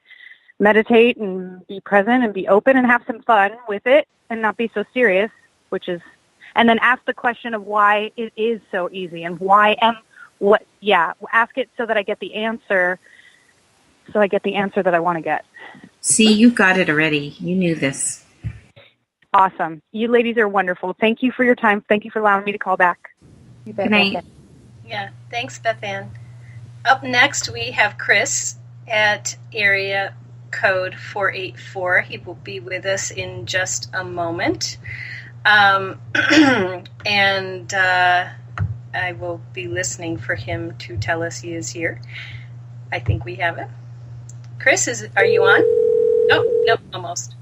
meditate and be present and be open and have some fun with it and not be so serious, and then ask the question of why it is so easy and ask it so that I get the answer, that I want to get. See, you got it already. You knew this. Awesome. You ladies are wonderful. Thank you for your time. Thank you for allowing me to call back. Good night. Yeah, thanks, Beth Ann. Up next, we have Chris at area code 484. He will be with us in just a moment. And I will be listening for him to tell us he is here. I think we have it. Chris, are you on? Oh, no, almost.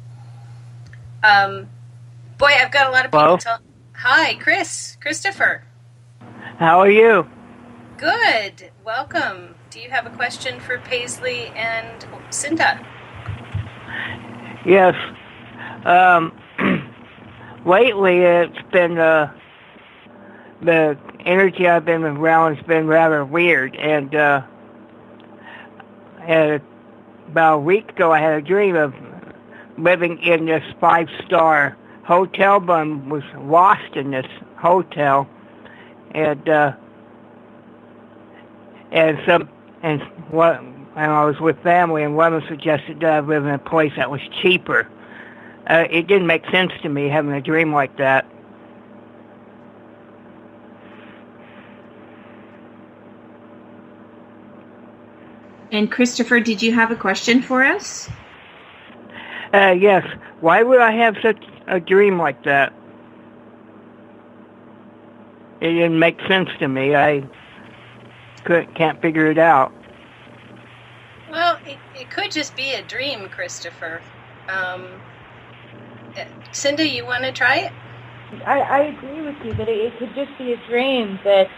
Boy, I've got a lot of people. Hi, Christopher. How are you? Good. Welcome. Do you have a question for Paisley and Cinda? Yes. Lately, it's been the energy I've been around has been rather weird, and about a week ago, I had a dream of living in this 5-star hotel, but I was lost in this hotel, and I was with family, and one of them suggested that I live in a place that was cheaper. It didn't make sense to me having a dream like that. And Christopher, did you have a question for us? Yes. Why would I have such a dream like that? It didn't make sense to me. I can't figure it out. Well, it could just be a dream, Christopher. Cinda, you want to try it? I agree with you that it could just be a dream, that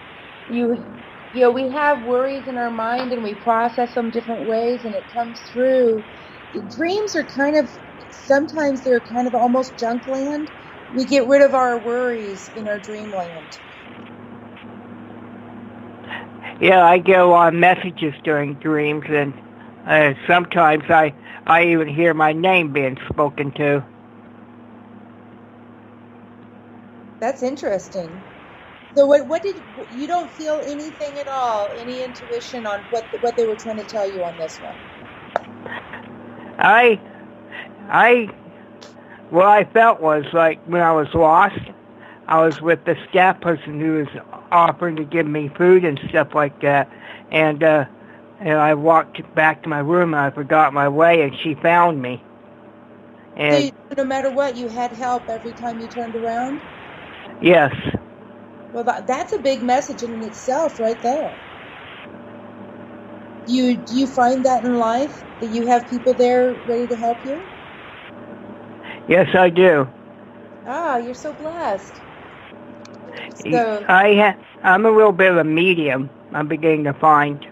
we have worries in our mind and we process them different ways and it comes through. Dreams are sometimes they're kind of almost junk land. We get rid of our worries in our dreamland. Yeah, I get a lot of messages during dreams, and sometimes I even hear my name being spoken to. That's interesting. So what did you don't feel anything at all? Any intuition on what they were trying to tell you on this one? What I felt was like when I was lost, I was with the staff person who was offering to give me food and stuff like that, and I walked back to my room and I forgot my way, and she found me. And So no matter what, you had help every time you turned around? yes. Well, that's a big message in itself right there. Do you find that in life, that you have people there ready to help you? Yes, I do. Ah, you're so blessed. So, I'm a little bit of a medium. I'm beginning to find.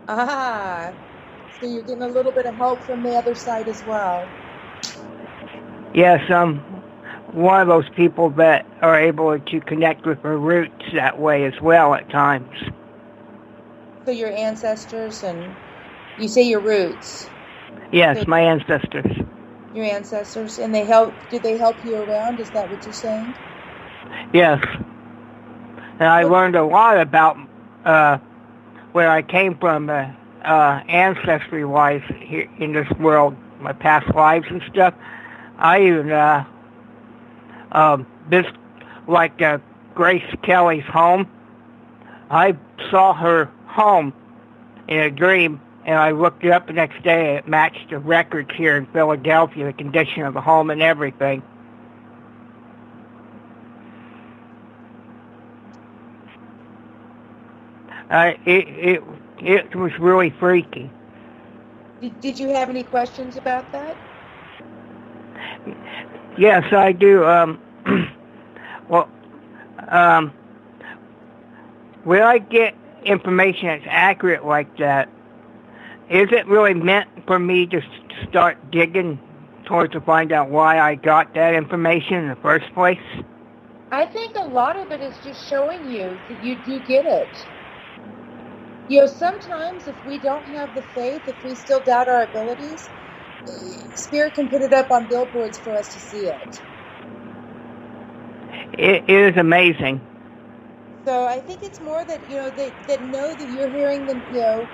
so you're getting a little bit of help from the other side as well. Yes, I'm one of those people that are able to connect with their roots that way as well at times. So your ancestors, and you say your roots. Yes, So my ancestors. your ancestors, and did they help you around? Is that what you're saying? Yes. And I learned a lot about where I came from, ancestry-wise here in this world, my past lives and stuff. I even, like Grace Kelly's home, I saw her home in a dream, and I looked it up the next day. It matched the records here in Philadelphia, the condition of the home and everything. It was really freaky. Did you have any questions about that? Yes, I do. When I get information that's accurate like that, is it really meant for me to start digging towards to find out why I got that information in the first place? I think a lot of it is just showing you that you do get it. You know, sometimes if we don't have the faith, if we still doubt our abilities, Spirit can put it up on billboards for us to see it. It is amazing. So I think it's more that, you know, that know that you're hearing them, you know,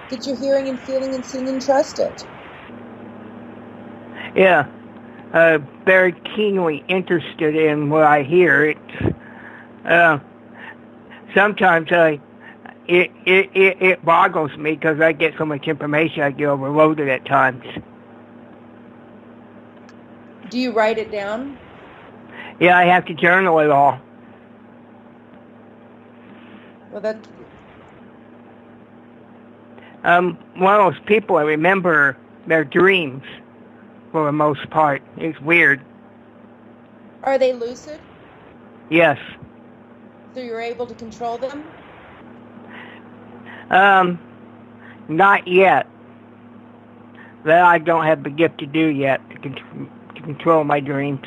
that you're hearing and feeling and seeing and trust it. Yeah. Very keenly interested in what I hear. It's, sometimes it boggles me because I get so much information, I get overloaded at times. Do you write it down? Yeah, I have to journal it all. Well, that's... One of those people, I remember their dreams for the most part. It's weird. Are they lucid? Yes. So you're able to control them? Not yet. That I don't have the gift to do yet, to control my dreams.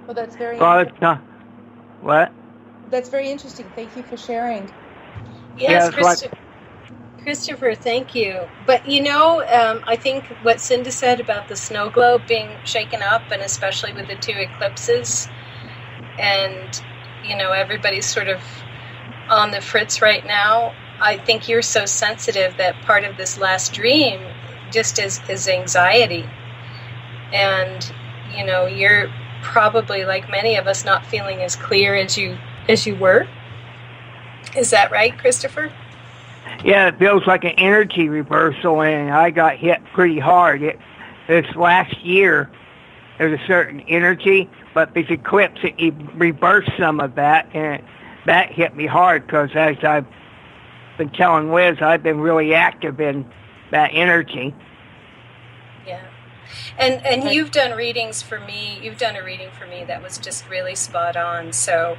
Well, that's very It's not. What? That's very interesting. Thank you for sharing. Yes, Christopher, thank you. But, you know, I think what Cinda said about the snow globe being shaken up, and especially with the 2 eclipses, and, you know, everybody's sort of on the fritz right now, I think you're so sensitive that part of this last dream just is anxiety. And, you know, you're probably, like many of us, not feeling as clear as you were. Is that right, Christopher? Yeah, it feels like an energy reversal, and I got hit pretty hard. This last year, there's a certain energy, but this eclipse, it reversed some of that, and that hit me hard because, as I've been telling Liz, I've been really active in that energy. Yeah. And you've done readings for me. You've done a reading for me that was just really spot on. So,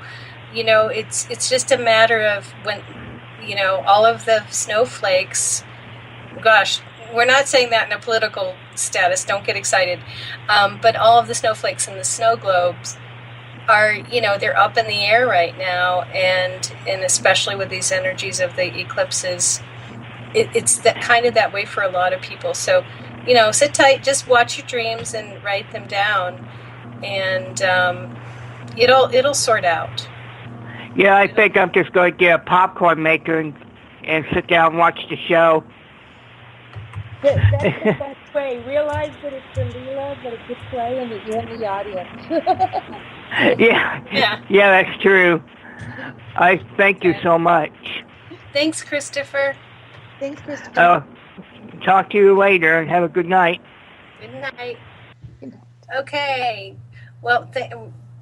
you know, it's just a matter of when, you know, all of the snowflakes, gosh, we're not saying that in a political status, don't get excited, but all of the snowflakes in the snow globes are, you know, they're up in the air right now, and especially with these energies of the eclipses, it's that kind of that way for a lot of people. So, you know, sit tight, just watch your dreams and write them down. and it'll sort out. Yeah, I think I'm just going to get a popcorn maker and sit down and watch the show. That's the best way. Realize that it's for Leela, that it's a play, and that you're in the audience. Yeah, that's true. I thank you so much. Thanks, Christopher. Thanks, Christopher. Talk to you later, and have a good night. Good night. Okay. Well,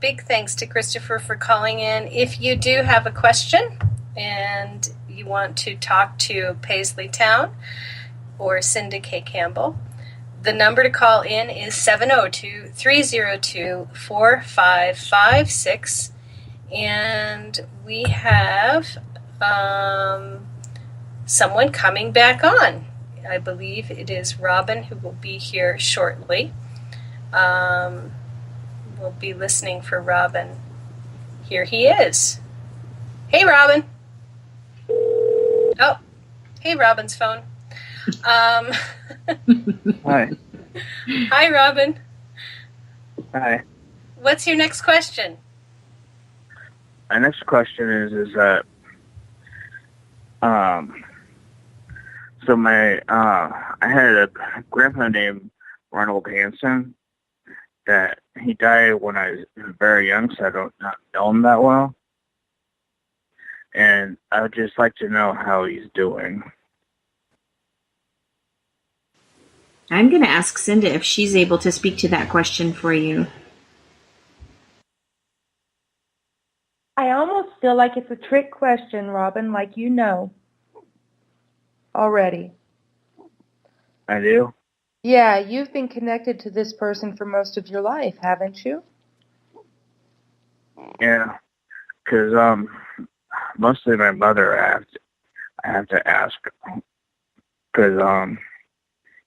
big thanks to Christopher for calling in. If you do have a question and you want to talk to Paisley Town or Cindy K. Campbell, the number to call in is 702-302-4556. And we have someone coming back on. I believe it is Robin who will be here shortly. We'll be listening for Robin. Here he is. Hey, Robin. Oh, hey, Robin's phone. Hi. Hi, Robin. Hi. What's your next question? My next question is that so my I had a grandpa named Ronald Hanson that he died when I was very young, so I don't not know him that well. And I would just like to know how he's doing. I'm going to ask Cinda if she's able to speak to that question for you. I almost feel like it's a trick question, Robin, like you know already. I do? Yeah, you've been connected to this person for most of your life, haven't you? Yeah, because mostly my mother I have to ask, because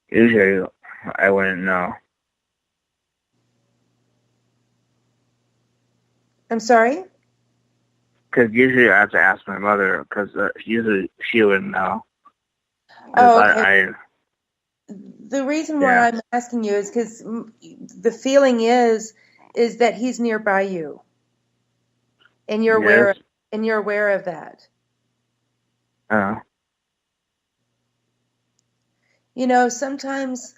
usually I wouldn't know. I'm sorry? Because usually I have to ask my mother, because usually she wouldn't know. Oh, okay. The reason why I'm asking you is because the feeling is that he's nearby you, and you're aware of that. Oh. You know, sometimes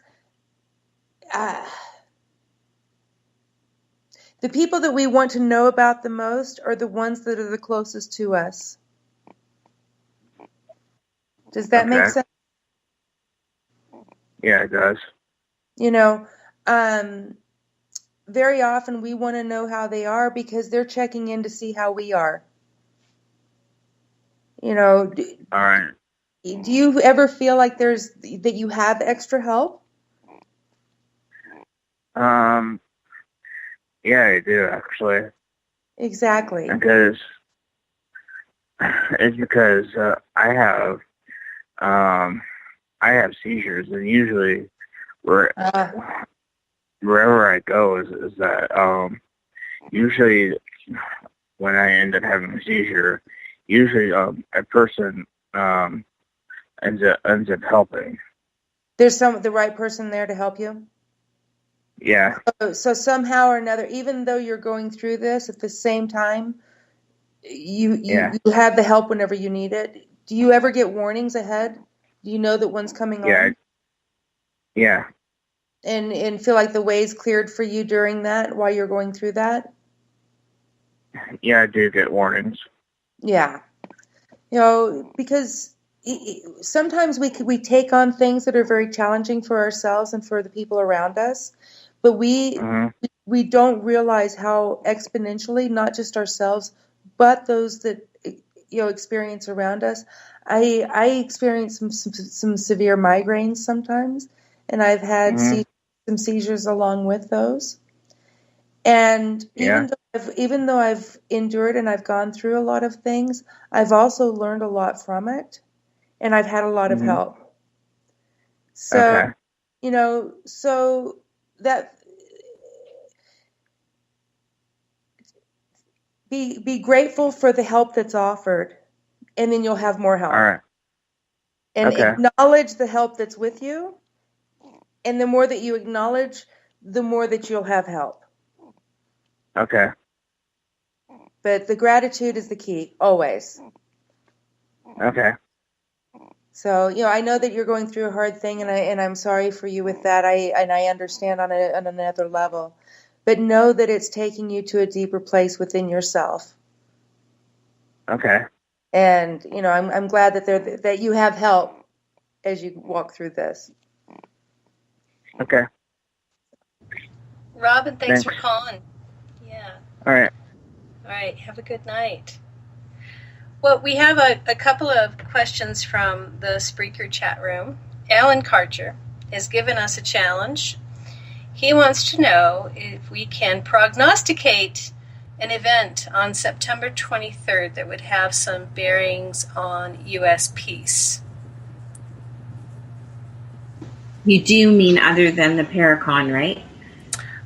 the people that we want to know about the most are the ones that are the closest to us. Does that make sense? Yeah, it does. You know, very often we want to know how they are because they're checking in to see how we are. You know, all right. Do you ever feel like that you have extra help? Yeah, I do actually. Exactly. Because I have seizures, and usually wherever I go is that usually when I end up having a seizure, usually a person ends up helping. There's the right person there to help you? Yeah. So somehow or another, even though you're going through this at the same time, you have the help whenever you need it. Do you ever get warnings ahead? Do you know that one's coming on? Yeah. And feel like the way's cleared for you during that while you're going through that? Yeah, I do get warnings. Yeah. You know, because sometimes we take on things that are very challenging for ourselves and for the people around us, but we don't realize how exponentially, not just ourselves, but those that experience around us. I experience some severe migraines sometimes, and I've had some seizures along with those. And even though I've endured and I've gone through a lot of things, I've also learned a lot from it, and I've had a lot of help. So, so that be grateful for the help that's offered, and then you'll have more help. All right. And acknowledge the help that's with you, and the more that you acknowledge, the more that you'll have help. Okay. But the gratitude is the key, always. Okay. So, I know that you're going through a hard thing, and I'm sorry for you with that. I understand on another level. But know that it's taking you to a deeper place within yourself. Okay. And, I'm glad that you have help as you walk through this. Okay. Robin, thanks for Thanks. calling. Yeah. All right. All right. Have a good night. Well, we have a couple of questions from the Spreaker chat room. Alan Karcher has given us a challenge. He wants to know if we can prognosticate an event on September 23rd that would have some bearings on U.S. peace. You do mean other than the Paracon, right?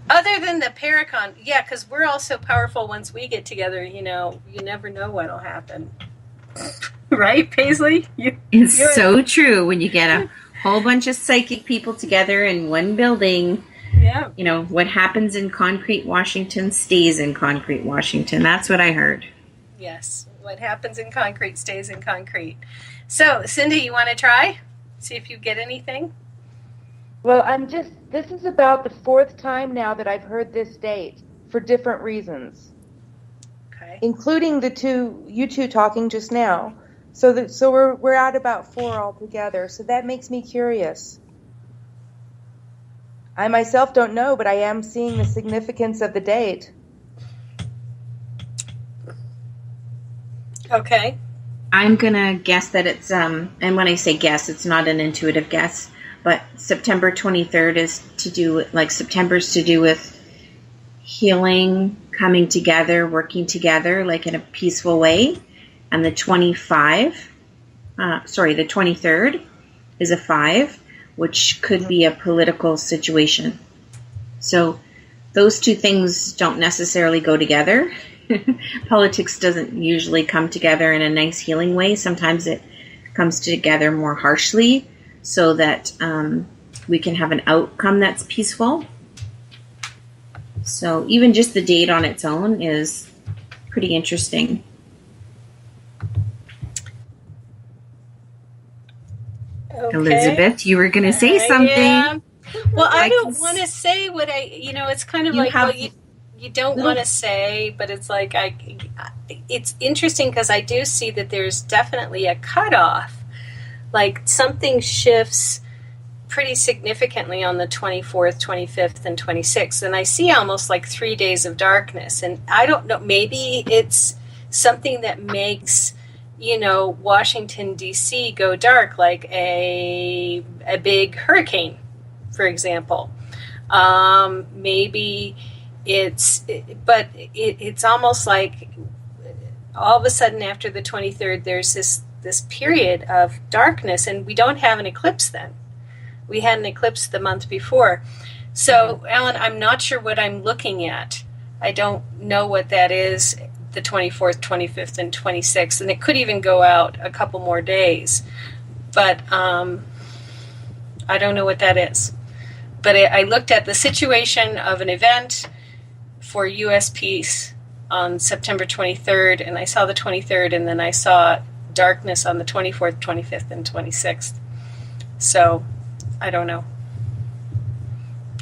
Other than the Paracon, yeah, because we're all so powerful once we get together, you never know what'll happen. Right, Paisley? It's so true. When you get a whole bunch of psychic people together in one building, yeah. What happens in concrete Washington stays in concrete Washington. That's what I heard. Yes, what happens in concrete stays in concrete. So, Cindy, you want to try? See if you get anything? Well, this is about the fourth time now that I've heard this date for different reasons. Okay. Including you two talking just now. So we're at about 4 altogether. So that makes me curious. I myself don't know, but I am seeing the significance of the date. Okay. I'm going to guess that it's, and when I say guess, it's not an intuitive guess, but September 23rd is to do, September's to do with healing, coming together, working together, in a peaceful way. And the 23rd is a 5, which could be a political situation. So those two things don't necessarily go together. Politics doesn't usually come together in a nice healing way. Sometimes it comes together more harshly so that we can have an outcome that's peaceful. So even just the date on its own is pretty interesting. Okay. Elizabeth, you were going to say something. Yeah. Well, I don't want to say what it's kind of you don't want to say, but it's it's interesting because I do see that there's definitely a cutoff. Something shifts pretty significantly on the 24th, 25th, and 26th. And I see almost 3 days of darkness. And I don't know, maybe it's something that makes, Washington, D.C. go dark, like a big hurricane, for example. Maybe it's almost like all of a sudden after the 23rd, there's this period of darkness, and we don't have an eclipse then. We had an eclipse the month before. So, Alan, I'm not sure what I'm looking at. I don't know what that is, the 24th, 25th, and 26th, and it could even go out a couple more days. But I don't know what that is. But I looked at the situation of an event for U.S. peace on September 23rd, and I saw the 23rd, and then I saw darkness on the 24th, 25th, and 26th. So, I don't know.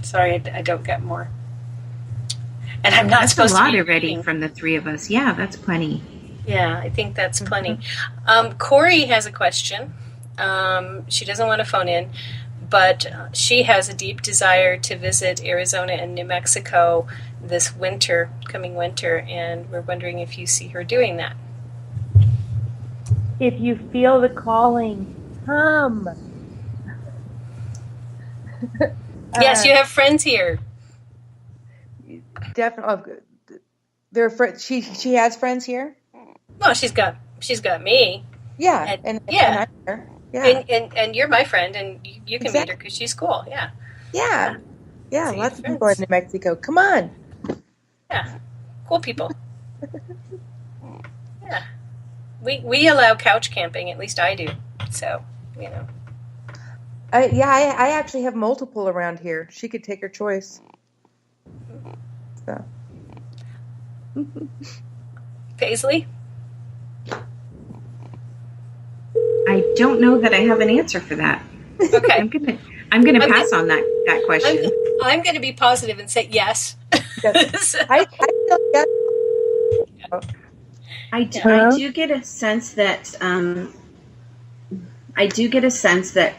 Sorry, I don't get more. And I'm not supposed to be... That's a lot already from the three of us. Yeah, that's plenty. Yeah, I think that's plenty. Corey has a question. She doesn't want to phone in, but she has a deep desire to visit Arizona and New Mexico this coming winter, and we're wondering if you see her doing that. If you feel the calling, come. Yes, you have friends here. Definitely. She has friends here? Well, she's got me. Yeah, and I'm here. Yeah. And you're my friend, and you can meet her because she's cool. Yeah. Yeah. Yeah, so lots of people in New Mexico. Come on. Yeah. Cool people. Yeah. We allow couch camping, at least I do. So, I actually have multiple around here. She could take her choice. So. Paisley? I don't know that I have an answer for that. Okay. I'm gonna pass on that question. I'm going to be positive and say yes. I feel yes. I do get a sense that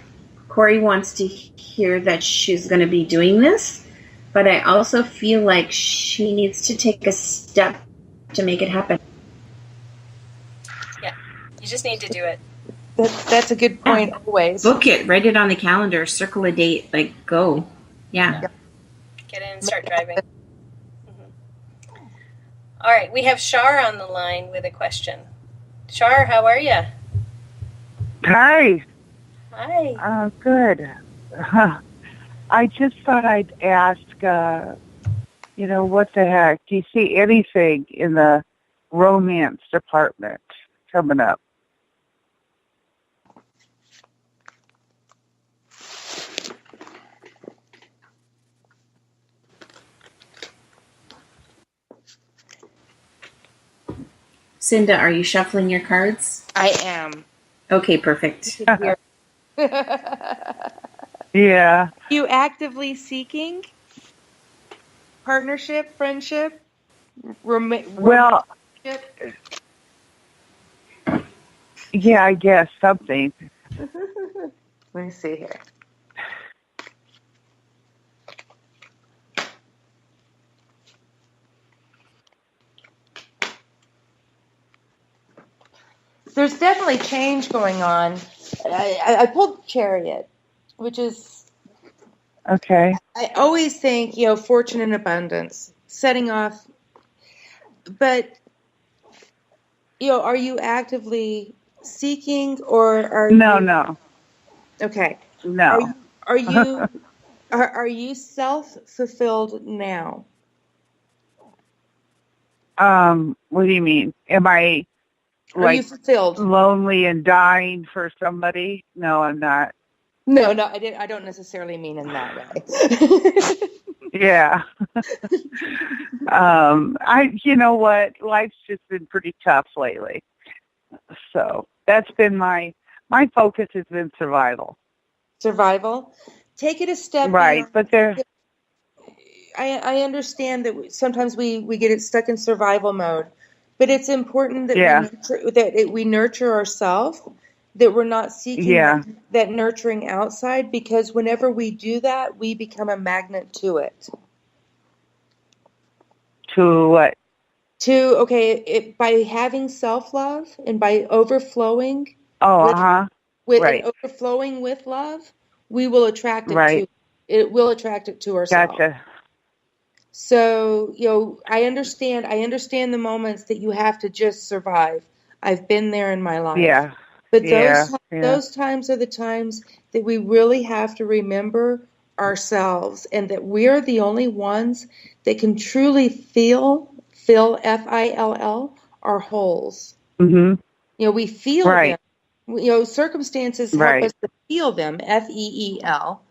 Corey wants to hear that she's going to be doing this, but I also feel like she needs to take a step to make it happen. Yeah, you just need to do it. That's a good point. Always book it, write it on the calendar, circle a date, like go. Yeah. Get in and start driving. Mm-hmm. All right, we have Shar on the line with a question. Shar, how are you? Hi. Hi. Good. I just thought I'd ask, what the heck? Do you see anything in the romance department coming up? Cinda, are you shuffling your cards? I am. Okay, perfect. Yeah. You actively seeking partnership, friendship, well, yeah, I guess something. Let me see here. There's definitely change going on. I pulled Chariot, which is okay. I always think, fortune and abundance, setting off. But, are you actively seeking or are you? No. Okay. No. Are you self-fulfilled now? What do you mean? Am I Are you fulfilled? Lonely and dying for somebody? No, I'm not. No, I don't necessarily mean in that way. Yeah. You know what? Life's just been pretty tough lately. So that's been my focus has been survival. Survival? Take it a step right, beyond. But I understand that sometimes we get stuck in survival mode, but it's important that we nurture ourselves, that we're not seeking that nurturing outside, because whenever we do that, we become a magnet to it. To what? By having self-love and by overflowing. Right. And overflowing with love, we will attract it right. to. It will attract it to ourselves. Gotcha. So, I understand the moments that you have to just survive. I've been there in my life. Yeah. But those times are the times that we really have to remember ourselves, and that we're the only ones that can truly fill F-I-L-L, our holes. Mm-hmm. We feel them. Circumstances help us to feel them, F-E-E-L.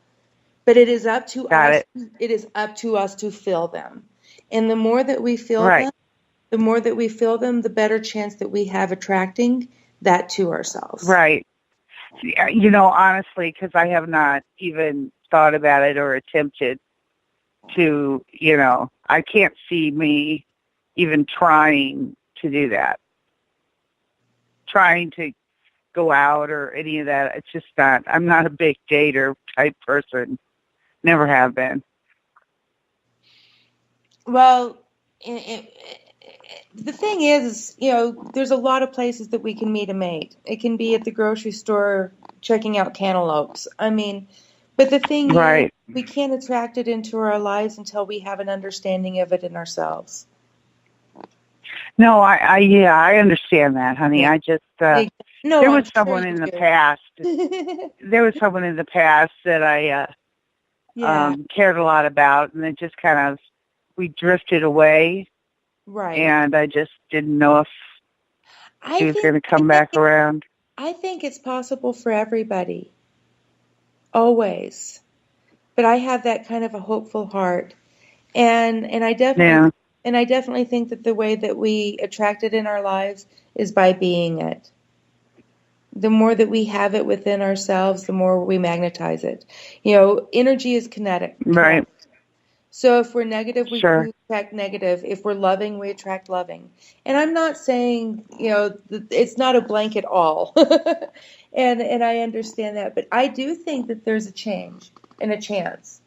But it is up to us. It is up to us to fill them, and the more that we feel them, the better chance that we have attracting that to ourselves. Right. Honestly, because I have not even thought about it or attempted to. I can't see me even trying to do that. Trying to go out or any of that. It's just not. I'm not a big dater type person. Never have been. Well, the thing is, there's a lot of places that we can meet a mate. It can be at the grocery store checking out cantaloupes. But the thing is, we can't attract it into our lives until we have an understanding of it in ourselves. No, I understand that, honey. I just there was someone in the past. There was someone in the past that I cared a lot about, and it just kind of we drifted away. Right. And I just didn't know if she was going to come back around. I think it's possible for everybody. Always. But I have that kind of a hopeful heart. And I definitely And I definitely think that the way that we attract it in our lives is by being it. The more that we have it within ourselves, the more we magnetize it. Energy is kinetic. Right. So if we're negative, we Sure. attract negative. If we're loving, we attract loving. And I'm not saying, it's not a blanket all. and I understand that. But I do think that there's a change and a chance.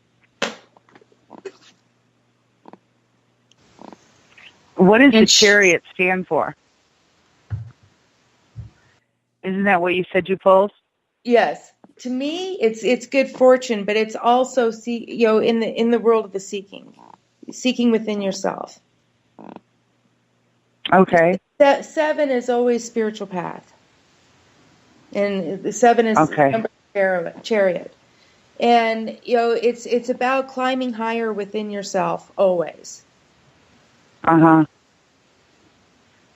What does the chariot stand for? Isn't that what you said you pulled? Yes. To me, it's good fortune, but it's also in the world of the seeking within yourself. Okay. That 7 is always spiritual path, and the 7 is number chariot, and it's about climbing higher within yourself always. Yeah,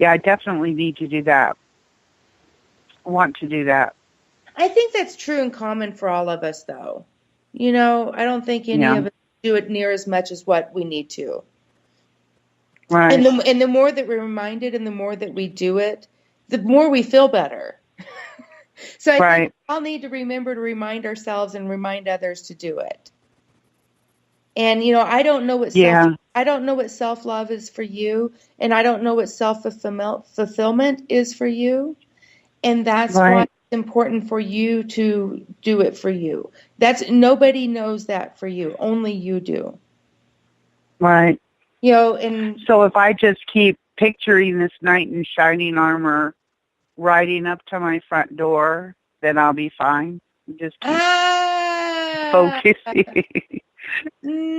I definitely need to do that. Want to do that. I think that's true and common for all of us, though. I don't think any of us do it near as much as what we need to. Right. And the more that we're reminded and the more that we do it, the more we feel better. So I think we all need to remember to remind ourselves and remind others to do it. And I don't know what self-love is for you, and I don't know what self-fulfillment is for you, and that's why it's important for you to do it for you. Nobody knows that for you, only you do. Right. And so if I just keep picturing this knight in shining armor riding up to my front door, then I'll be fine. Just keep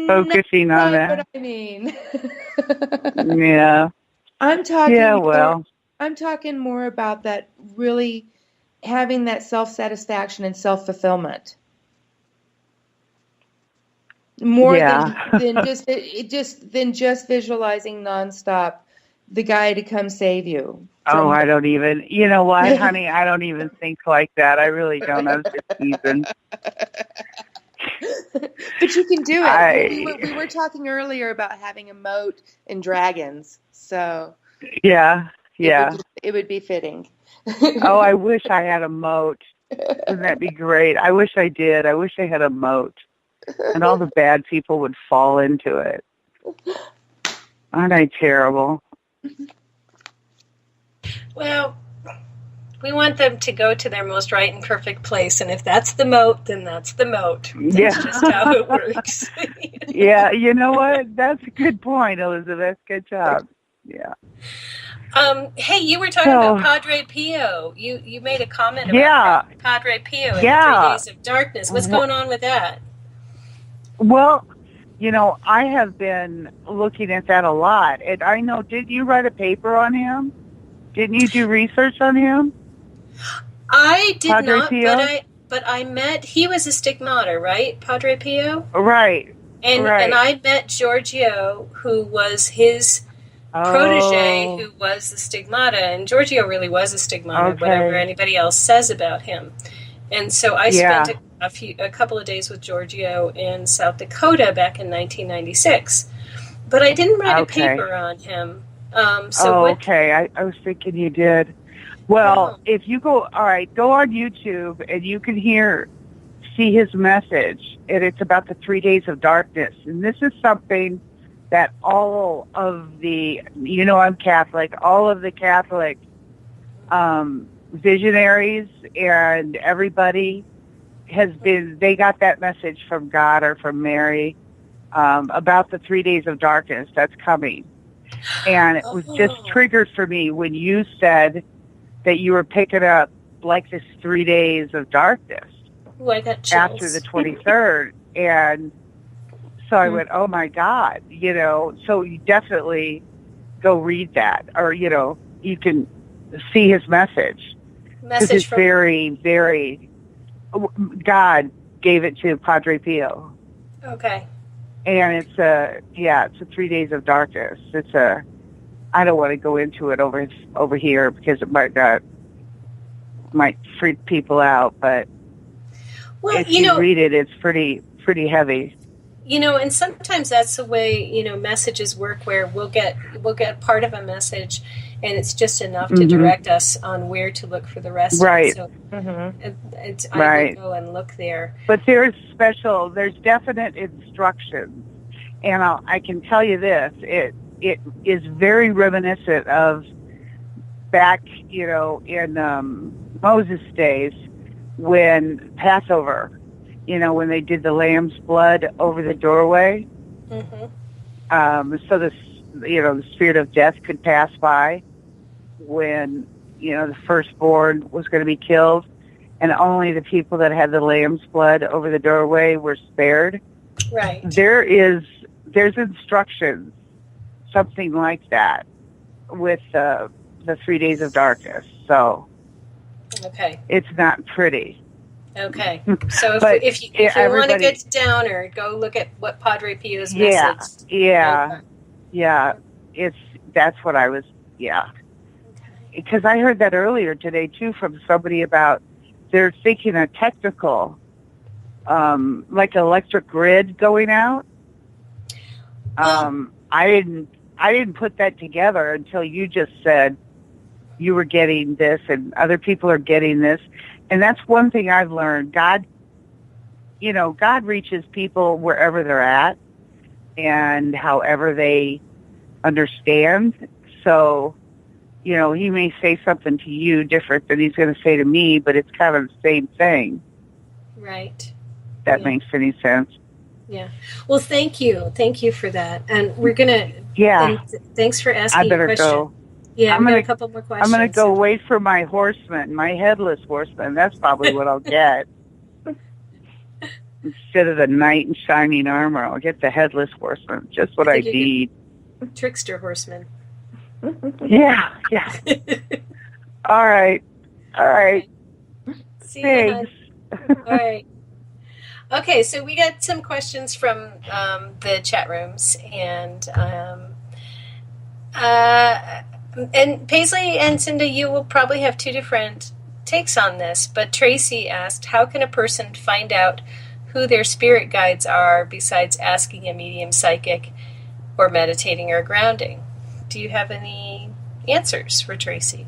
focusing on that. What I mean. Yeah. I'm talking. Yeah, well. I'm talking more about that really having that self-satisfaction and self-fulfillment. More than just visualizing nonstop the guy to come save you. I don't even. You know what, honey? I don't even think like that. I really don't. I was just teasing. But you can do it. We were talking earlier about having a moat and dragons, so it would be fitting. I wish I had a moat. Wouldn't that be great? I wish I did. I wish I had a moat, and all the bad people would fall into it. Aren't I terrible? Well, we want them to go to their most right and perfect place, and if that's the moat, then that's the moat. That's just how it works. Yeah, you know what? That's a good point, Elizabeth. Good job. Yeah. Hey, you were talking about Padre Pio. You made a comment about Padre Pio and the 3 Days of Darkness. What's going on with that? Well, I have been looking at that a lot. And I know, did you write a paper on him? Didn't you do research on him? I did Padre not, Pio? but I met, he was a stigmata, right? Padre Pio? Right. And I met Giorgio, who was his protege, who was the stigmata. And Giorgio really was a stigmata, whatever anybody else says about him. And so I spent a couple of days with Giorgio in South Dakota back in 1996. But I didn't write a paper on him. I was thinking you did. Well, if you go on YouTube and you can see his message, and it's about the 3 Days of Darkness. And this is something that all of the, I'm Catholic, all of the Catholic visionaries and everybody they got that message from God or from Mary about the 3 Days of Darkness that's coming. And it was just triggered for me when you said that you were picking up like this 3 days of darkness. Ooh, I got chills. After the 23rd. And so I went, oh my God, so you definitely go read that, or, you can see his message. This is very, very, God gave it to Padre Pio. Okay. And it's a 3 days of darkness. I don't want to go into it over here because it might freak people out, but if you read it, it's pretty heavy. And sometimes that's the way, messages work, where we'll get part of a message, and it's just enough to direct us on where to look for the rest of it. So I will go and look there. But there's definite instructions. And I can tell you this, it is very reminiscent of back, in Moses' days when Passover, when they did the lamb's blood over the doorway. So the spirit of death could pass by when, the firstborn was going to be killed, and only the people that had the lamb's blood over the doorway were spared. Right. There's instructions, something like that, with the 3 days of darkness. So it's not pretty. Okay. So if you want to get downer, go look at what Padre Pio's message. Yeah. That's what I was. Yeah. Because I heard that earlier today too from somebody about they're thinking a technical, like electric grid going out. I didn't put that together until you just said you were getting this and other people are getting this. And that's one thing I've learned. God reaches people wherever they're at and however they understand. So, he may say something to you different than he's going to say to me, but it's kind of the same thing. Right. That makes any sense. Yeah. Well, thank you. Thank you for that. And we're going to... Yeah. Thanks for asking I better a question. Go. Yeah, I've got a couple more questions. I'm going to go wait for my horseman, my headless horseman. That's probably what I'll get. Instead of the knight in shining armor, I'll get the headless horseman. Just what I need. Trickster horseman. Yeah. All right. See Thanks. You. All right. Okay, so we got some questions from the chat rooms, and Paisley and Cinda, you will probably have two different takes on this, but Tracy asked, how can a person find out who their spirit guides are besides asking a medium psychic or meditating or grounding? Do you have any answers for Tracy?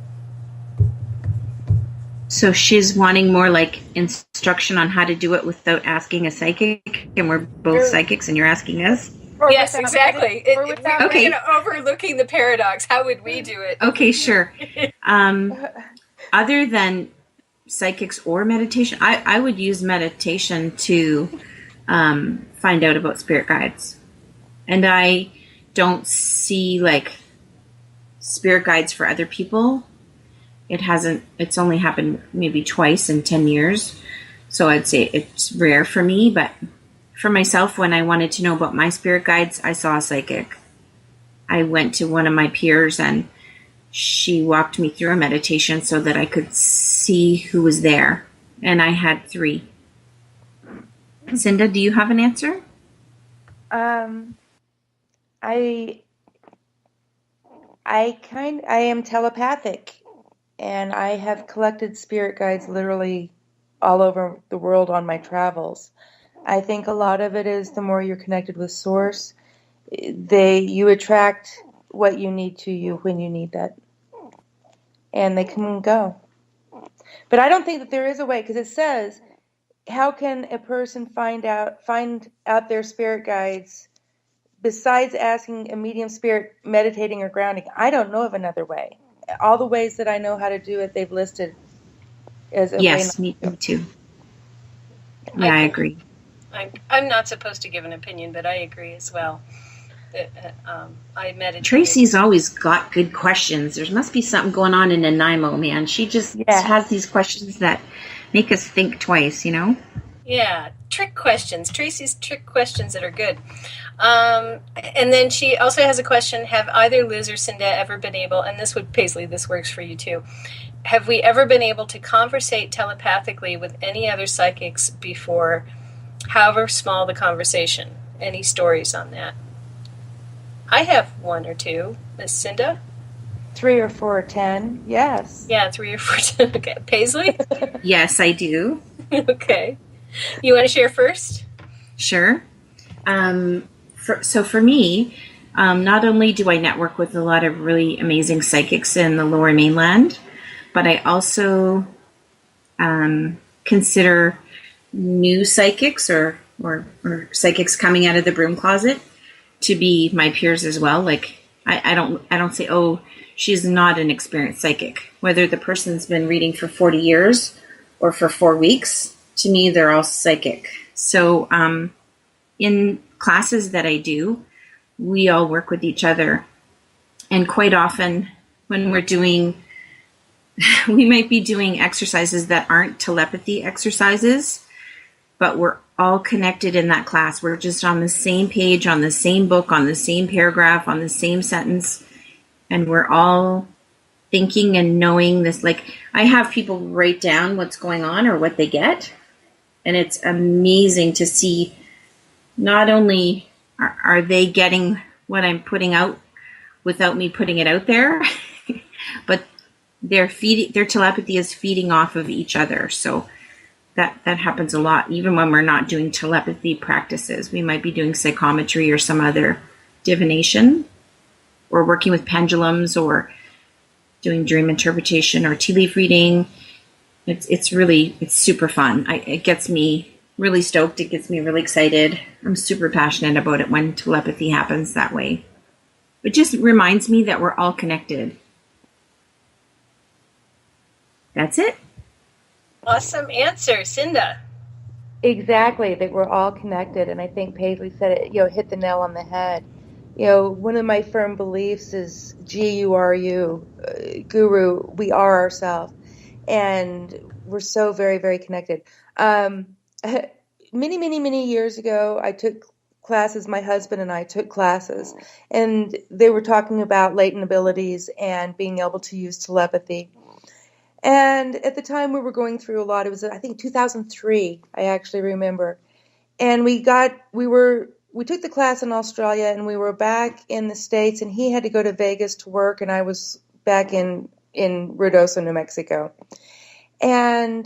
So she's wanting more like instruction on how to do it without asking a psychic, and we're both psychics and you're asking us? Yes, exactly. We're overlooking the paradox. How would we do it? Okay, sure. Other than psychics or meditation, I would use meditation to find out about spirit guides. And I don't see like spirit guides for other people. It's only happened maybe twice in 10 years. So I'd say it's rare for me, but for myself, when I wanted to know about my spirit guides, I saw a psychic. I went to one of my peers and she walked me through a meditation so that I could see who was there. And I had 3. Cinda, do you have an answer? I am telepathic, and I have collected spirit guides literally all over the world on my travels. I think a lot of it is the more you're connected with Source, you attract what you need to you when you need that, and they come and go. But I don't think that there is a way, because it says, how can a person find out their spirit guides besides asking a medium spirit, meditating, or grounding? I don't know of another way. All the ways that I know how to do it, they've listed as a way. Yes, me too. Yeah, I agree. I'm not supposed to give an opinion, but I agree as well. I meditate. Tracy's always got good questions. There must be something going on in Nanaimo, man. She just has these questions that make us think twice, Yeah, trick questions. Tracy's trick questions that are good. And then she also has a question, have either Liz or Cinda ever been able, and Paisley, this works for you too, have we ever been able to conversate telepathically with any other psychics before, however small the conversation? Any stories on that? I have 1 or 2. Miss Cinda? 3 or 4 or 10, yes. Yeah, 3 or 4 or 10. Okay. Paisley? Yes, I do. Okay. You want to share first? Sure. For me, not only do I network with a lot of really amazing psychics in the Lower Mainland, but I also consider new psychics or psychics coming out of the broom closet to be my peers as well. Like I don't say, oh, she's not an experienced psychic. Whether the person's been reading for 40 years or for 4 weeks, to me, they're all psychic. So in classes that I do, we all work with each other. And quite often when we're doing, we might be doing exercises that aren't telepathy exercises, but we're all connected in that class. We're just on the same page, on the same book, on the same paragraph, on the same sentence. And we're all thinking and knowing this. Like, I have people write down what's going on or what they get. And it's amazing to see not only are they getting what I'm putting out without me putting it out there, but their telepathy is feeding off of each other. So that happens a lot. Even when we're not doing telepathy practices, we might be doing psychometry or some other divination, or working with pendulums, or doing dream interpretation or tea leaf reading. It's super fun. It gets me really stoked. It gets me really excited. I'm super passionate about it when telepathy happens that way. It just reminds me that we're all connected. That's it. Awesome answer, Cinda. Exactly, that we're all connected, and I think Paisley said it, hit the nail on the head. One of my firm beliefs is GURU, guru, we are ourselves, and we're so very, very connected. Many years ago, I took classes, my husband and I took classes, and they were talking about latent abilities and being able to use telepathy. And at the time we were going through a lot. It was, I think, 2003, I actually remember. And we took the class in Australia, and we were back in the States, and he had to go to Vegas to work, and I was back in Ruidoso, New Mexico. And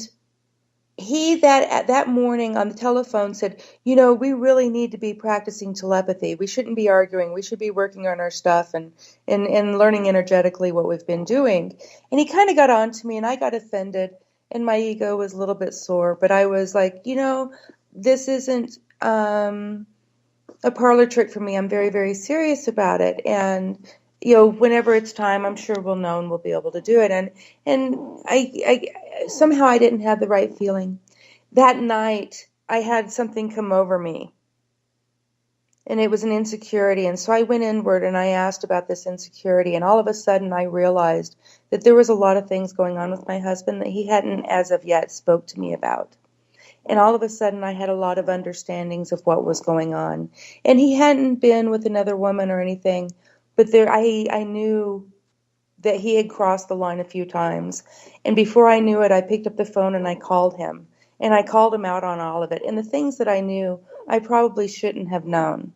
he that morning on the telephone said, we really need to be practicing telepathy. We shouldn't be arguing. We should be working on our stuff and learning energetically what we've been doing. And he kind of got on to me, and I got offended, and my ego was a little bit sore. But I was like, this isn't a parlor trick for me. I'm very, very serious about it. And whenever it's time, I'm sure we'll know and we'll be able to do it. And I somehow I didn't have the right feeling. That night, I had something come over me, and it was an insecurity. And so I went inward and I asked about this insecurity. And all of a sudden, I realized that there was a lot of things going on with my husband that he hadn't, as of yet, spoke to me about. And all of a sudden, I had a lot of understandings of what was going on. And he hadn't been with another woman or anything, but I knew that he had crossed the line a few times. And before I knew it, I picked up the phone and I called him. And I called him out on all of it. And the things that I knew, I probably shouldn't have known.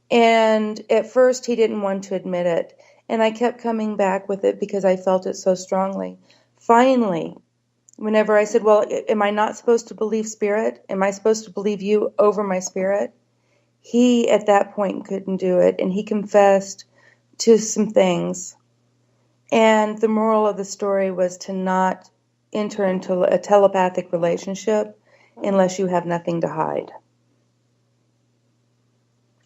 And at first, he didn't want to admit it. And I kept coming back with it because I felt it so strongly. Finally, whenever I said, well, am I not supposed to believe spirit? Am I supposed to believe you over my spirit? He, at that point, couldn't do it, and he confessed to some things. And the moral of the story was to not enter into a telepathic relationship unless you have nothing to hide.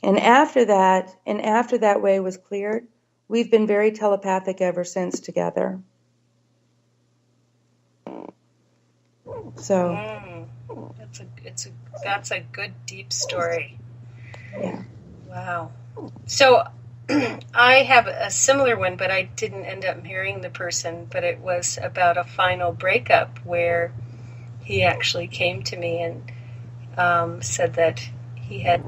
And after that way was cleared, we've been very telepathic ever since together. So that's a good deep story. Yeah. Wow. So I have a similar one, but I didn't end up marrying the person, but it was about a final breakup where he actually came to me and said that he had,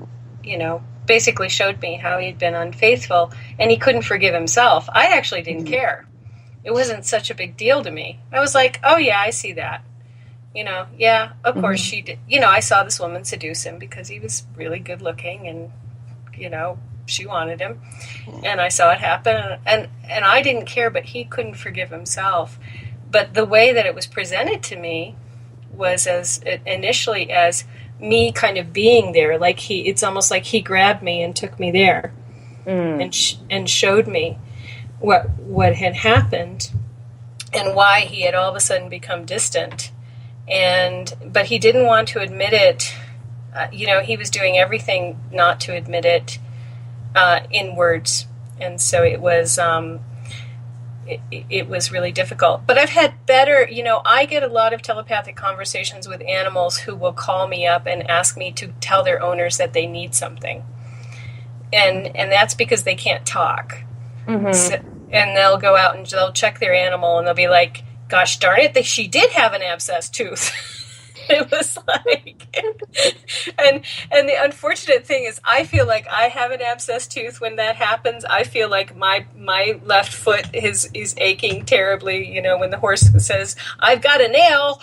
basically showed me how he'd been unfaithful and he couldn't forgive himself. I actually didn't care. It wasn't such a big deal to me. I was like, oh yeah, I see that. Yeah, of course she did. I saw this woman seduce him because he was really good looking and, she wanted him. And I saw it happen. And I didn't care, but he couldn't forgive himself. But the way that it was presented to me was initially as me kind of being there. Like it's almost like he grabbed me and took me there, and showed me what had happened and why he had all of a sudden become distant. But he didn't want to admit it. He was doing everything not to admit it in words, and so it was. It was really difficult. But I've had better, I get a lot of telepathic conversations with animals who will call me up and ask me to tell their owners that they need something. And that's because they can't talk. So, and they'll go out and they'll check their animal and they'll be like, gosh darn it, she did have an abscessed tooth. It was like, and the unfortunate thing is, I feel like I have an abscessed tooth when that happens. I feel like my left foot is aching terribly. When the horse says, "I've got a nail,"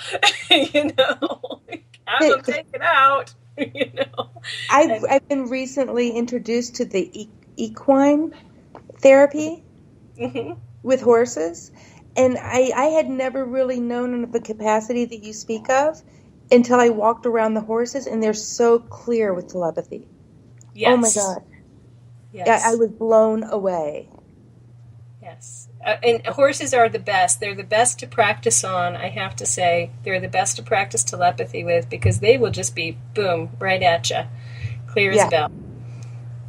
have them take it out. I've been recently introduced to the equine therapy with horses, and I had never really known of the capacity that you speak of until I walked around the horses, and they're so clear with telepathy. Yes. Oh, my God. Yes. I was blown away. Yes. And horses are the best. They're the best to practice on, I have to say. They're the best to practice telepathy with because they will just be, boom, right at you. Clear as a bell.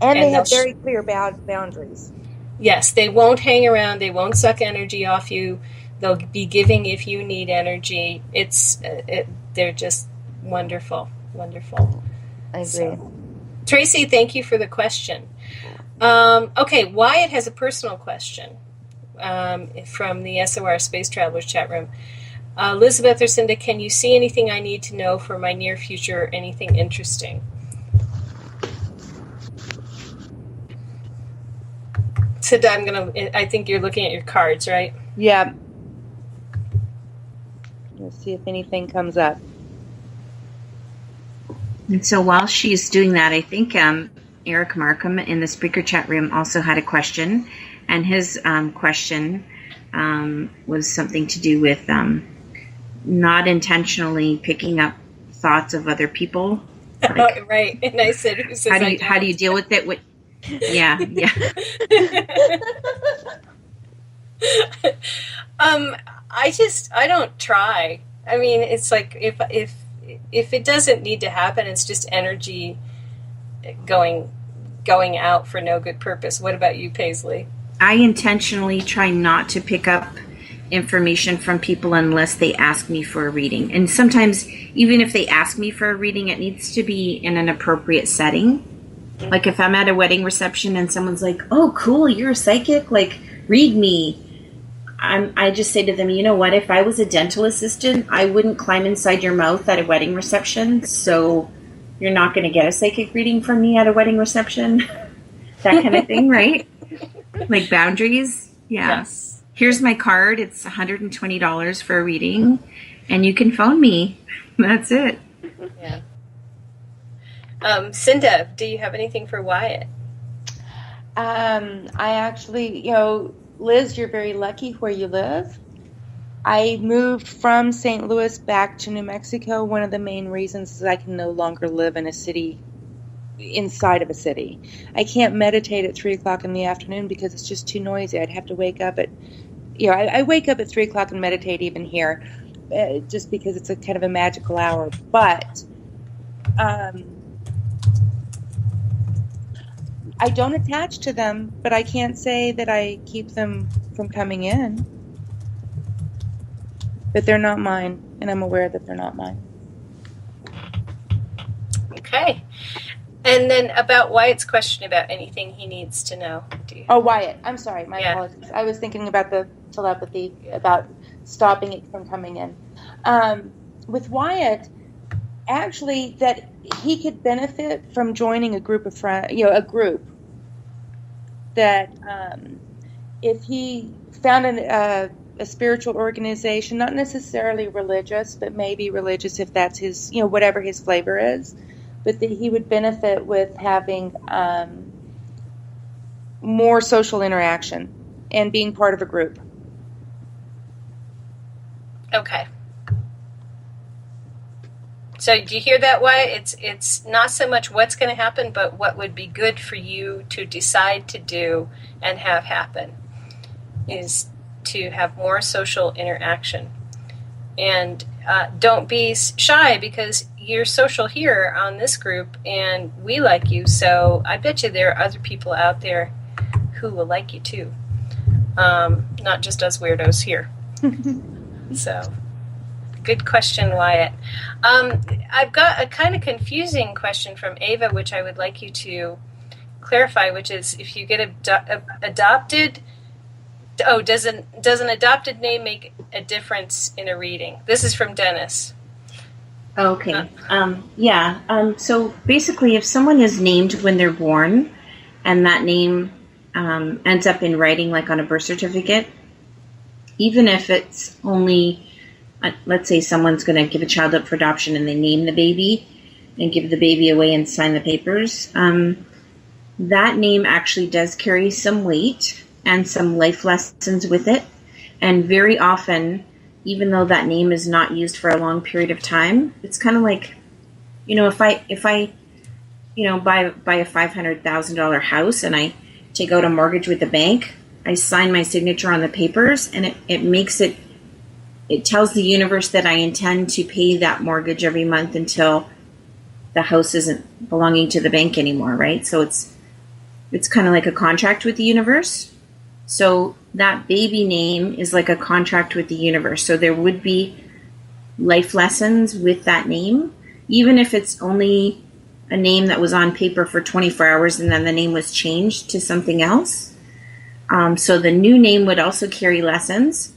And they have very clear boundaries. Yes. They won't hang around. They won't suck energy off you. They'll be giving if you need energy. They're just wonderful, wonderful. I agree. Tracy, thank you for the question. Okay, Wyatt has a personal question from the SOR Space Travelers chat room. Elizabeth or Cinda, can you see anything I need to know for my near future? Anything interesting? Cinda, I think you're looking at your cards, right? Yeah. Let's see if anything comes up. And so while she's doing that, I think Eric Markham in the speaker chat room also had a question. And his question was something to do with not intentionally picking up thoughts of other people. Like, right. And I said, who says how do you deal with it? Yeah. I don't try. I mean, it's like if it doesn't need to happen, it's just energy going out for no good purpose. What about you, Paisley? I intentionally try not to pick up information from people unless they ask me for a reading. And sometimes, even if they ask me for a reading, it needs to be in an appropriate setting. Like if I'm at a wedding reception and someone's like, "Oh, cool, you're a psychic, like, read me." I just say to them, you know what, if I was a dental assistant, I wouldn't climb inside your mouth at a wedding reception, so you're not going to get a psychic reading from me at a wedding reception. That kind of thing, right? Like boundaries. Yeah. Yes. Here's my card. It's $120 for a reading, and you can phone me. That's it. Yeah. Cinda, do you have anything for Wyatt? I actually, Liz, you're very lucky where you live. I moved from St. Louis back to New Mexico. One of the main reasons is I can no longer live in a city, inside of a city. I can't meditate at 3 o'clock in the afternoon because it's just too noisy. I'd have to wake up at, I wake up at 3 o'clock and meditate even here, just because it's a kind of a magical hour. But I don't attach to them, but I can't say that I keep them from coming in. But they're not mine, and I'm aware that they're not mine. Okay. And then about Wyatt's question about anything he needs to know. Wyatt. I'm sorry. My apologies. I was thinking about the telepathy, about stopping it from coming in. With Wyatt, actually, that he could benefit from joining a group of friends, a group that if he found a spiritual organization, not necessarily religious, but maybe religious if that's his, whatever his flavor is, but that he would benefit with having more social interaction and being part of a group. Okay. So do you hear that, Wyatt? It's not so much what's going to happen, but what would be good for you to decide to do and have happen is to have more social interaction. And don't be shy, because you're social here on this group and we like you. So I bet you there are other people out there who will like you too. Not just us weirdos here. So... Good question, Wyatt. I've got a kind of confusing question from Ava, which I would like you to clarify, which is if you get adopted, does an adopted name make a difference in a reading? This is from Dennis. Okay. So basically, if someone is named when they're born and that name ends up in writing, like on a birth certificate, even if it's only... let's say someone's going to give a child up for adoption and they name the baby and give the baby away and sign the papers. That name actually does carry some weight and some life lessons with it. And very often, even though that name is not used for a long period of time, it's kind of like, if I buy a $500,000 house and I take out a mortgage with the bank, I sign my signature on the papers, and it tells the universe that I intend to pay that mortgage every month until the house isn't belonging to the bank anymore, right? So it's kind of like a contract with the universe. So that baby name is like a contract with the universe. So there would be life lessons with that name, even if it's only a name that was on paper for 24 hours and then the name was changed to something else. So the new name would also carry lessons.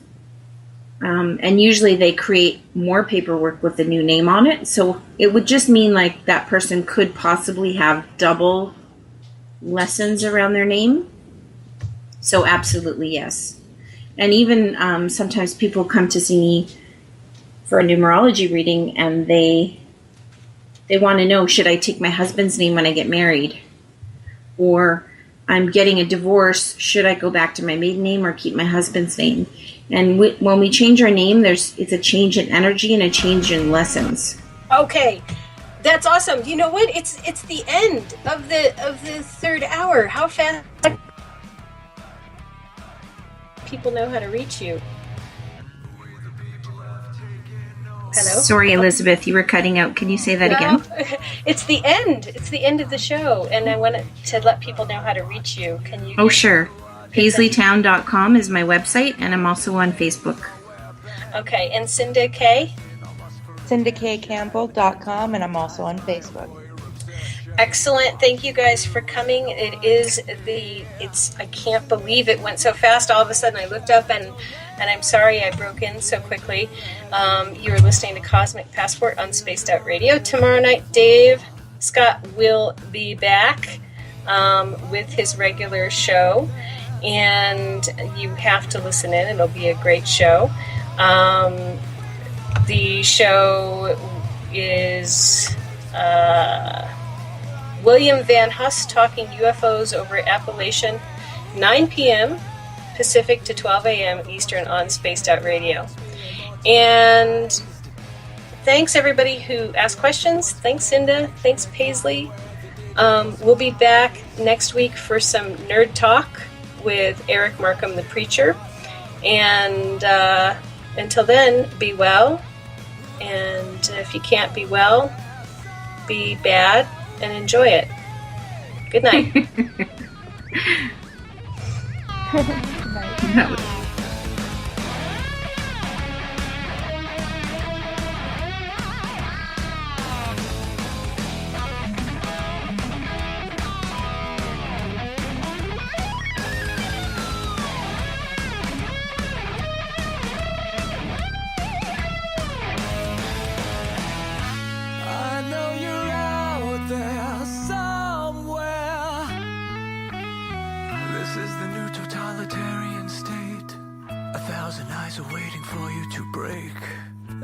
And usually they create more paperwork with the new name on it. So it would just mean like that person could possibly have double lessons around their name. So absolutely, yes. And even sometimes people come to see me for a numerology reading and they want to know, should I take my husband's name when I get married? Or I'm getting a divorce, should I go back to my maiden name or keep my husband's name? And when we change our name, it's a change in energy and a change in lessons. Okay, that's awesome. You know what? It's the end of the third hour. How fast people know how to reach you? Hello? Sorry, Elizabeth, you were cutting out. Can you say that again? It's the end. It's the end of the show, and I wanted to let people know how to reach you. Can you? Oh, sure. PaisleyTown.com is my website, and I'm also on Facebook. Okay, and Cinda K? CindaKCampbell.com, and I'm also on Facebook. Excellent. Thank you guys for coming. I can't believe it went so fast. All of a sudden I looked up and I'm sorry I broke in so quickly. You're listening to Cosmic Passport on Spaced Out Radio. Tomorrow night, Dave Scott will be back with his regular show. And you have to listen in. It'll be a great show. The show is William Van Huss talking UFOs over Appalachian, 9 p.m. Pacific to 12 a.m. Eastern on Spaced Out Radio. And thanks everybody who asked questions. Thanks Cinda. Thanks Paisley. We'll be back next week for some nerd talk with Eric Markham, the preacher. And until then, be well. And if you can't be well, be bad and enjoy it. Good night. Good night.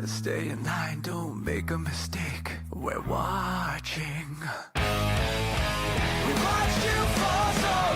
Stay in line, don't make a mistake. We're watching. We watched you fall so